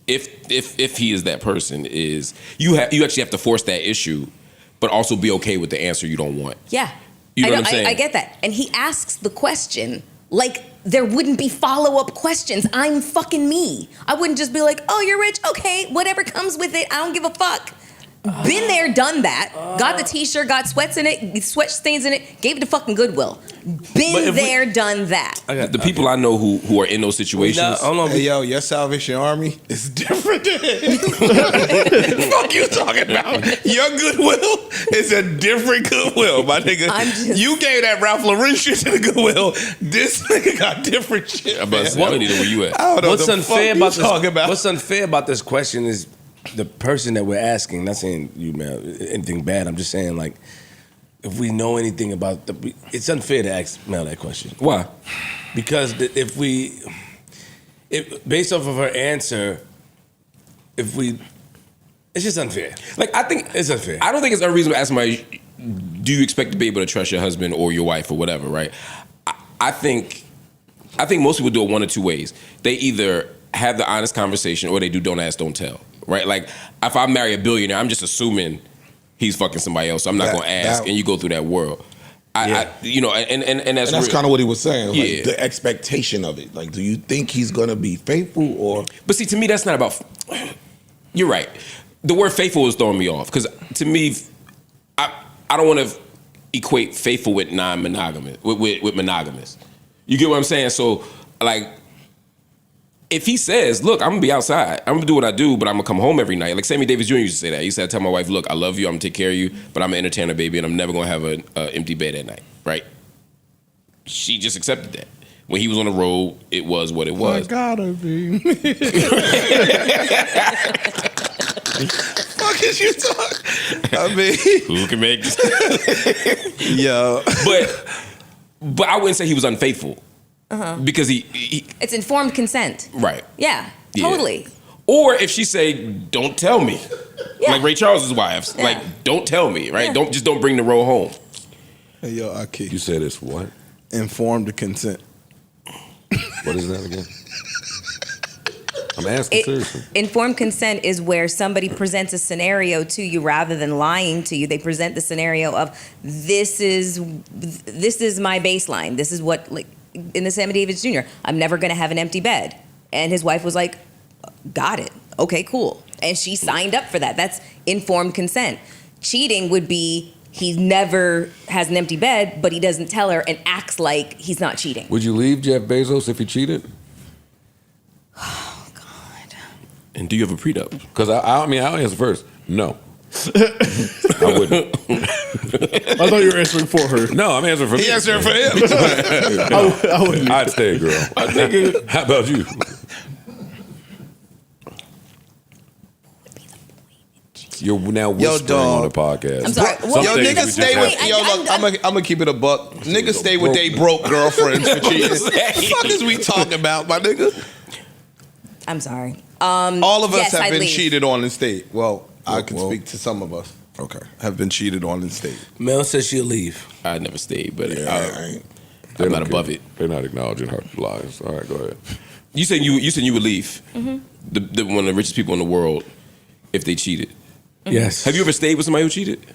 if he is that person, is you actually have to force that issue, but also be okay with the answer you don't want. Yeah. You know what I'm saying? I get that. And he asks the question like there wouldn't be follow-up questions. I'm fucking me. I wouldn't just be like, oh, you're rich? Okay, whatever comes with it. I don't give a fuck. Been there, done that. Got the t-shirt, got sweat stains in it, gave it to fucking Goodwill. Been there, done that. The people I know who are in those situations. Hold on, Hey, yo, your Salvation Army is different than fuck you talking about. Your Goodwill is a different Goodwill, my nigga. You gave that Ralph Lauren shit to the Goodwill. This nigga got different shit. I'm about to say, I don't even know where you at. I don't know What's the unfair fuck about you talking this? about. What's unfair about this question is the person that we're asking. Not saying you, man, anything bad. I'm just saying, like, if we know anything about it's unfair to ask Mel that question. Why? Because if based off of her answer, it's just unfair. Like, I think It's unfair. I don't think it's unreasonable to ask somebody, do you expect to be able to trust your husband or your wife or whatever, right? I think most people do it one of two ways. They either have the honest conversation or they do don't ask, don't tell, right? Like, if I marry a billionaire, I'm just assuming he's fucking somebody else, so I'm not going to ask, and you go through that world. And that's kind of what he was saying. Like, Yeah. the expectation of it. Like, do you think he's going to be faithful or? But see, to me, that's not about. You're right. The word faithful is throwing me off because to me, I don't want to equate faithful with non-monogamous, with monogamous. You get what I'm saying? So, like, if he says, look, I'm going to be outside. I'm going to do what I do, but I'm going to come home every night. Like Sammy Davis Jr. used to say that. He said, I tell my wife, look, I love you. I'm going to take care of you, but I'm going to entertain a baby, and I'm never going to have an empty bed at night, right? She just accepted that. When he was on the road, it was what it was. I gotta be. Fuck is you talking? I mean, Who can make this? yo. But But I wouldn't say he was unfaithful because he It's informed consent. right. Yeah, Yeah. totally. Or if she say, "Don't tell me," Yeah. like Ray Charles's wives, Yeah. like, "Don't tell me," right? Yeah. Don't bring the roll home. Hey, yo, Aki. You said it's what? Informed consent. What is that again? I'm asking seriously. Informed consent is where somebody presents a scenario to you rather than lying to you. They present the scenario of this is my baseline. This is what, like in the Sammy Davis Jr. I'm never going to have an empty bed, and his wife was like, "Got it. Okay, cool," and she signed up for that. That's informed consent. Cheating would be he never has an empty bed, but he doesn't tell her and acts like he's not cheating. Would you leave Jeff Bezos if he cheated? And do you have a prenup? Because I mean, I'll answer first. No. I wouldn't. I thought you were answering for her. No, I'm answering for me. He answering for him. I wouldn't. I'd stay, girl. How about you? You're now whispering dog. on the podcast. I'm sorry. Some What- Yo, things we niggas just stay have- with. Yo, look, I'm gonna keep it a buck. Niggas stay with they broke girlfriends for cheating. What the fuck is we talking about, my nigga? I'm sorry. All of us yes, have I'd been leave. cheated on in state. Well, I can well. speak to some of us. Okay. Have been cheated on in state. Mel says she'll leave. I never stayed, but I ain't. They I'm don't not above care. it. They're not acknowledging her lies. All right, go ahead. You said you would leave the one of the richest people in the world if they cheated. Yes. Have you ever stayed with somebody who cheated?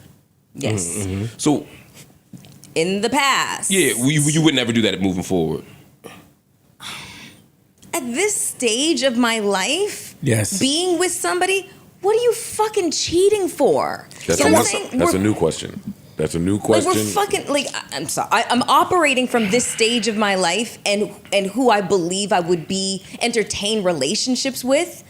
Yes. So In the past. yeah, you would never do that moving forward. At this stage of my life, Yes. being with somebody, what are you fucking cheating for? That's, You know what I'm a, saying? that's a We're- new question. That's a new Like question. we're fucking like I'm sorry. I'm operating from this stage of my life and who I believe I would be entertain relationships with.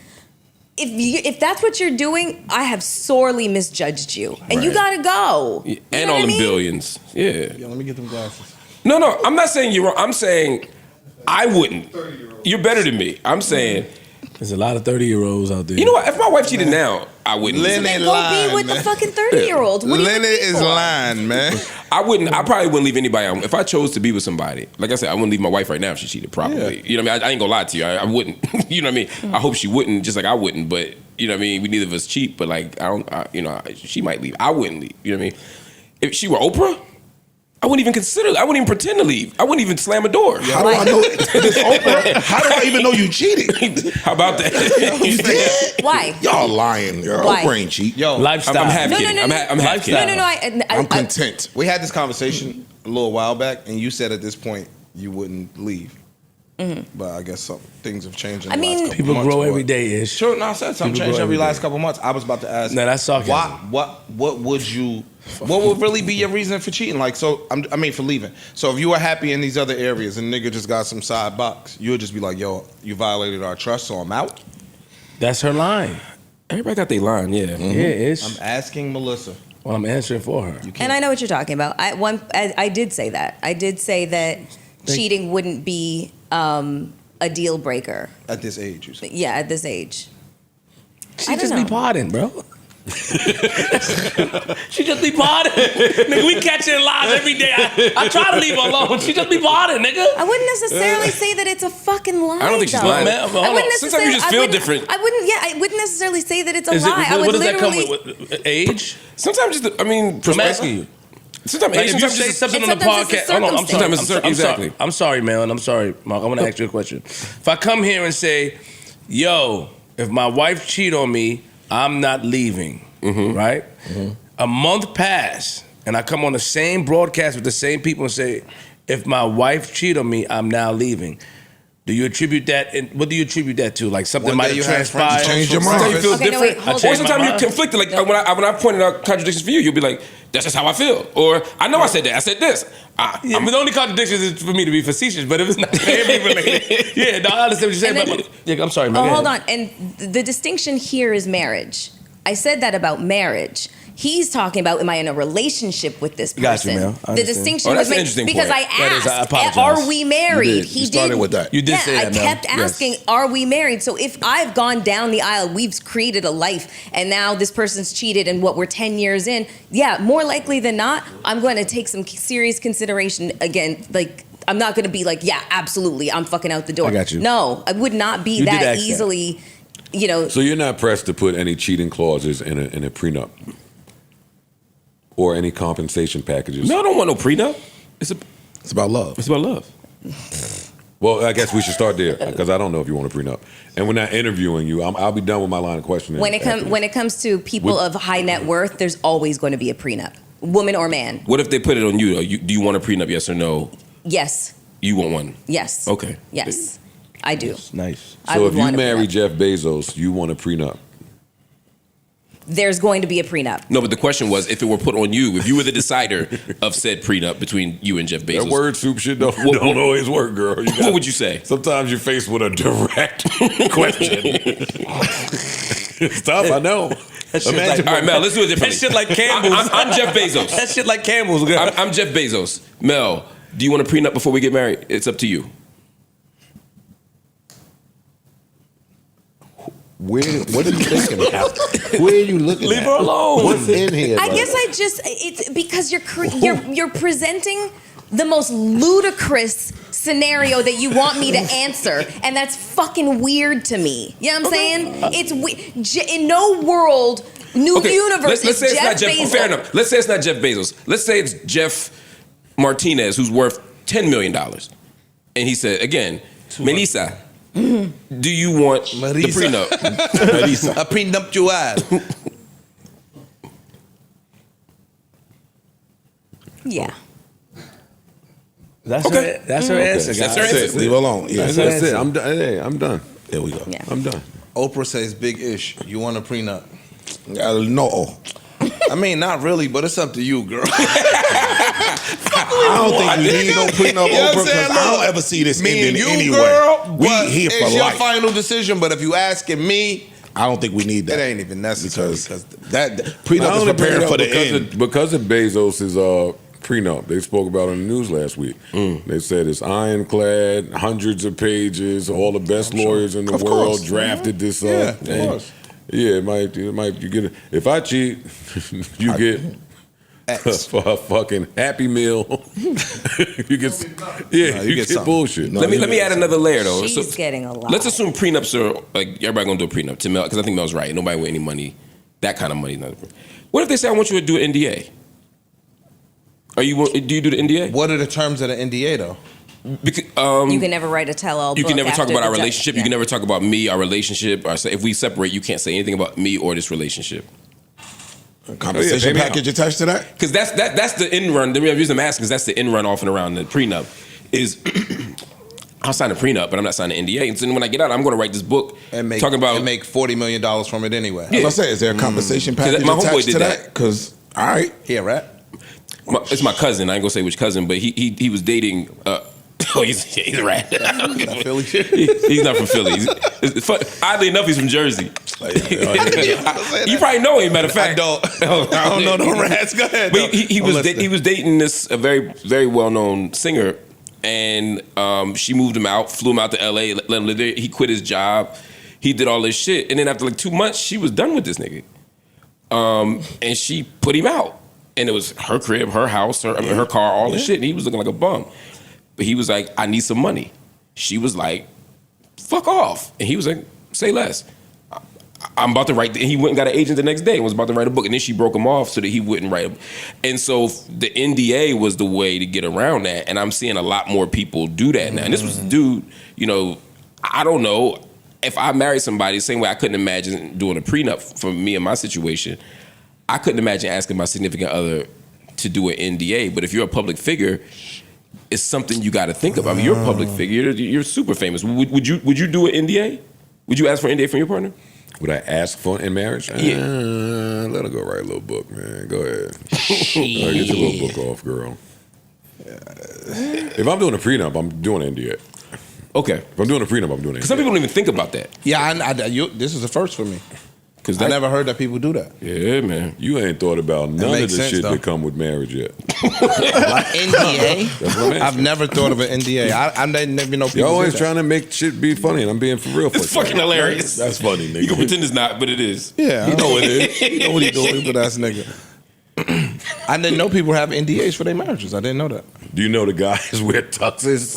If that's what you're doing, I have sorely misjudged you, and you gotta go. You And know all what I them mean? billions. Yeah. Yo, let me get them glasses. No, I'm not saying you're wrong. I'm saying I wouldn't. You're better than me. I'm saying, There's a lot of 30-year-olds out there. you know what? If my wife cheated now, I wouldn't. Lynn Then ain't go lying, be with man. the fucking 30-year-old. Lenny is lying, man. I probably wouldn't leave anybody. If I chose to be with somebody, like I said, I wouldn't leave my wife right now if she cheated, probably. Yeah. You know what I mean? I ain't gonna lie to you. I wouldn't. You know what I mean? I hope she wouldn't, just like I wouldn't, but you know what I mean? We neither of us cheat, but like, she might leave. I wouldn't leave. You know what I mean? If she were Oprah, I wouldn't even consider. I wouldn't even pretend to leave. I wouldn't even slam a door. How do I know this Oprah? How do I even know you cheated? How about that? You did? Why? Y'all lying. Yo, Why? Oprah ain't cheat. Yo, Lifestyle. I'm half No, kidding. no, no, I'm half kidding. No. I'm content. we had this conversation a little while back, and you said at this point you wouldn't leave. But I guess some things have changed. In I the mean- last couple People months, grow but- every day ish. Sure, no, I said something People changed grow every every last day. couple months. I was about to ask. No, that's sarcasm. What would you? What would really be your reason for cheating? Like, so I mean, for leaving. So if you were happy in these other areas and nigga just got some side box, you would just be like, yo, you violated our trust, so I'm out. That's her line. Everybody got their line, yeah. Yeah, ish. I'm asking Melissa. Well, I'm answering for her. And I know what you're talking about. I did say that. I did say that cheating wouldn't be a deal breaker. At this age, you said. Yeah, at this age. She I don't just be know. pardoned, bro. She just be pardoned. Nigga, we catch her in lies every day. I try to leave her alone. She just be pardoned, nigga. I wouldn't necessarily say that it's a fucking lie. I don't think she's though. lying. Man, hold I on. wouldn't Sometimes you just feel different. I wouldn't necessarily say that it's a Is it, lie. I would what does that come literally. with age? Sometimes just, I'm asking you. Sometimes Like if you sometimes say just- something on the sometimes it's podcast, a hold on, I'm sorry. Sometimes it's a I'm sorry. exactly. I'm sorry, man. I'm sorry, Mark. I want to ask you a question. If I come here and say, "Yo, if my wife cheat on me, I'm not leaving," right? A month pass, and I come on the same broadcast with the same people and say, "If my wife cheat on me, I'm now leaving." Do you attribute that? What do you attribute that to? Like something One day might have you had friends transpired. change your Sometimes mind. you feel Okay, no, different, wait, hold or on. sometimes My you're mind. conflicted. Like when I pointed out contradictions for you, you'll be like, "That's just how I feel," or "I know I said that. I said this." Yeah, but the only contradiction is for me to be facetious, but if it's not family related, yeah, no, I understand what you're saying. And then- But, yeah, I'm sorry, man. Oh, go hold ahead. on. And the distinction here is marriage. I said that about marriage. He's talking about, am I in a relationship with this person? Got you, Mel. I The understand. distinction Oh, that's was an made interesting because point. I That is, I asked, apologize. are we married? did. You started with that. You did say I that, Mel. kept Yes. asking, are we married? So if I've gone down the aisle, we've created a life, and now this person's cheated, and we're 10 years in, yeah, more likely than not, I'm going to take some serious consideration again, like, I'm not going to be like, yeah, absolutely, I'm fucking out the door. I got you. No, I would not be You did that ask that. easily, you know. So you're not pressed to put any cheating clauses in a prenup or any compensation packages? No, I don't want no prenup. It's about love. It's about love. Well, I guess we should start there because I don't know if you want a prenup. And we're not interviewing you. I'll be done with my line of questioning. When it comes to people of high net worth, there's always going to be a prenup, woman or man. What if they put it on you, though? Do you want a prenup, yes or no? Yes. You want one? Yes. Okay. Yes, I do. Nice. I So would if you want a marry prenup. Jeff Bezos, you want a prenup. There's going to be a prenup. No, but the question was, if it were put on you, if you were the decider of said prenup between you and Jeff Bezos, That word soup shit don't always work, girl. what would you say? Sometimes you're faced with a direct question. Stop, I know. Imagine All right, Mel, let's do it differently. That shit like Campbell's. I'm Jeff Bezos. That shit like Campbell's, girl. I'm Jeff Bezos. Mel, do you want a prenup before we get married? It's up to you. What are you thinking about? Where are you looking Leave at? her alone. What's in here? I guess it's because you're presenting the most ludicrous scenario that you want me to answer, and that's fucking weird to me. You know what I'm saying? It's in no world, universe. Let's say it's not Jeff. Bezos. Fair enough. Let's say it's not Jeff Bezos. Let's say it's Jeff Martinez, who's worth $10 million, and he said again, Melissa, do you want the prenup? A prenuptial. Yeah. That's Okay. her. That's her answer, That's guys. her answer. That's it. Leave it alone. Yeah. That's it. I'm done. Hey, I'm done. There we go. Yeah. I'm done. Oprah says big ish. You want a prenup? No. I mean, not really, but it's up to you, girl. I don't think we need no prenup, You know what Oprah, I'm because saying? I don't Look, ever see this Me and ending you, anyway. girl, We but here for it's your life. final decision. But if you asking me, I don't think we need that. it ain't even necessary Because because that I prenup is only bring it preparing up for the because end. because of Bezos' prenup. They spoke about it in the news last week. They said it's ironclad, hundreds of pages, all the best lawyers in the Of world course. drafted this up. Yeah, of and course. Yeah, it might you get it. If I cheat, you get X. a fucking Happy Meal. you get you get something. bullshit. Let me add another layer though. She's getting a lot. Let's assume prenups are like everybody gonna do a prenup to Mel because I think Mel's right. Nobody with any money, that kind of money. What if they say I want you to do an NDA? Do you do the NDA? What are the terms of the NDA though? Because, you can never write a tell-all. you can book never talk after about our the judge- relationship. yeah. You can never talk about me, our relationship. Or say, if we separate, you can't say anything about me or this relationship. Compensation pay me package attached to that? Because that's the end run. The reason I'm asking is that's the end run off and around the prenup. Is I'll sign a prenup, but I'm not signing an NDA. And so then when I get out, I'm going to write this book And make talking about $40 million from it anyway. As I say, is there a compensation package my homeboy attached did to that. that? Because, all right. Here, right? It's my cousin. I ain't gonna say which cousin, but he was dating. He's a rat. Philly shit. He's not from Philly. Oddly enough, he's from Jersey. You probably know him. Matter of fact, I don't know no rats. Go ahead. But he was dating this a very very well known singer, and she moved him out, flew him out to L.A., let him live there. He quit his job. He did all this shit, and then after like 2 months, she was done with this nigga, and she put him out. And it was her crib, her house, her car, all the shit. And he was looking like a bum. But he was like, I need some money. She was like, fuck off. And he was like, say less. I'm about to write. He went and got an agent the next day and was about to write a book. And then she broke him off so that he wouldn't write. And so the NDA was the way to get around that. And I'm seeing a lot more people do that now. And this was a dude, I don't know. If I married somebody, the same way I couldn't imagine doing a prenup for me in my situation, I couldn't imagine asking my significant other to do an NDA. But if you're a public figure, it's something you got to think about. I mean, you're a public figure. You're super famous. Would you do an NDA? Would you ask for an NDA from your partner? Would I ask for in marriage? Yeah. Let her go write a little book, man. Go ahead. Get your little book off, girl. If I'm doing a prenup, I'm doing an NDA. Okay. If I'm doing a prenup, I'm doing an NDA. Because some people don't even think about that. Yeah, this is the first for me. Because I never heard that people do that. Yeah, man. You ain't thought about none of makes the sense, shit though. that come with marriage yet. Like NDA? That's what I'm I've asking. never thought of an NDA. I didn't even know people You're always did that. trying to make shit be funny, and I'm being for real. it's fucking hilarious. That's funny, You can nigga. pretend it's not, but it is. Yeah, You know it is. You know what he doing, stupid ass nigga. I didn't know people have NDAs for their marriages. I didn't know that. Do you know the guys wear tuxes?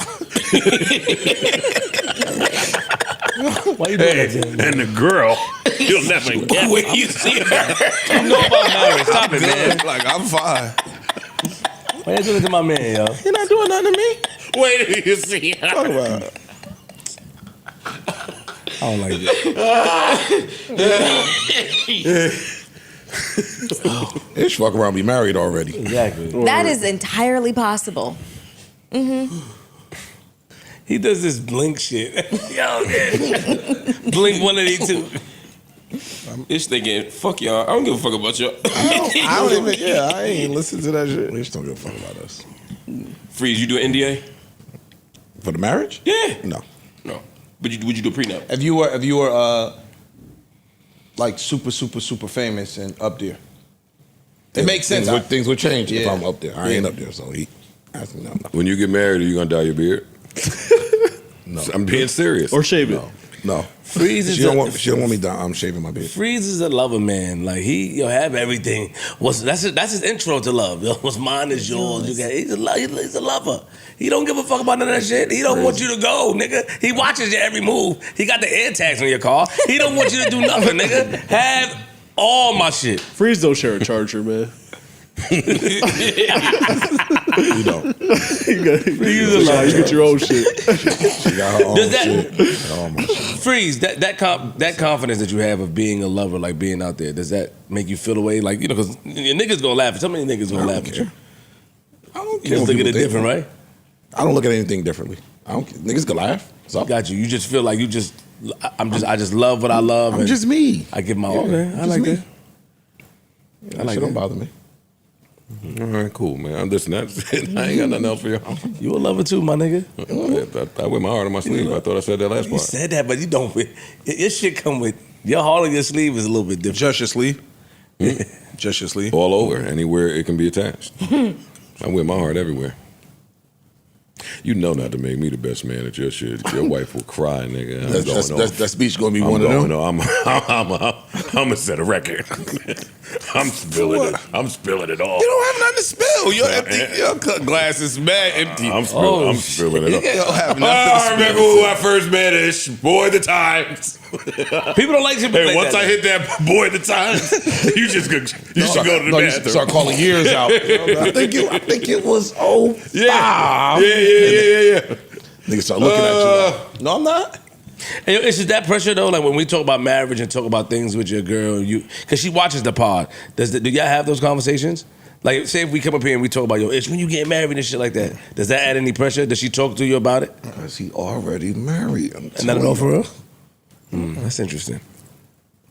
Why you doing that, Jim? And the girl, you'll never get. When you see her. You know about marriage. Stop it, man. Like, I'm fine. Why you doing it to my man, yo? You're not doing nothing to me. Wait till you see her. Talk about it. I don't like that. Ish fuck around, be married already. Exactly. That is entirely possible. He does this Blink shit. Yo, Blink 182. Ish thinking, fuck y'all. I don't give a fuck about y'all. I don't even, I ain't listen to that shit. Ish don't give a fuck about us. Freeze, you do an NDA? For the marriage? Yeah. No. No. But would you do a prenup? If you were like super famous and up there, it makes sense. Things would change if Yeah. I'm up there. I ain't up there, so he asked me no. When you get married, are you gonna dye your beard? No. I'm being serious. Or shave it. No. Freeze is She don't want me done. I'm shaving my beard. Freeze is a lover man. Like you'll have everything. That's his intro to love. Yo, what's mine is yours. He's a lover. He don't give a fuck about none of that shit. He don't want you to go, nigga. He watches your every move. He got the air tags on your car. He don't want you to do nothing, nigga. Have all my shit. Freeze don't share a charger, man. You don't. You get your own shit. She got her own Does that- shit. Got all my shit. Freeze, that confidence that you have of being a lover, like being out there, does that make you feel away? Like, because your niggas gonna laugh. So many niggas gonna laugh at you. I don't You care. just what look at people it think. different, right? I don't look at anything differently. I don't. Niggas can laugh. So Got you. You just feel like I just love what I love. I'm and just me. I give my Yeah, okay. I just like me. that. I like shit don't that. bother me. All right, cool, man. I'm just not. I ain't got nothing else for y'all. You a lover too, my nigga. I wear my heart on my sleeve. I thought I said that last You part. said that, but you don't. Your shit come with your heart on your sleeve is a little bit different. Just your sleeve. Just your sleeve. All over, anywhere it can be attached. I wear my heart everywhere. You know not to make me the best man at your shit. Your wife will cry, nigga. I'm going on. That speech gonna be I'm one of going them. on. I'm gonna set a record. I'm spilling it. I'm spilling it all. You don't have nothing to spill. Your empty, your glass is mad empty. I'm spilling it all. You don't have nothing I to remember spill. who I first met is Boy the Times. People don't like you. Hey, like once that. I hit that Boy the Times, you should go to the You bathroom. start calling years out. I think it was Yeah. 05. Yeah. Niggas start looking at you. No, I'm not. Hey, it's just that pressure though. Like when we talk about marriage and talk about things with your girl, because she watches the pod. Do y'all have those conversations? Like, say if we come up here and we talk about it's when you get married and shit like that. Does that add any pressure? Does she talk to you about it? Because he already married. And I don't know for real. That's interesting.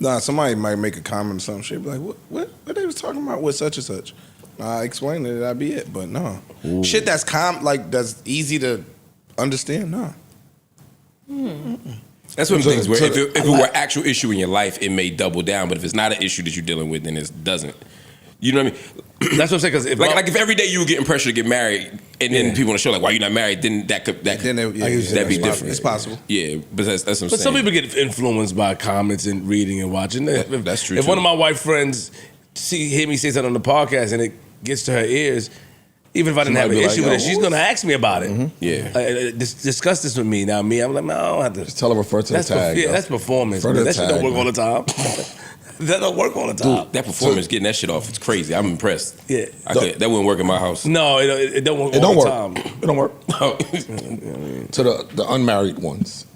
Nah, somebody might make a comment or some shit. Be like, what they was talking about with such and such. I explained it. That'd be it. But no, shit that's that's easy to understand. No. That's one of the things where if it were an actual issue in your life, it may double down. But if it's not an issue that you're dealing with, then it doesn't. You know what I mean? That's what I'm saying. Because if every day you were getting pressure to get married, and then people on the show like, why you not married? Then that'd be different. It's possible. Yeah, but that's what I'm But saying. some people get influenced by comments and reading and watching. That's true, If too. one of my white friends hear me say something on the podcast and it gets to her ears, even if I didn't might have an be like, issue with "Yo, it, she's gonna ask me about it. Yeah. Discuss this with me. Now me, I'm like, no, I don't have to. Just tell her refer to the tag. Yeah, yo. that's performance. Refer to Man. the That shit don't tag, work man. all the time. That don't work all the time. Dude, that performance, getting that shit off, it's crazy. I'm impressed. Yeah. That wouldn't work in my house. No, it don't work It all don't the work. time. It don't work. To the unmarried ones,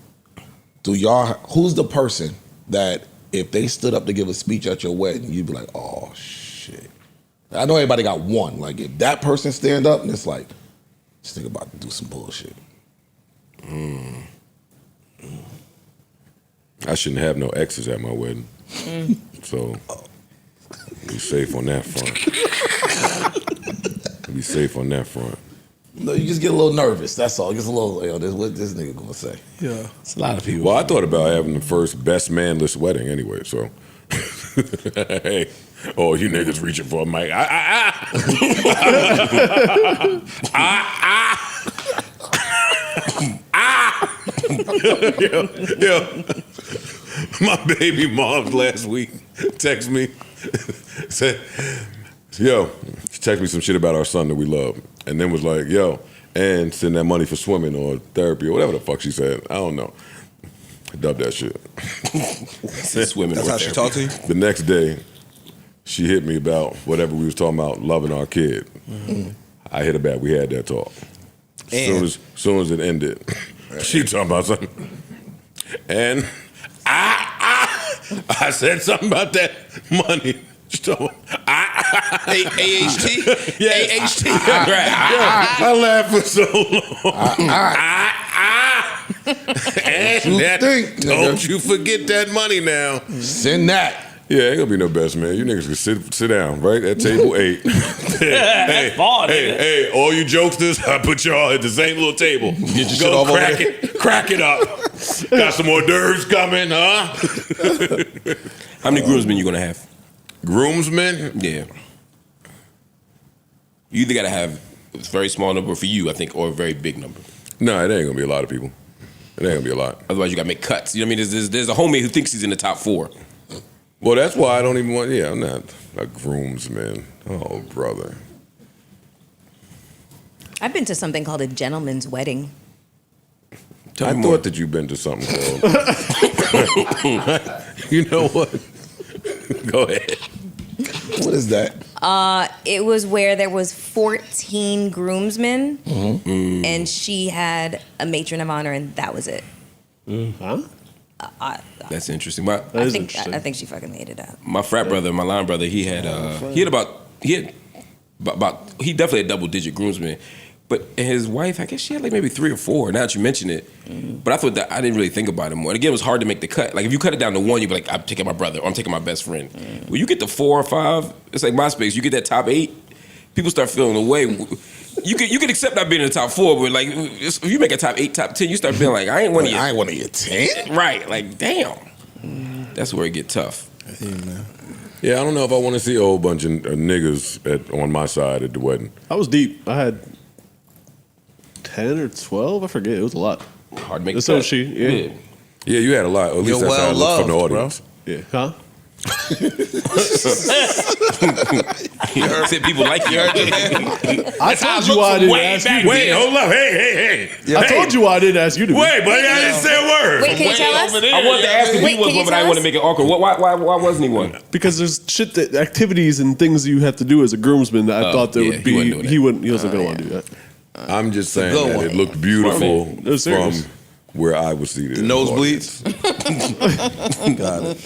who's the person that if they stood up to give a speech at your wedding, you'd be like, oh shit. I know everybody got one. Like if that person stand up and it's like, this nigga about to do some bullshit. I shouldn't have no exes at my wedding. So be safe on that front. Be safe on that front. No, you just get a little nervous. That's all. Just a little. Yo, what this nigga gonna say? Yeah, it's a lot of people. Well, I thought about having the first best manless wedding anyway. So Hey, oh, you niggas reaching for a mic. Yo. My baby mom last week texted me, said, yo, she texted me some shit about our son that we love. And then was like, yo, and send that money for swimming or therapy or whatever the fuck she said. I don't know. Dub that shit. Swimming. That's how she talked to you? The next day, she hit me about whatever we was talking about, loving our kid. Mm-hmm. I hit her back. We had that talk. Soon as it ended, she talking about something. And I said something about that money. She told me, AHT? Yeah. AHT. I laughed for so long. And that, think, don't nigga? you forget that money now. Send that. Yeah, ain't gonna be no best man. You niggas can sit down right at table 8. hey, hey, all you jokesters, I put y'all at the same little table. Get your shit Go off over there. crack it up. Got some hors d'oeuvres coming, huh? How many groomsmen you gonna have? Groomsmen? Yeah. You either gotta have a very small number for you, I think, or a very big number. No, it ain't gonna be a lot of people. It ain't gonna be a lot. Otherwise, you gotta make cuts. You know what I mean? There's a homie who thinks he's in the top 4. Well, that's why I don't even want. Yeah, I'm not a groomsman. Oh, brother. I've been to something called a gentleman's wedding. I thought that you've been to something called. You know what? Go ahead. What is that? It was where there was 14 groomsmen, and she had a matron of honor, and that was it. Huh? That's interesting. I think she fucking made it up. My frat brother, my line brother, he definitely had double-digit groomsmen. But his wife, I guess she had like maybe 3 or 4. Now that you mention it, but I thought that I didn't really think about it more. And again, it was hard to make the cut. Like if you cut it down to 1, you'd be like, I'm taking my brother, or I'm taking my best friend. When you get to 4 or 5, it's like MySpace. You get that top 8, people start feeling away. You can accept not being in the top 4, but like if you make a top 8, top 10, you start feeling like I ain't one of you. I ain't one of your 10. Right? Like damn, that's where it get tough. Yeah, I don't know if I want to see a whole bunch of niggas on my side at the wedding. I was deep. I had 10 or 12. I forget. It was a lot. Hard to make. So she, yeah. Yeah, you had a lot. At least You're that's how it looked from the well-loved, audience. Yeah. Huh? Said people like you. I told you why I didn't ask you. Wait, hold up. Hey. I told you why I didn't ask you to be. Wait, buddy, I didn't say a word. Wait, can you tell us? I wanted to ask if Wait, he was can you one, but I tell didn't want to us? make it awkward. Why wasn't he one? Because there's shit that activities and things you have to do as a groomsman that I thought there yeah, would he be. wasn't doing that. He wasn't gonna want to do that. I'm just saying good that one. it looked beautiful Smart man. No, serious. from where I was seated. Nosebleeds? Got it.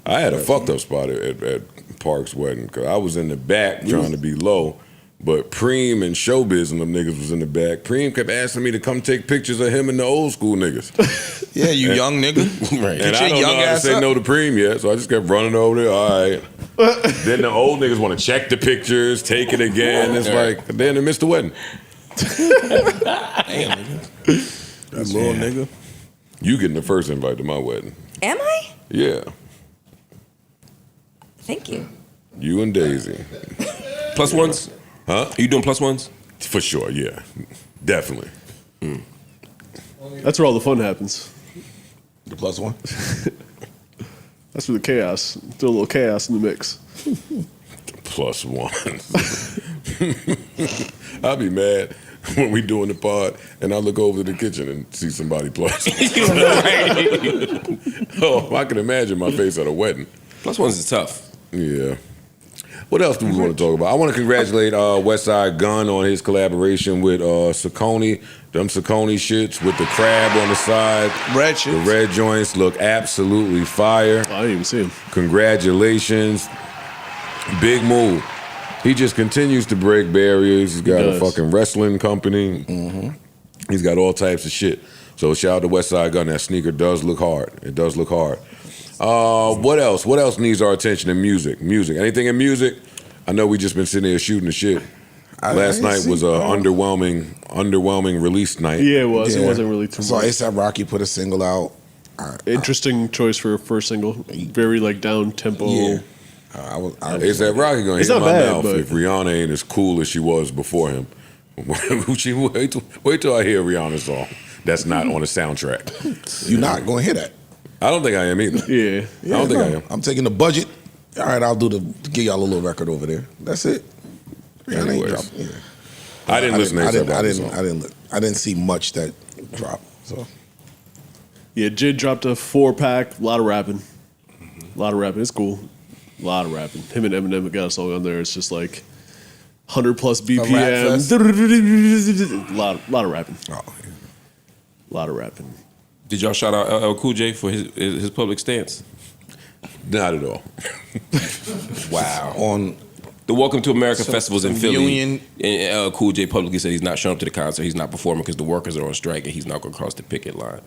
I had a fucked up spot at Park's wedding because I was in the back trying to be low, but Preem and Showbiz and them niggas was in the back. Preem kept asking me to come take pictures of him and the old school niggas. Yeah, you young nigga. Right. And Get I your don't know young how to ass say up. no to Preem yet, so I just kept running over there. All right. Then the old niggas want to check the pictures, take it again. It's like, then they missed the wedding. Damn, nigga. That little nigga. You getting the first invite to my wedding. Am I? Yeah. Thank you. You and Daisy. Plus ones? Huh? Are you doing plus ones? For sure, yeah. Definitely. That's where all the fun happens. The plus one. That's where the chaos. Throw a little chaos in the mix. Plus one. I'll be mad when we doing the pod and I look over to the kitchen and see somebody plus. Oh, I can imagine my face at a wedding. Plus ones is tough. Yeah. What else do we want to talk about? I want to congratulate Westside Gun on his collaboration with Saucony. Them Saucony shits with the crab on the side. Red shits. The red joints look absolutely fire. I didn't even see him. Congratulations. Big move. He just continues to break barriers. He's got a fucking wrestling company. He's got all types of shit. So shout out to Westside Gun. That sneaker does look hard. It does look hard. What else? What else needs our attention in music? Music. Anything in music? I know we just been sitting here shooting the shit. Last night was a underwhelming release night. Yeah, it was. It wasn't really too So much. ASAP Rocky put a single out. Interesting choice for a first single. Very like down tempo. Yeah. Is that rocket going It's to hit not my bad, mouth but- if Rihanna ain't as cool as she was before him? Wait till I hear Rihanna's song. That's not on a soundtrack. You're not going to hear that. I don't think I am either. Yeah. I don't think I am. I'm taking the budget. All right, I'll give y'all a little record over there. That's it. Rihanna ain't Anyways. dropping. Yeah. I didn't listen to I didn't see much that dropped. So Yeah, Jid dropped a 4-pack. A lot of rapping. A lot of rapping. It's cool. A lot of rapping. Him and Eminem got a song on there. It's just like 100 plus BPM. A lot of rapping. Oh, A lot of rapping. Did y'all shout out LL Cool J for his public stance? Not at all. wow. On The Welcome to America festivals in some Philly. union- And LL Cool J publicly said he's not showing up to the concert. He's not performing because the workers are on strike and he's not going to cross the picket line.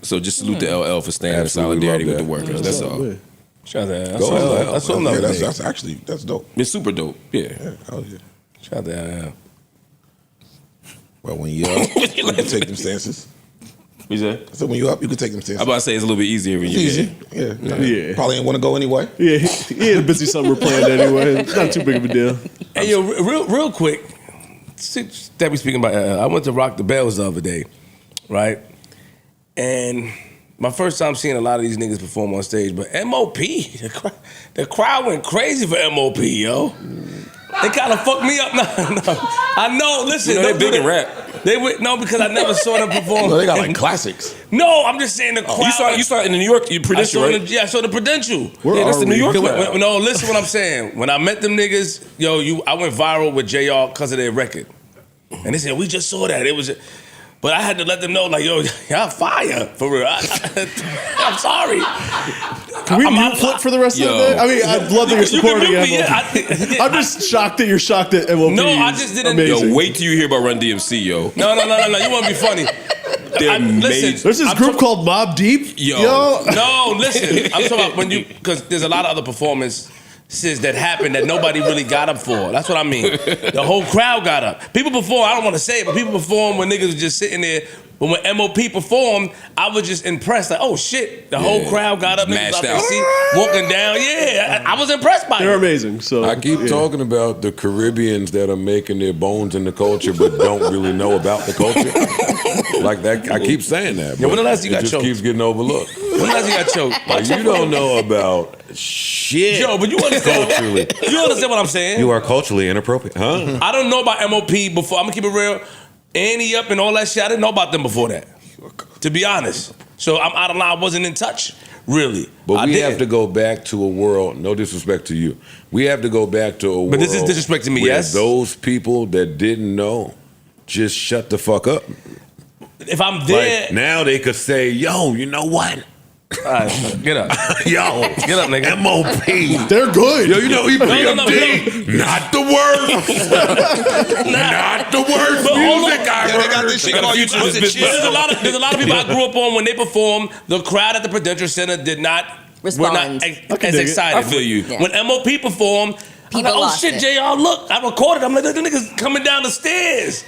So just salute to LL for standing in Absolutely solidarity love with the that. works. That's all. Yeah. Shout out. That's Go all. ahead. That's all. yeah, That's that's actually dope. It's super dope. Yeah. Oh yeah. Shout out. Well, when you're up, you can take them stances. What you say? So when you're up, you can take them I'm stances. about to say it's a little bit easier when It's you easy. Yeah. Yeah. Probably ain't want to go anyway. Yeah, he had a busy summer planned anyway. It's not too big of a deal. Hey, yo, real quick. That we speaking about. I went to Rock the Bells the other day, right? And my first time seeing a lot of these niggas perform on stage, but MOP, the crowd went crazy for MOP, yo. They kind of fucked me up. No, I know. Listen, You know, don't they big do in that. rap. They went because I never saw them perform. No, they got like classics. No, I'm just saying the crowd. You saw it in New York, you I Prudential, saw right? I saw the Prudential. Where that's are the New we? York When- crowd. no, listen what I'm saying. When I met them niggas, I went viral with JR because of their record. And they said, we just saw that. It was, but I had to let them know, like, yo, y'all fire, for real. I'm sorry. Can we mute Flip for the rest of the day? I mean, I'd love that you're You can supporting mute me, MLP. yeah. I'm just shocked that you're shocked at MLP. No, I just didn't- Amazing. Yo, wait till you hear about Run DMC, yo. No. You want to be funny. They're amazing. There's this group called Mobb Deep. Yo. No, listen. I'm talking about because there's a lot of other performances that happened that nobody really got up for. That's what I mean. The whole crowd got up. People perform, I don't want to say it, but people perform when niggas was just sitting there. But when MOP performed, I was just impressed. Like, oh shit, the whole crowd got up. Niggas Mashed out out. the seat, walking down. Yeah, I was impressed by They're it. amazing. So I keep talking about the Caribbeans that are making their bones in the culture but don't really know about the culture. Like that, I keep saying that. Yeah, when but the last you it got just choked? keeps getting overlooked. When last you got choked? Like you don't know about shit. Yo, but you understand? Culturally. You understand what I'm saying? You are culturally inappropriate, huh? I don't know about MOP before. I'm gonna keep it real. Annie up and all that shit. I didn't know about them before that. To be honest, so I'm out of line. I wasn't in touch, really. But we have to go back to a world. No disrespect to you. We have to go back to a world. But this is disrespect to me, where yes? those people that didn't know just shut the fuck up. If I'm there, Like now they could say, "Yo, you know what? all right, get up. Yo, Get up, nigga. MOP. they're good. Yo, you know EPMD, no. not the worst, not the worst But hold on. music I Yeah, they got heard. this shit called you There's a lot of people I grew up on when they performed. The crowd at the Prudential Center were not Respond. as excited. I feel you. Yeah. When MOP performed, I was People like, oh lost shit, it. JR, look, I recorded. I'm like, the niggas coming down the stairs.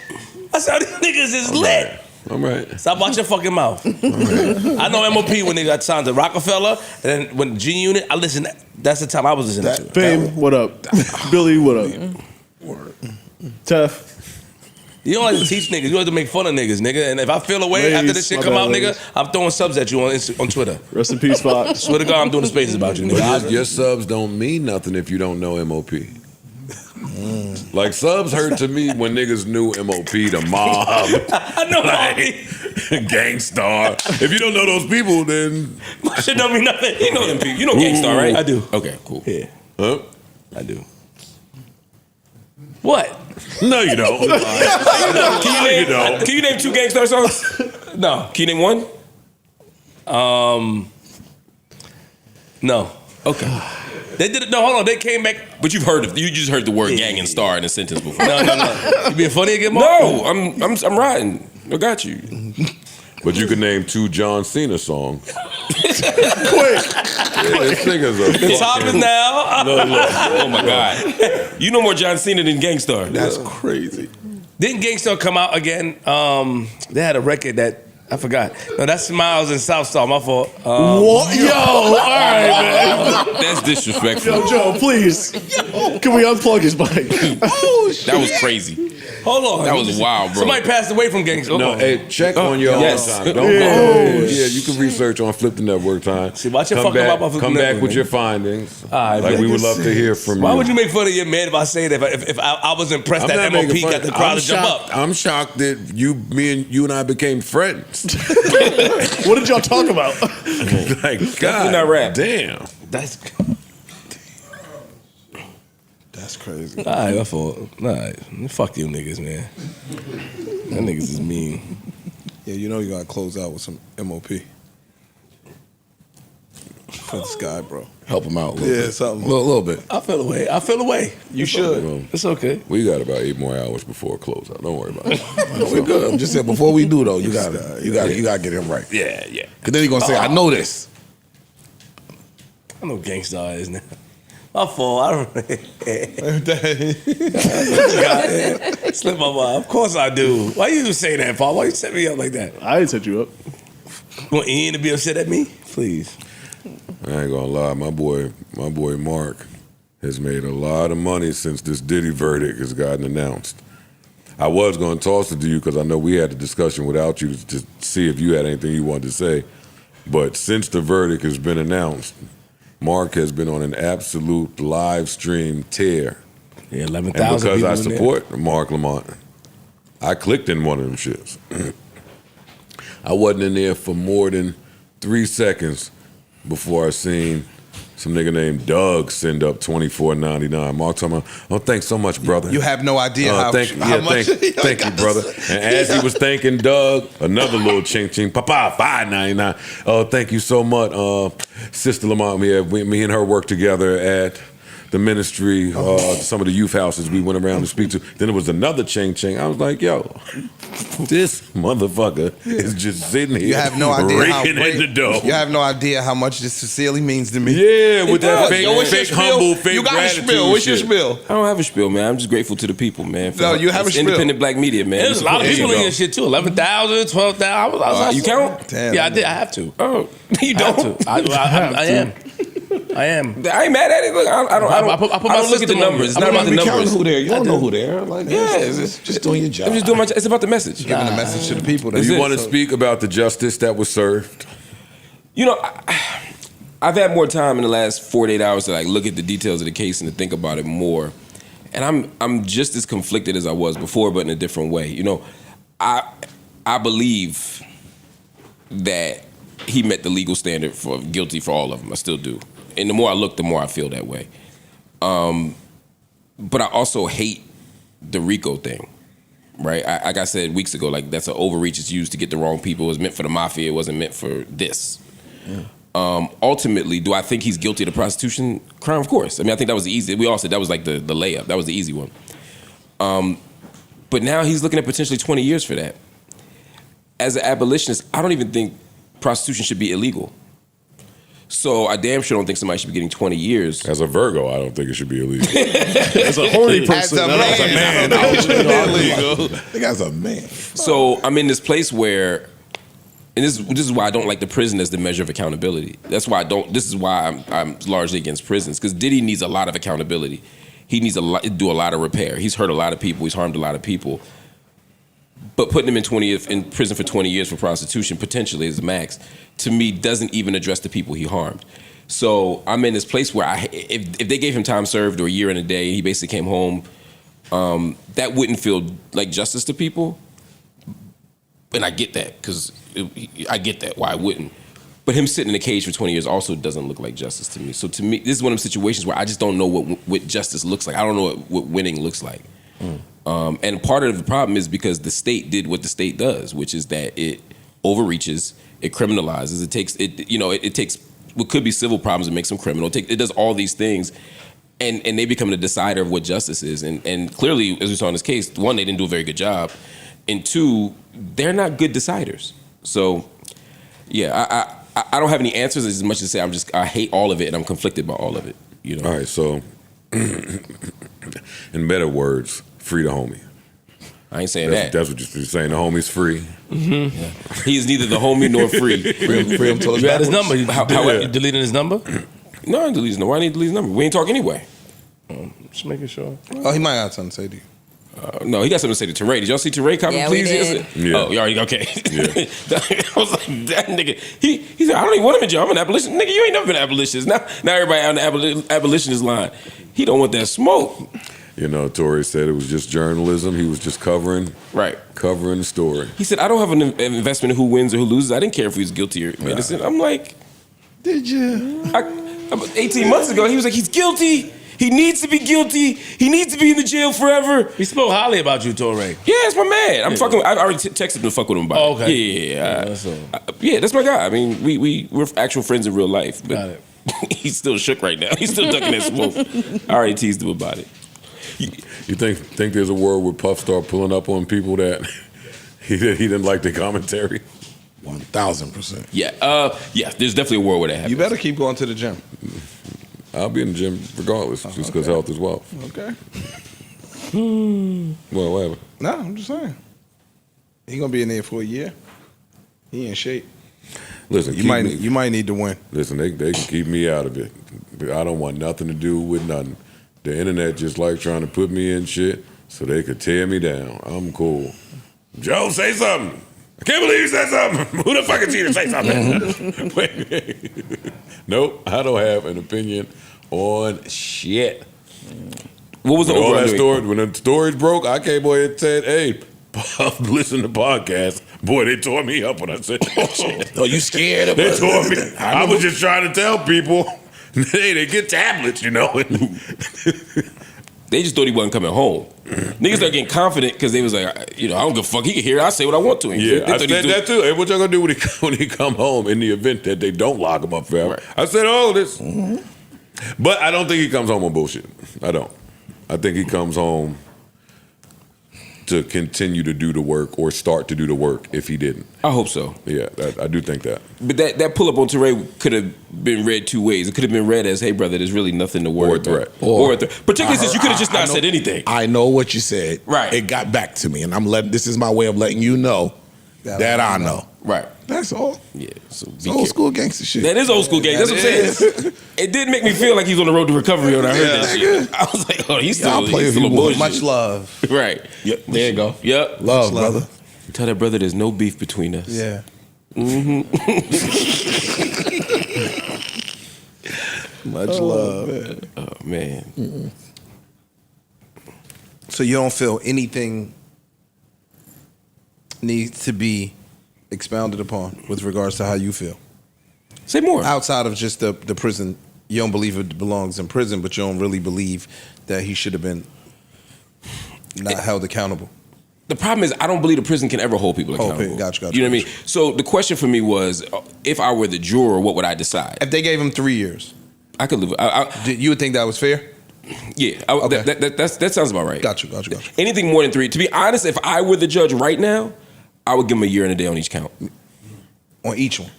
I said, these niggas is lit. All right. Stop watching your fucking mouth. I know MOP when they got signed to Rockefeller, and then when G Unit, I listened. That's the time I was listening to. Fame, what up? Billy, what up? Tough. You don't like to teach niggas. You like to make fun of niggas, nigga. And if I feel away after this shit my come bad, out, ladies. nigga, I'm throwing subs at you on Twitter. Rest in peace, Fox. Swear to God, I'm doing the spaces about you, nigga. Your subs don't mean nothing if you don't know MOP. Like subs hurt to me when niggas knew MOP, the mob, I know. Gangstar. If you don't know those people, then My shit don't mean nothing. You know them people. You know Gangstar, right? I do. Okay, cool. Yeah, huh? I do. What? No, you don't. Can you name 2 Gangstar songs? No. Can you name one? No. Okay. They did it. No, hold on. They came back. But you just heard the word gang and star in a sentence before. No. You being funny again, Mark? No, I'm riding. I got you. But you can name 2 John Cena songs. Quick. Yeah, this nigga's a The time is now. Oh my God. You know more John Cena than Gangstar. That's crazy. Didn't Gangstar come out again? They had a record that I forgot. No, that's Smiles in South Star. My fault. What? Yo, all right, man. That's disrespectful. Yo, Joe, please. Can we unplug his mic? That was crazy. Hold on. That was wild, bro. Somebody passed away from gangsta. No, hey, check on your yes. own time. Don't yeah, you can research on Flip the Network time. See, watch your come fucking back, mouth off come the back network, with man. your findings. right, like man. we would love to hear from Why you. would you make fun of your man if I say that? If I was impressed I'm that not MOP making got the crowd to jump up. I'm shocked that you and I became friends. What did y'all talk about? Like, God, not rap. damn. That's crazy. all right. My fault. All right, fuck you niggas, man. That niggas is mean. Yeah, you know you gotta close out with some MOP. For this guy, bro. Help him out a little bit. something. A little bit. I feel away. You should. It's okay. We got about 8 more hours before closeout. Don't worry about it. We're good. I'm just saying, before we do though, you gotta get him right. Yeah. Cause then he's gonna say, I know this. I know gangsta is now. My fault. I don't. Slip my mind. Of course I do. Why you say that, Paul? Why you set me up like that? I didn't set you up. Want Ian to be upset at me? Please. I ain't gonna lie, my boy Mark has made a lot of money since this Diddy verdict has gotten announced. I was gonna toss it to you because I know we had a discussion without you to see if you had anything you wanted to say. But since the verdict has been announced, Mark has been on an absolute live stream tear. Yeah, 11,000 And because people I in there. support Marc Lamont, I clicked in one of them shits. I wasn't in there for more than 3 seconds before I seen some nigga named Doug send up $24.99. Mark talking about, oh, thanks so much, brother. You have no idea how thank much. thank you, brother. And as he was thanking Doug, another little ching ching, Papa, $5.99. Oh, thank you so much, Sister Lamont. Me and her worked together at the ministry, some of the youth houses we went around to speak to. Then there was another ching ching. I was like, yo, this motherfucker is just sitting here. You have no idea how raking in the dough. You have no idea how much this sincerely means to me. Yeah, with that Yo, what's your fake spiel? humble, fake You got a gratitude spiel. What's your shit. spiel? I don't have a spiel, man. I'm just grateful to the people, man. No, you have a spiel. Independent black media, man. There's a lot of There you people in go. this shit too. 11,000, 12,000. You count? Damn. Yeah, I have to. Oh, you I have don't? to. I am. I am. I ain't mad at it. Look, I don't I put my look at the system on numbers. it. It's I not put about my- the Be counting numbers. who there. You don't know who there. Like, Yeah, it's just doing your job. I'm just doing my. It's about the message. Giving a message to the people. Do That you want to speak about the justice that was served? You know, I've had more time in the last 48 hours to like look at the details of the case and to think about it more, and I'm just as conflicted as I was before, but in a different way. You know, I believe that he met the legal standard for guilty for all of them. I still do, and the more I look, the more I feel that way. But I also hate the RICO thing. Right, like I said weeks ago, like that's an overreach. It's used to get the wrong people. It was meant for the mafia. It wasn't meant for this. Ultimately, do I think he's guilty of the prostitution crime? Of course. I mean, I think that was the easy. We all said that was like the layup. That was the easy one. But now he's looking at potentially 20 years for that. As an abolitionist, I don't even think prostitution should be illegal. So I damn sure don't think somebody should be getting 20 years. As a Virgo, I don't think it should be illegal. As a horny person. As a man, I don't think it's illegal. I think as a man. So I'm in this place where, and this is why I don't like the prison as the measure of accountability. That's why I don't. This is why I'm largely against prisons, because Diddy needs a lot of accountability. He needs to do a lot of repair. He's hurt a lot of people. He's harmed a lot of people. But putting him in prison for 20 years for prostitution, potentially as the max, to me doesn't even address the people he harmed. So I'm in this place where if they gave him time served or a year and a day, he basically came home, that wouldn't feel like justice to people. And I get that, because I get that, why I wouldn't. But him sitting in a cage for 20 years also doesn't look like justice to me. So to me, this is one of the situations where I just don't know what justice looks like. I don't know what winning looks like. And part of the problem is because the state did what the state does, which is that it overreaches, it criminalizes, it takes what could be civil problems and makes them criminal. It does all these things, and they become the decider of what justice is. And clearly, as we saw in this case, one, they didn't do a very good job, and two, they're not good deciders. So, yeah, I don't have any answers as much as say I hate all of it and I'm conflicted by all of it. You know. All right, so in better words, free the homie. I ain't saying That's what you're saying. The homie's free. He is neither the homie nor free. Free him till it's You had his backwards. number. You deleting his number? No, I ain't deleting his number. Why I need to delete his number? We ain't talk anyway. Just making sure. Oh, he might have something to say to you. No, he got something to say to Teray. Did y'all see Teray comment, Yeah, we please? did. Yeah. Oh, you already, okay. Yeah. I was like, that nigga, he said, I don't even want him in jail. I'm an abolitionist. Nigga, you ain't never been an abolitionist. Now everybody on the abolitionist line. He don't want that smoke. You know, Tory said it was just journalism. He was just covering the story. He said, I don't have an investment in who wins or who loses. I didn't care if he was guilty or innocent. I'm like, Did you? 18 months ago, he was like, he's guilty. He needs to be guilty. He needs to be in the jail forever. He spoke highly about you, Toray. Yeah, it's my man. I'm fucking. I already texted him to fuck with him about it. Oh, okay. Yeah. Yeah, That's my guy. I mean, we're actual friends in real life. But Got it. he's still shook right now. He's still ducking that smoke. I already teased him about it. You think there's a world where Puff start pulling up on people that he didn't like the commentary? 1,000%. Yeah. There's definitely a world where that happens. You better keep going to the gym. I'll be in the gym regardless, just because health is wealth. Okay. Well, whatever. No, I'm just saying. He gonna be in there for a year. He in shape. Listen, You might need to win. Listen, they can keep me out of it. I don't want nothing to do with nothing. The internet just like trying to put me in shit so they could tear me down. I'm cool. Joe, say something. I can't believe you said something. Who the fuck is you to say something? Wait. Nope, I don't have an opinion on shit. What was the All that overall? story, when the stories broke, I came over here and said, hey, Puff, listen to podcasts. Boy, they tore me up when I said that shit. Oh, you scared of They us? tore me. I was just trying to tell people, hey, they get tablets, you know. They just thought he wasn't coming home. Niggas started getting confident because they was like, I don't give a fuck. He can hear it. I say what I want to him. Yeah, They I thought said he that too. Hey, what y'all gonna do when he come home in the event that they don't lock him up forever? Right. I said all this. But I don't think he comes home on bullshit. I don't. I think he comes home to continue to do the work or start to do the work if he didn't. I hope so. Yeah, I do think that. But that pull up on Teray could have been read two ways. It could have been read as, hey, brother, there's really nothing to worry Or a threat. about. Or a threat. Particularly since you could have just not said anything. I know what you said. Right. It got back to me, and this is my way of letting you know that I know. Right. That's all. Yeah. So It's old school gangster shit. That is old school gang. That's what I'm saying. It did make me feel like he's on the road to recovery when I heard that shit. I was like, oh, he's Y'all still, play he's if still you a want. bullshit. Much love. Right. Yep, there you go. Yep. Love, brother. Tell that brother there's no beef between us. Yeah. Much love. Oh, man. So you don't feel anything needs to be expounded upon with regards to how you feel? Say more. Outside of just the prison, you don't believe it belongs in prison, but you don't really believe that he should have been not held accountable. The problem is I don't believe the prison can ever hold people accountable. Gotcha. You know what I mean? So the question for me was, if I were the juror, what would I decide? If they gave him 3 years, I could live. you would think that was fair? Yeah. Okay. That sounds about right. Gotcha. Anything more than 3. To be honest, if I were the judge right now, I would give him a year and a day on each count. On each one?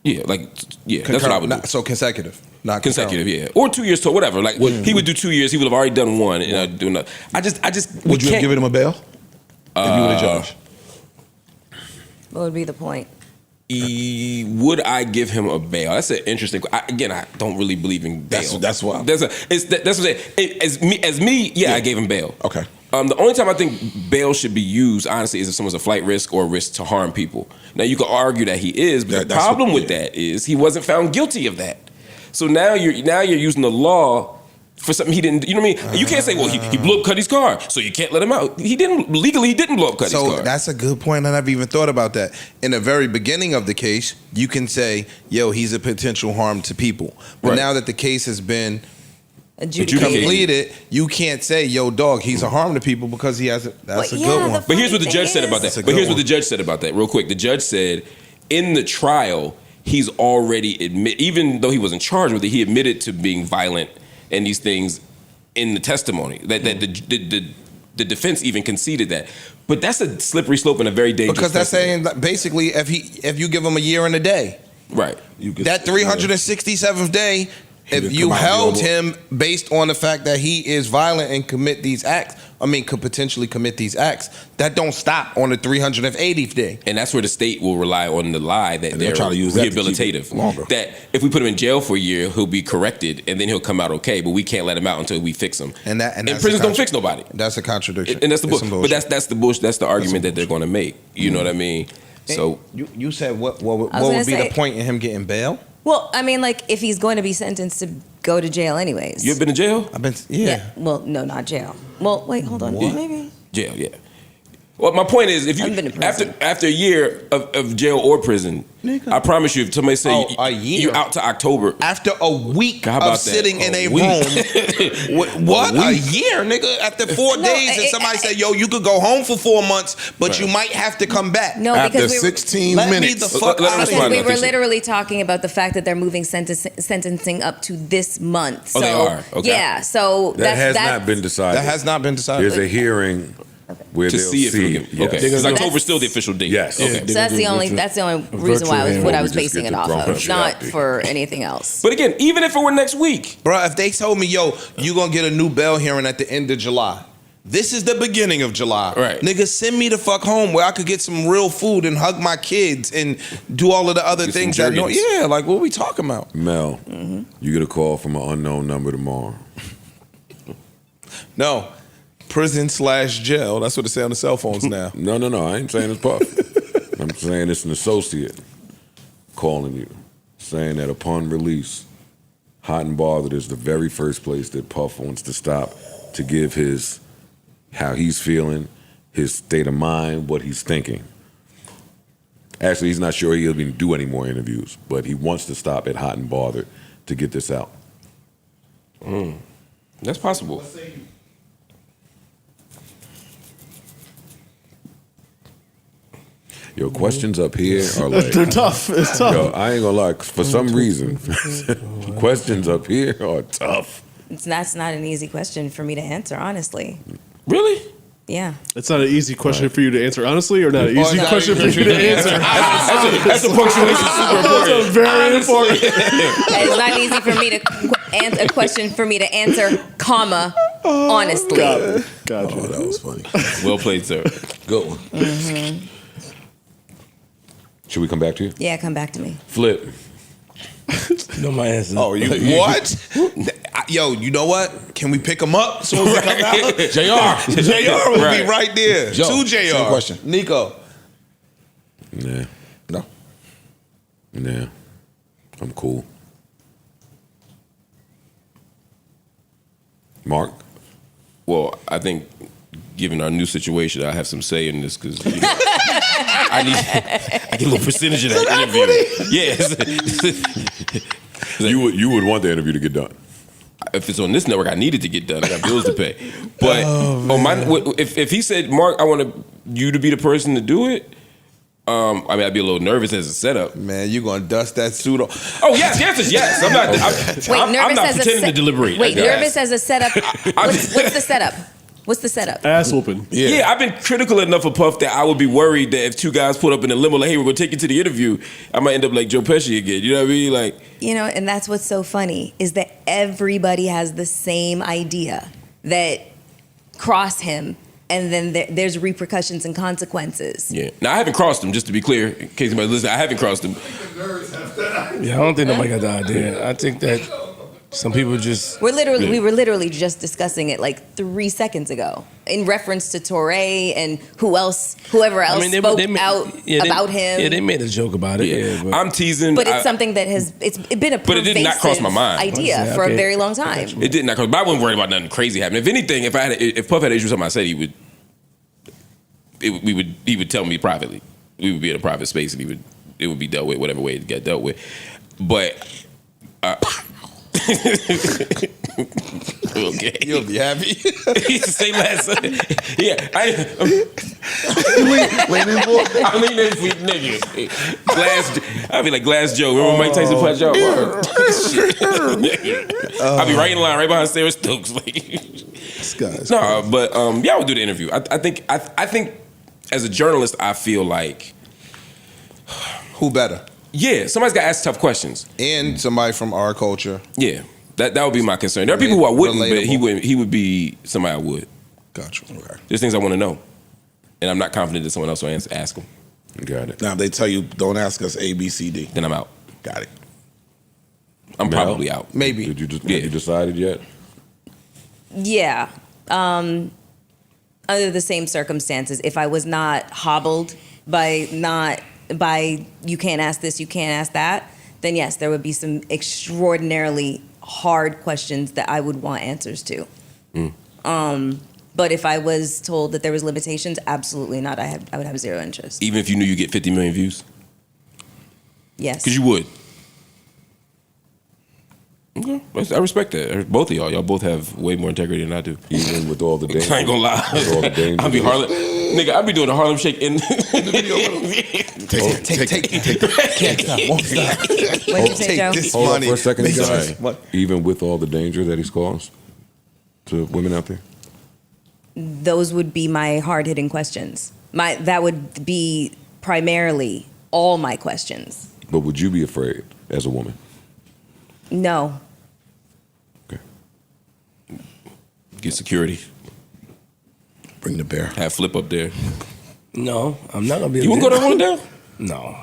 Yeah, that's what I would do. So consecutive, not Consecutive, yeah, or 2 years to whatever. Like he would do 2 years, he would have already done one, and I'd do another. I just. Would you have given him a bail if you were the judge? What would be the point? Would I give him a bail? That's an interesting. I don't really believe in bail. That's why. That's what I'm saying. As me, yeah, I gave him bail. Okay. The only time I think bail should be used, honestly, is if someone's a flight risk or a risk to harm people. Now, you could argue that he is, but the problem with that is he wasn't found guilty of that. So now you're using the law for something he didn't. You know what I mean? You can't say, well, he blew up Cuddy's car, so you can't let him out. He didn't blow up Cuddy's car. So that's a good point. I never even thought about that. In the very beginning of the case, you can say, yo, he's a potential harm to people. But now that the case has been completed, you can't say, yo, dog, he's a harm to people because he has that's a good one. But here's what the judge said about that. What the judge said about that, real quick. The judge said, in the trial, he's already even though he wasn't charged with it, he admitted to being violent and these things in the testimony. That the defense even conceded that. But that's a slippery slope and a very dangerous. Because that's saying that basically, if you give him a year and a day, right? That 367th day. If you held him based on the fact that he is violent and commit these acts, could potentially commit these acts. That don't stop on the 380th day. And that's where the state will rely on the lie that And they're they'll try to use that to keep rehabilitative. it longer. That if we put him in jail for a year, he'll be corrected and then he'll come out okay. But we can't let him out until we fix him. And that's prisons a don't fix nobody. That's a contradiction. And that's the It's bullshit. some But that's the bullshit. That's the argument that they're going to make. You know what I mean? So you said what would gonna be the say- point in him getting bail? Well, I mean, like, if he's going to be sentenced to go to jail anyways. you ever been to jail? I've been Well, no, not jail. Well, wait, hold on. Maybe. Jail, yeah. Well, my point is, if you I've been to prison. after a year of jail or prison, I promise you, if somebody say a year. you out to October, After a week How of about that? sitting in A a week. room, what? A year, nigga? After 4 No, days, and somebody said, "Yo, you could go home for 4 months, but you might have to come back." No, After because we were, 16 Let me minutes. the fuck Let out me of because respond. here. we I were think so. literally talking about the fact that they're moving sentencing up to this month. So, Oh, they are? Okay. Yeah, so That has that's not been decided. That has not been decided. There's a hearing where to they'll see if we see. can. Okay, because That's- October's still the official date. Yes. Okay. So that's the only reason why I was what I was We just basing get it to off throw of, shit not out there. for anything else. But again, even if it were next week, Bro, if they told me, "Yo, you gonna get a new bail hearing at the end of July," this is the beginning of July. Right. Nigga, send me the fuck home where I could get some real food and hug my kids and do all of the other Get some things that know. jergens. Yeah, like what we talking about? Mel, you get a call from an unknown number tomorrow. No. Prison/jail. That's what it say on the cell phones now. No, I ain't saying it's Puff. I'm saying it's an associate calling you, saying that upon release, Hot and Bothered is the very first place that Puff wants to stop to give his how he's feeling, his state of mind, what he's thinking. Actually, he's not sure he'll even do any more interviews, but he wants to stop at Hot and Bothered to get this out. that's possible. Your questions up here are like, They're tough. It's tough. yo, I ain't gonna lie, for some reason, questions up here are tough. That's not an easy question for me to answer, honestly. Really? Yeah. It's not an easy question for you to answer honestly, or not an easy not question for easy you to answer. That's a punctuation super important. That's a very important. It's not easy for me to answer a question for me to answer, comma, honestly. Gotcha. Oh, that was funny. Well played, sir. Good one. Should we come back to you? Yeah, come back to me. Flip. know my answer. Oh, you what? Yo, you know what? Can we pick him up as soon as he come out? JR will be right there. Joe, To JR. same question. Nico. Nah, No. nah. I'm cool. Mark? Well, I think, given our new situation, I have some say in this because I get a little percentage of that interview. Yes. You would want the interview to get done. If it's on this network, I need it to get done. I got bills to pay. But if he said, "Mark, I want you to be the person to do it," I mean, I'd be a little nervous as a setup. Man, you gonna dust that suit off. Oh yes, the answer is yes. I'm not. I'm not pretending to deliberate. Wait, Yes. nervous as a setup. What's the setup? What's the setup? Ass whooping. Yeah, I've been critical enough of Puff that I would be worried that if two guys put up in a limo, like, "Hey, we're gonna take you to the interview," I might end up like Joe Pesci again. You know what I mean? Like, You know, and that's what's so funny is that everybody has the same idea that cross him, and then there's repercussions and consequences. yeah. Now I haven't crossed him. Just to be clear, in case anybody listen, I haven't crossed him. Yeah, I don't think nobody got the idea. I think that some people just. We were literally just discussing it like 3 seconds ago in reference to Torre and whoever else spoke out about him. Yeah, they made a joke about it. Yeah, but I'm teasing. But it's something that it's been a But it did not cross my pervasive mind. idea Okay. for a very long time. It did not cross. But I wasn't worried about nothing crazy happening. If anything, if Puff had an issue with something I said, he would tell me privately. We would be in a private space, and it would be dealt with whatever way it got dealt with. But. Okay. You'll be happy. Say less. Yeah. I mean, this week, nigga. I'll be like Glass Joe. Remember Mike Tyson punch out? I'll be right in line, right behind Sarah Stokes. This guy's No, but yeah, I would do the interview. I think as a journalist, I feel like Who better? yeah, somebody's got to ask tough questions. And somebody from our culture. Yeah, that would be my concern. There are people who I wouldn't, but Relatable. he would be somebody I would. Got you. Okay. There's things I want to know, and I'm not confident that someone else will ask them. Got it. Now, if they tell you, don't ask us A, B, C, D. Then I'm out. Got it. I'm Mel? probably out. Maybe. Have you decided yet? Yeah. Under the same circumstances, if I was not hobbled by you can't ask this, you can't ask that, then yes, there would be some extraordinarily hard questions that I would want answers to. But if I was told that there was limitations, absolutely not. I would have zero interest. Even if you knew you get 50 million views, Yes. because you would. Okay, I respect that. Both of y'all. Y'all both have way more integrity than I do. Even with all the danger. I ain't gonna lie. With all the danger. I'll be Harlem. Nigga, I'll be doing the Harlem Shake in the video. Take. Can't stop. Won't stop. What'd you say, Joe? This Hold on money. for a second, Make guys. this- What? Even with all the danger that he's caused to women out there? Those would be my hard-hitting questions. That would be primarily all my questions. But would you be afraid as a woman? No. Okay. Get security. Bring the bear. Have Flip up there. No, I'm not gonna be. You want to go to one down? No.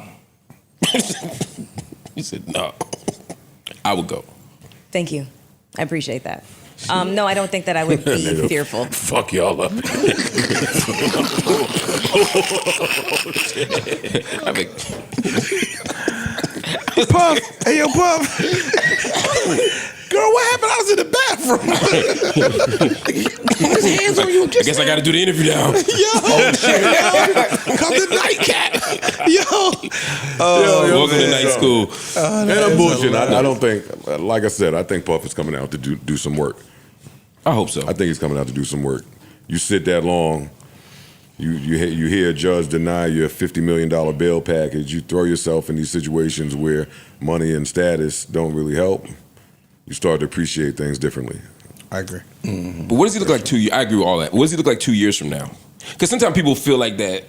He said no. I would go. Thank you. I appreciate that. No, I don't think that I would be fearful. Fuck y'all up. I mean, Puff. Hey, yo, Puff. Girl, what happened? I was in the bathroom. His hands on you. I guess I got to do the interview now. Come to Nightcat. Yo. Welcome to night school. And I'm bullshitting. I don't think, like I said, I think Puff is coming out to do some work. I hope so. I think he's coming out to do some work. You sit that long, you hear a judge deny you a $50 million bail package, you throw yourself in these situations where money and status don't really help, you start to appreciate things differently. I agree. But what does he look like 2 years? I agree with all that. What does he look like 2 years from now? Because sometimes people feel like that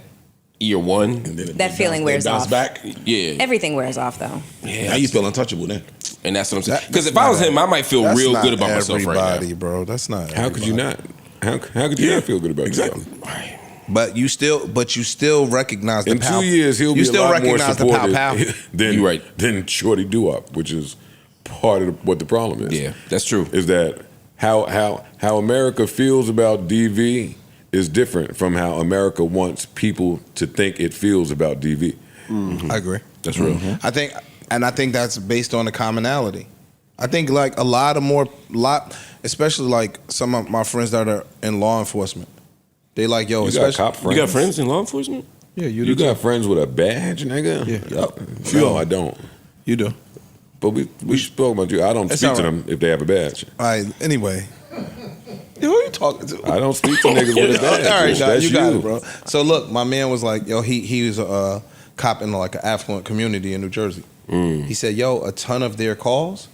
year one. That feeling wears off. Back. Yeah. Everything wears off, though. Now you feel untouchable then. And that's what I'm saying. Because if I was him, I might feel real good about myself right now. Everybody, bro. That's not. How could you not? How could you not feel good about yourself? But you still recognize the In pow. 2 years, he'll you be still a lot more recognize the pow supportive pow. than, You right. than Shorty Doo-Wop, which is part of what the problem is. Yeah, that's true. Is that how America feels about DV is different from how America wants people to think it feels about DV. I agree. That's real. I think that's based on a commonality. I think like especially like some of my friends that are in law enforcement, they like You got cop friends. You got friends in law enforcement? Yeah, You got friends with a badge, nigga? Yeah. Yup. No, I don't. You do. But we spoke about you. I don't It's speak to all them if they have a badge. All right. Anyway, who are you talking to? I don't speak to niggas with a badge. All right, That's you got it, bro. So look, my man was like, yo, he was a cop in like an affluent community in New Jersey. He said, yo, a ton of their calls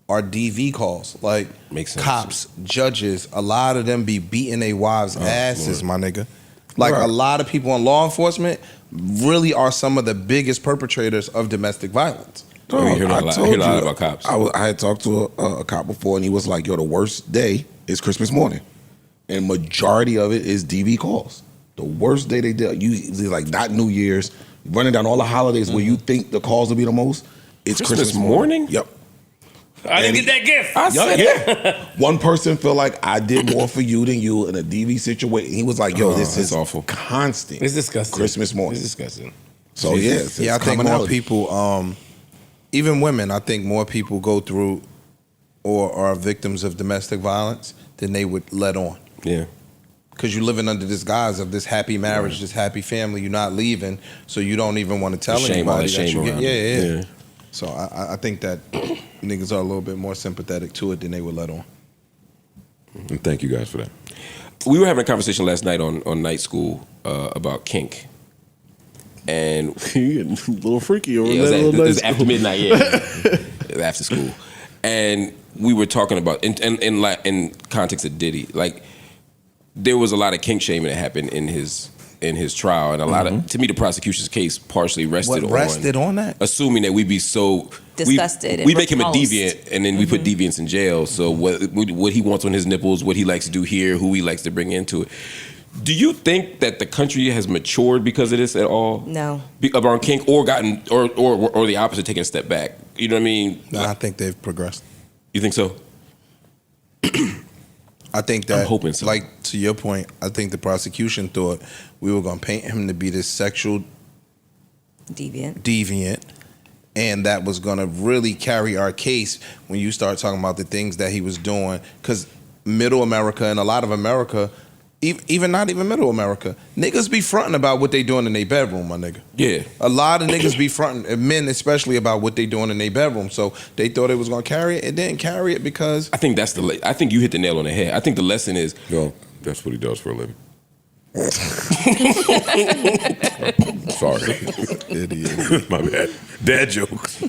are DV calls. Like Makes sense. cops, judges, a lot of them be beating their wives' asses, my nigga. Like a lot of people in law enforcement really are some of the biggest perpetrators of domestic violence. Oh, you hear a lot about cops. I had talked to a cop before, and he was like, "Yo, the worst day is Christmas morning, and majority of it is DV calls. The worst day they did, like not New Year's, running down all the holidays where you think the calls will be the most. It's Christmas morning. Yep. I didn't get that gift. I said One person feel like I did more for you than you in a DV situation. He was like, "Yo, this is awful. constant. It's disgusting. Christmas morning. It's disgusting. So yes, Yeah, I think more people, even women, I think more people go through or are victims of domestic violence than they would let on. Yeah. Because you're living under this guise of this happy marriage, this happy family. You're not leaving, so you don't even want to tell Shame, all anybody that that shame you around get. it. Yeah. Yeah. So I think that niggas are a little bit more sympathetic to it than they would let on. And thank you guys for that. We were having a conversation last night on night school about kink. And You getting a little freaky over yeah, that it little was night after school. midnight, yeah. It was after school. And we were talking about, in context of Diddy, like, there was a lot of kink shaming that happened in his in his trial, and a lot of, to me, the prosecution's case partially rested on that? Assuming that we'd be so disgusted. We make him a deviant, and then we put deviants in jail. So what he wants on his nipples, what he likes to do here, who he likes to bring into it. Do you think that the country has matured because of this at all? No. Around kink, or gotten, or the opposite, taking a step back? You know what I mean? No, I think they've progressed. You think so? I think that, I'm hoping so. like, to your point, I think the prosecution thought we were going to paint him to be this sexual deviant, and that was going to really carry our case when you start talking about the things that he was doing. Because middle America and a lot of America, even not even middle America, niggas be fronting about what they doing in their bedroom, my nigga. Yeah. A lot of niggas be fronting, men especially, about what they doing in their bedroom. So they thought it was going to carry it. It didn't carry it because... I think I think you hit the nail on the head. I think the lesson is... No, that's what he does for a living. Sorry. Idiot. My bad. Dad jokes.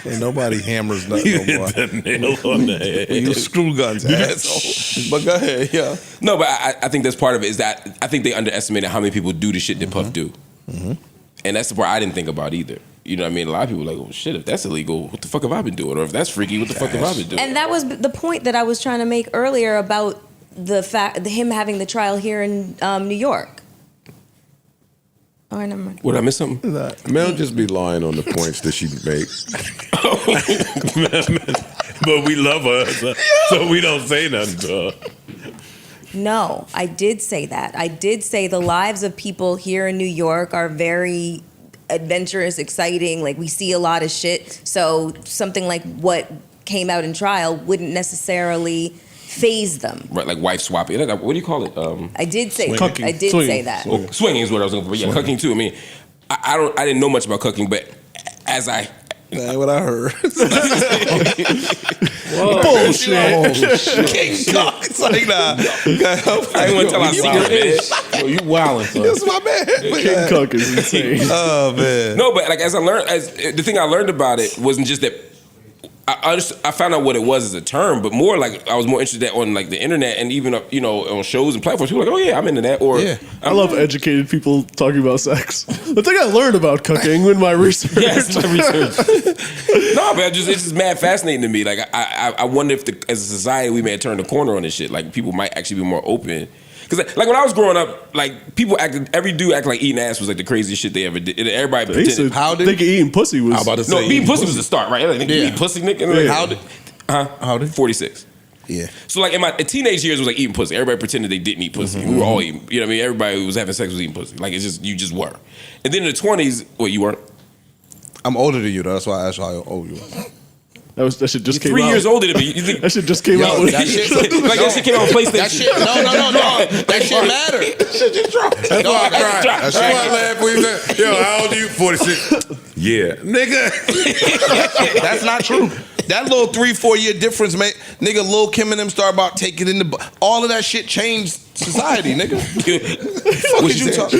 Ain't nobody hammers nothing no more. Hit the nail on the head. You screw guns, asshole. But go ahead, yeah. No, but I think that's part of it, is that I think they underestimated how many people do the shit that Puff do. And that's the part I didn't think about either. You know what I mean? A lot of people are like, oh shit, if that's illegal, what the fuck have I been doing? Or if that's freaky, what the fuck have I been doing? And that was the point that I was trying to make earlier about the fact him having the trial here in New York. Oh, I never mind. Would I miss something? Mel just be lying on the points that she makes. But we love her, so we don't say nothing to her. No, I did say that. I did say the lives of people here in New York are very adventurous, exciting. Like, we see a lot of shit. So something like what came out in trial wouldn't necessarily phase them. Right, like wife swapping. What do you call it? I did say Cucking. I did say that. Oh, swinging is what I was looking for. Yeah, cucking too. I mean, I didn't know much about cucking, but as I... That ain't what I heard. Bullshit. King cock. It's like, nah. I didn't want to tell our secret, man. Yo, you wildin', son. That's my man. King Cook is insane. Oh, man. No, but like as I learned, the thing I learned about it wasn't just that I found out what it was as a term, but more like I was more interested on like the internet and even on shows and platforms. People were like, oh yeah, I'm into that. Or Yeah. I love educated people talking about sex. The thing I learned about cooking in my research. Yes, my research. No, but it's just mad fascinating to me. Like I wonder if as a society we may have turned a corner on this shit. Like people might actually be more open. Because like when I was growing up, like people every dude acted like eating ass was like the craziest shit they ever did. And everybody They pretended. used to think eating pussy was... I was about to say. No, eating pussy was the start, right? Like, you eat pussy, nigga. Like, Yeah. how did 46? Yeah. So like in my teenage years, it was like eating pussy. Everybody pretended they didn't eat pussy. We were all eating. You know what I mean? Everybody who was having sex was eating pussy. Like it's just you just were. And then in the 20s, you weren't. I'm older than you, though. That's why I asked how old you are. That shit just came 3 out. years older than me. You think That shit just came out. That shit, that shit came out on PlayStation? That shit, no. That shit mattered. That shit just dropped. That's why I cried. That That's why I laughed when you said, yo, how old are you? 46. Yeah. Nigga. That's not true. That little 3-4 year difference, man. Nigga, Lil Kim and them start about taking in all of that shit changed society, nigga. Fuck is you talking?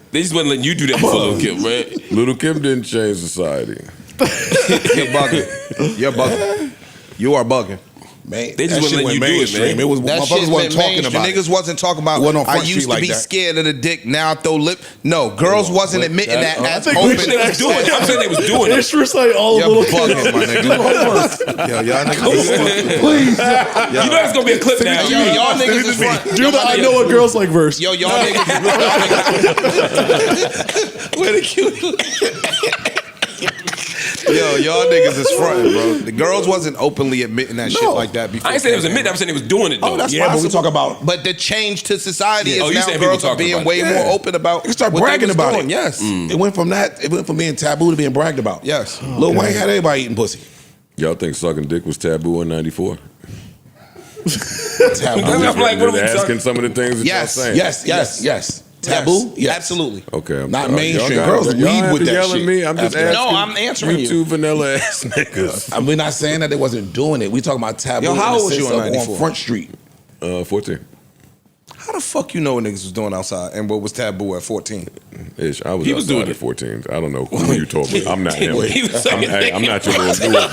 They just wasn't letting you do that for Lil Kim, right? Little Kim didn't change society. You're bugging. You're bugging. You are bugging. Man, They just that shit wouldn't let you went do it, mainstream. man. It was That motherfuckers shit wasn't went talking mainstream. about it. Niggas wasn't talking about. Wasn't on I Front used Street to be like that. scared of the dick. Now I throw lip. No, girls wasn't admitting that as think we open. should They was doing it. I'm saying they was doing it. It's just like all You're the little kids. bugging, my nigga. Yo, y'all niggas. Please. You know it's gonna be a clip now. Yo, y'all niggas is front. Do the I know what girls like verse. Yo, y'all niggas. Where the cute? Yo, y'all niggas is fronting, bro. The girls wasn't openly admitting that shit like that before. I ain't saying it was admitting. I'm saying they was doing it though. Oh, that's Yeah, but we possible. talk about. But the change to society Yeah. Oh, is you now saying people girls are talking being about way it. more open about. You start what they bragging was about doing. it. Yes, It went from that. It went from being taboo to being bragged about. yes. Lil Wayne had everybody eating pussy. Y'all think sucking dick was taboo in '94? Taboo. I'm like, what are we Just asking talking? some of the things that Yes. y'all saying. Yes. Taboo. Yes. Absolutely. Okay. Not y'all mainstream. got- Girls y'all weed have with to that yell at shit. me. I'm just After that. asking. No, I'm answering you. two vanilla ass niggas. We're not saying that they wasn't doing it. We talking about taboo. Yo, how in the old was you sense in of 94? on Front Street? 14. How the fuck you know what niggas was doing outside and what was taboo at 14? Ish, I was He was outside doing at it. 14. I don't know who you told me. I'm not him. He was I'm not your little dude, bro.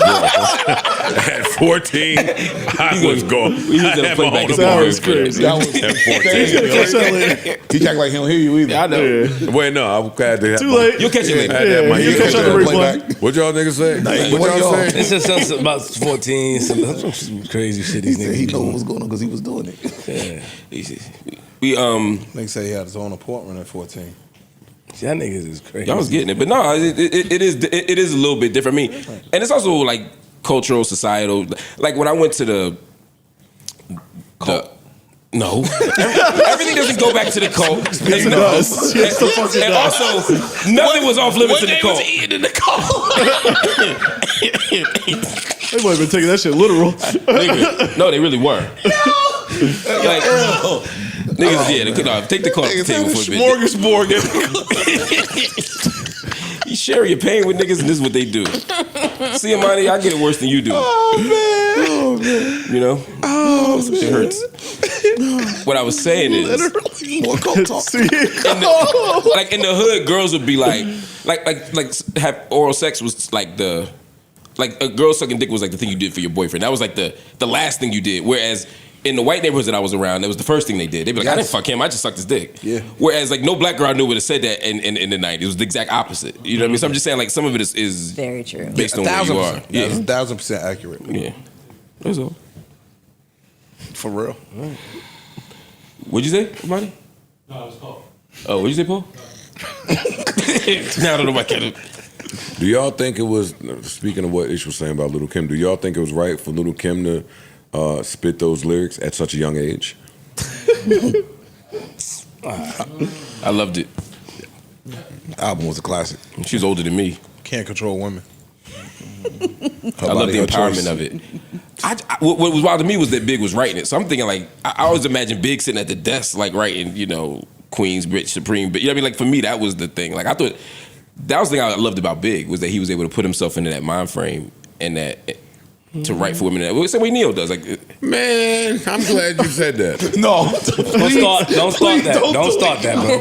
At 14, I was going. He was gonna play back. That was crazy. That was At 14. he act like he don't hear you either. I know. Wait, no, I'm glad they had Too my- late. You'll catch it later. I had that my you ear catch checked. on the replay. Playback. What y'all niggas say? what What y'all y'all? say? It's just something about 14, some crazy shit He these said niggas he do. know what was going on because he was doing it. We Niggas say he had his own apartment at 14. Y'all niggas is crazy. Y'all was getting it, but no, it is a little bit different. I mean, and it's also like cultural, societal. Like when I went to the no, everything doesn't go back to the cult. It does. Yes, the fuck it And does. also, nothing was off limits in the cult. eating in the car. They might have been taking that shit literal. No, they really weren't. Like, niggas, yeah, they could take the cult off the table for a bit. You share your pain with niggas, and this is what they do. See, Amani, I get it worse than you do. Oh man. You know? Oh, it hurts. What I was saying is, More cold talk. See? in the hood, girls would be like have oral sex was like a girl sucking dick was like the thing you did for your boyfriend. That was like the last thing you did. Whereas in the white neighborhoods that I was around, that was the first thing they did. They'd be like, I didn't fuck him, I just sucked his dick. Yeah. Whereas like no black girl I knew would have said that in the 90s. It was the exact opposite. You know what I mean? So I'm just saying like some of it is Very true. based on where you are. Yeah, Yeah. 1,000% accurate. Yeah. That's all. For real. What'd you say, Amani? No, it was Paul. Oh, what'd you say, Paul? Now I don't know if I can. Do y'all think it was, speaking of what Ish was saying about Little Kim, do y'all think it was right for Little Kim to spit those lyrics at such a young age? I loved it. Album was a classic. She was older than me. Can't control women. I love the empowerment of it. What was wild to me was that Big was writing it. So I'm thinking like, I always imagine Big sitting at the desk like writing, you know, Queens, Bitch, Supreme. But you know what I mean? Like for me, that was the thing. Like I thought, that was the thing I loved about Big was that he was able to put himself into that mind frame and that to write for women. That same way Neil does. Like, Man, I'm glad you said that. No. Don't start that. Don't start that, bro.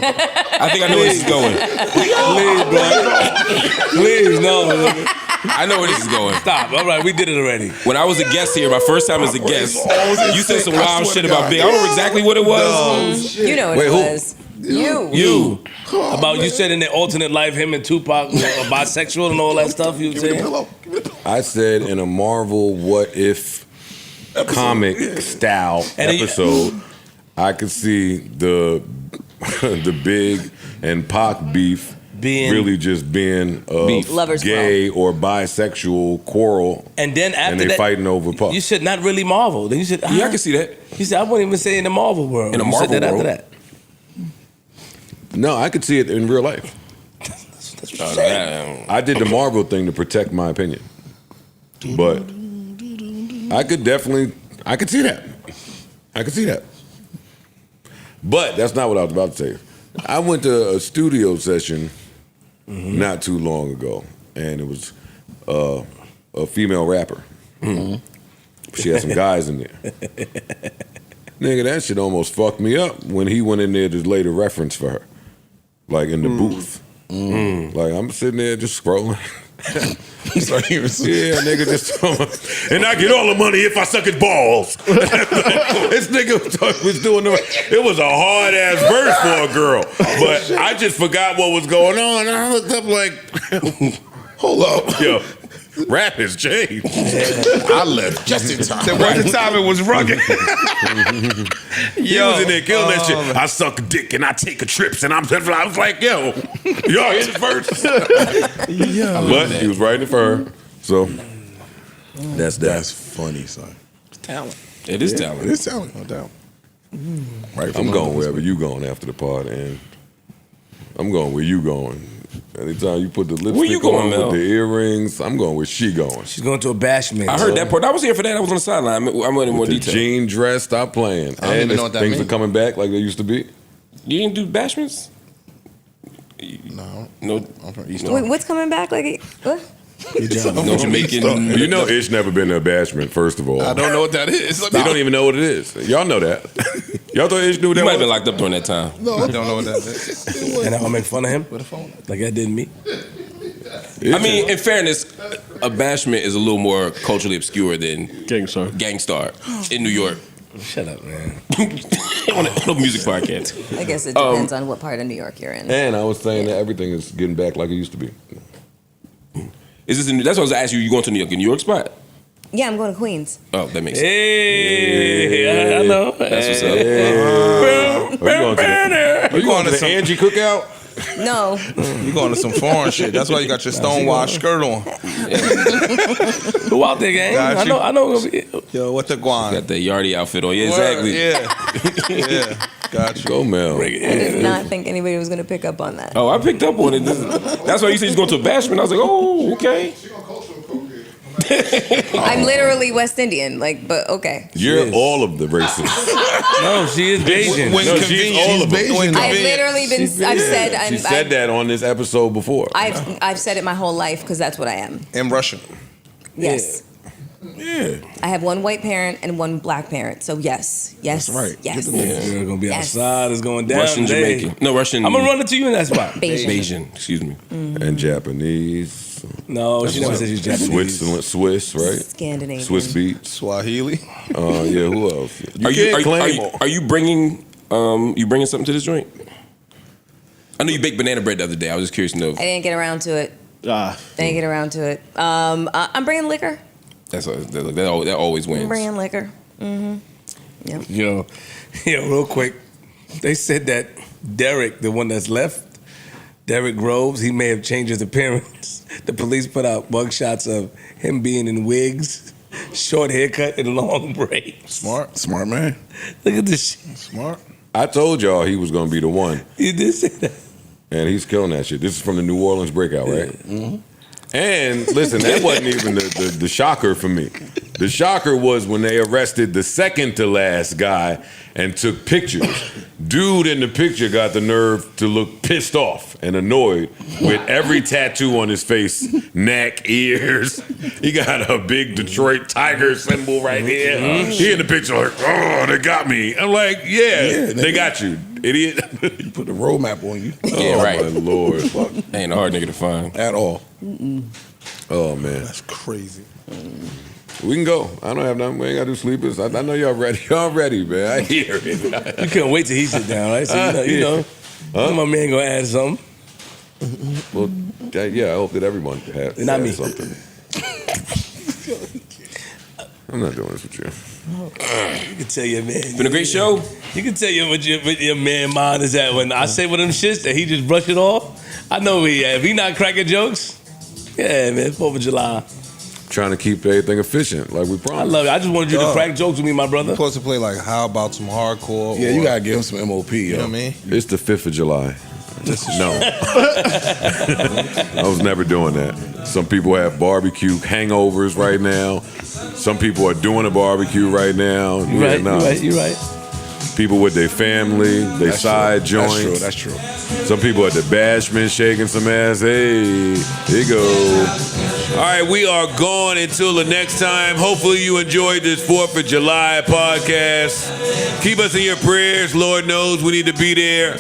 I think I know where this is going. Please, bro. Please, no. I know where this is going. Stop. All right, we did it already. When I was a guest here, my first time as a guest, you said some wild shit about Big. I don't Yeah. remember exactly what it was. You know what Wait, it who? was. You. About you said in the alternate life, him and Tupac were bisexual and all that stuff. You were Give me the saying? pillow. Give me the pillow. I said in a Marvel what if comic style And then you- episode, I could see the Big and Pac beef Being- really just being a Beef. Lovers gay or bisexual quarrel, And then after and they that, fighting over Puff. you said not really Marvel. Then you said, Yeah, I can see that. You said I wouldn't even say in the Marvel world. In the You Marvel said that world. after that. No, I could see it in real life. I did the Marvel thing to protect my opinion, but I could see that. I could see that. But that's not what I was about to say. I went to a studio session not too long ago, and it was a female rapper. She had some guys in there. Nigga, that shit almost fucked me up when he went in there to lay the reference for her, like in the booth. Like I'm sitting there just scrolling. Yeah, nigga just and I get all the money if I suck his balls. This nigga was doing it was a hard ass verse for a girl, but I just forgot what was going on. And I looked up like, hold up, yo, rap has changed. I left just in time. There was a time it was rugged. He was in there killing that shit. I suck a dick and I take a trips and I was like, yo, y'all hear the verse? But he was writing it for her, so that's that. That's funny, son. Talent. It is It talent. is talent, no doubt. Right. I'm going wherever you going after the party, and I'm going where you going. Anytime you put the lipstick you going, on Mel? with the earrings, I'm going where she going. She's going to a bashment. I heard that part. I was here for that. I was on the sideline. I went in more The detail. jean dress, stop playing. I don't even And know what that things means. are coming back like they used to be. You didn't do bashments? No. No. I'm from East Wait, what's coming back? Like what? Good job. No Jamaican. You know, Ish never been to a bashment. First of all, I don't know what that is. You don't even know what it is. Y'all know that. Y'all thought Ish knew what You that might have been was? locked up during that time. I don't know what that is. And I'm gonna make fun of him? Like that didn't me? I mean, in fairness, a bashment is a little more culturally obscure than Gangstar. Gangstar in New York. Shut up, man. on a music podcast. I guess it depends on what part of New York you're in. And I was saying that everything is getting back like it used to be. Is this? That's what I was asking you. You going to New York? A New York spot? Yeah, I'm going to Queens. Oh, that makes sense. Hey, I know. That's what's up. Are you going to the Angie cookout? No. You going to some foreign shit. That's why you got your stonewashed skirt on. Who out there, gang? Got you. I know. Yo, what the guan? Got the Yardie outfit on. Yeah, exactly. Yeah. Got you. Go, Mel. I did not think anybody was going to pick up on that. Oh, I picked up on it. That's why you said he's going to a bashment. I was like, oh, okay. I'm literally West Indian, but okay. You're all of the races. No, she is Bayesian. When No, she's convenient. all of them. When I've convenient. literally been. She said that on this episode before. I've said it my whole life because that's what I am. In Russian. Yes. Yeah. I have one white parent and one black parent. So yes. That's right. Yes. You're gonna be Yes. outside. It's going down. Russian, today. Jamaican. No, Russian. I'm gonna run it to you in that spot. Bayesian. Bayesian. Excuse me. And Japanese. No, she never said she's Japanese. Switzerland, Swiss, right? Scandinavian. Swiss beats. Swahili. Yeah, who else? Are you claim are you bringing something to this joint? I know you baked banana bread the other day. I was just curious to know. I didn't get around to it. Didn't get around to it. I'm bringing liquor. That always wins. I'm bringing liquor. Mm-hmm. Yep. Yo, real quick. They said that Derek, the one that's left, Derek Groves, he may have changed his appearance. The police put out mugshots of him being in wigs, short haircut, and long braids. Smart man. Look at this shit. Smart. I told y'all he was going to be the one. You did say that. And he's killing that shit. This is from the New Orleans breakout, right? Mm-hmm. And listen, that wasn't even the shocker for me. The shocker was when they arrested the second to last guy and took pictures. Dude in the picture got the nerve to look pissed off and annoyed with every tattoo on his face, neck, ears. He got a big Detroit Tiger symbol right here. He in the picture like, oh, they got me. I'm like, yeah they got you, idiot. You put the roadmap on you. Yeah, right. My Lord. Fuck. Ain't a hard nigga to find. At all. Oh, man. That's crazy. We can go. I don't have nothing. We ain't got to do sleepers. I know y'all ready. Y'all ready, man. I hear it. You couldn't wait till he sit down, right? So you know my man gonna add something. Well, yeah, I hope that everyone has Not me. something. I'm not doing this with you. You can tell your man. Been a great show. You can tell you what your man mind is at when I say one of them shits that he just brush it off. I know if he not cracking jokes, yeah, man, 4th of July. Trying to keep everything efficient, like we I promised. love it. I just wanted you to crack jokes with me, my brother. You're supposed to play like how about some hardcore? Yeah, you gotta give him some MOP, yo. You know what I mean? It's the 5th of July. No. I was never doing that. Some people have barbecue hangovers right now. Some people are doing a barbecue right now. You're right. People with their family, their side joints. That's true. Some people at the bashment shaking some ass. Hey, here you go. All right, we are gone until the next time. Hopefully you enjoyed this 4th of July podcast. Keep us in your prayers. Lord knows we need to be there.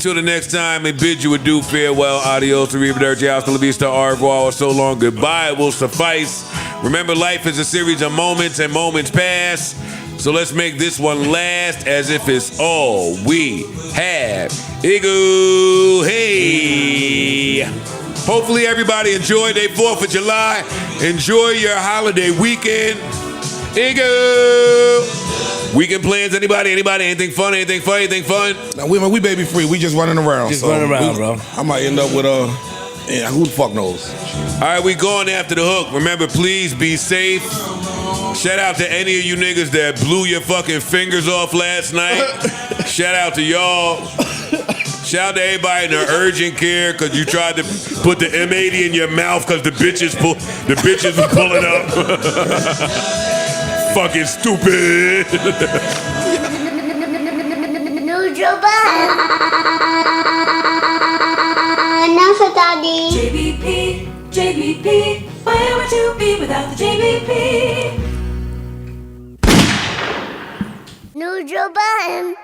Till the next time, I bid you adieu, farewell, adios, arrivederci, hasta la vista, au revoir, or so long, goodbye will suffice. Remember, life is a series of moments and moments pass. So let's make this one last as if it's all we have. Igu, hey. Hopefully everybody enjoyed their 4th of July. Enjoy your holiday weekend. Igu. Weekend plans, anybody? Anything fun? Now we baby free. We just running around. Just running around, bro. I might end up with yeah, who the fuck knows? All right, we going after the hook. Remember, please be safe. Shout out to any of you niggas that blew your fucking fingers off last night. Shout out to y'all. Shout out to everybody in the urgent care because you tried to put the M80 in your mouth because the bitches were pulling up. Fucking stupid. JBP, JBP. Where would you be without the JBP? New Joe Budden.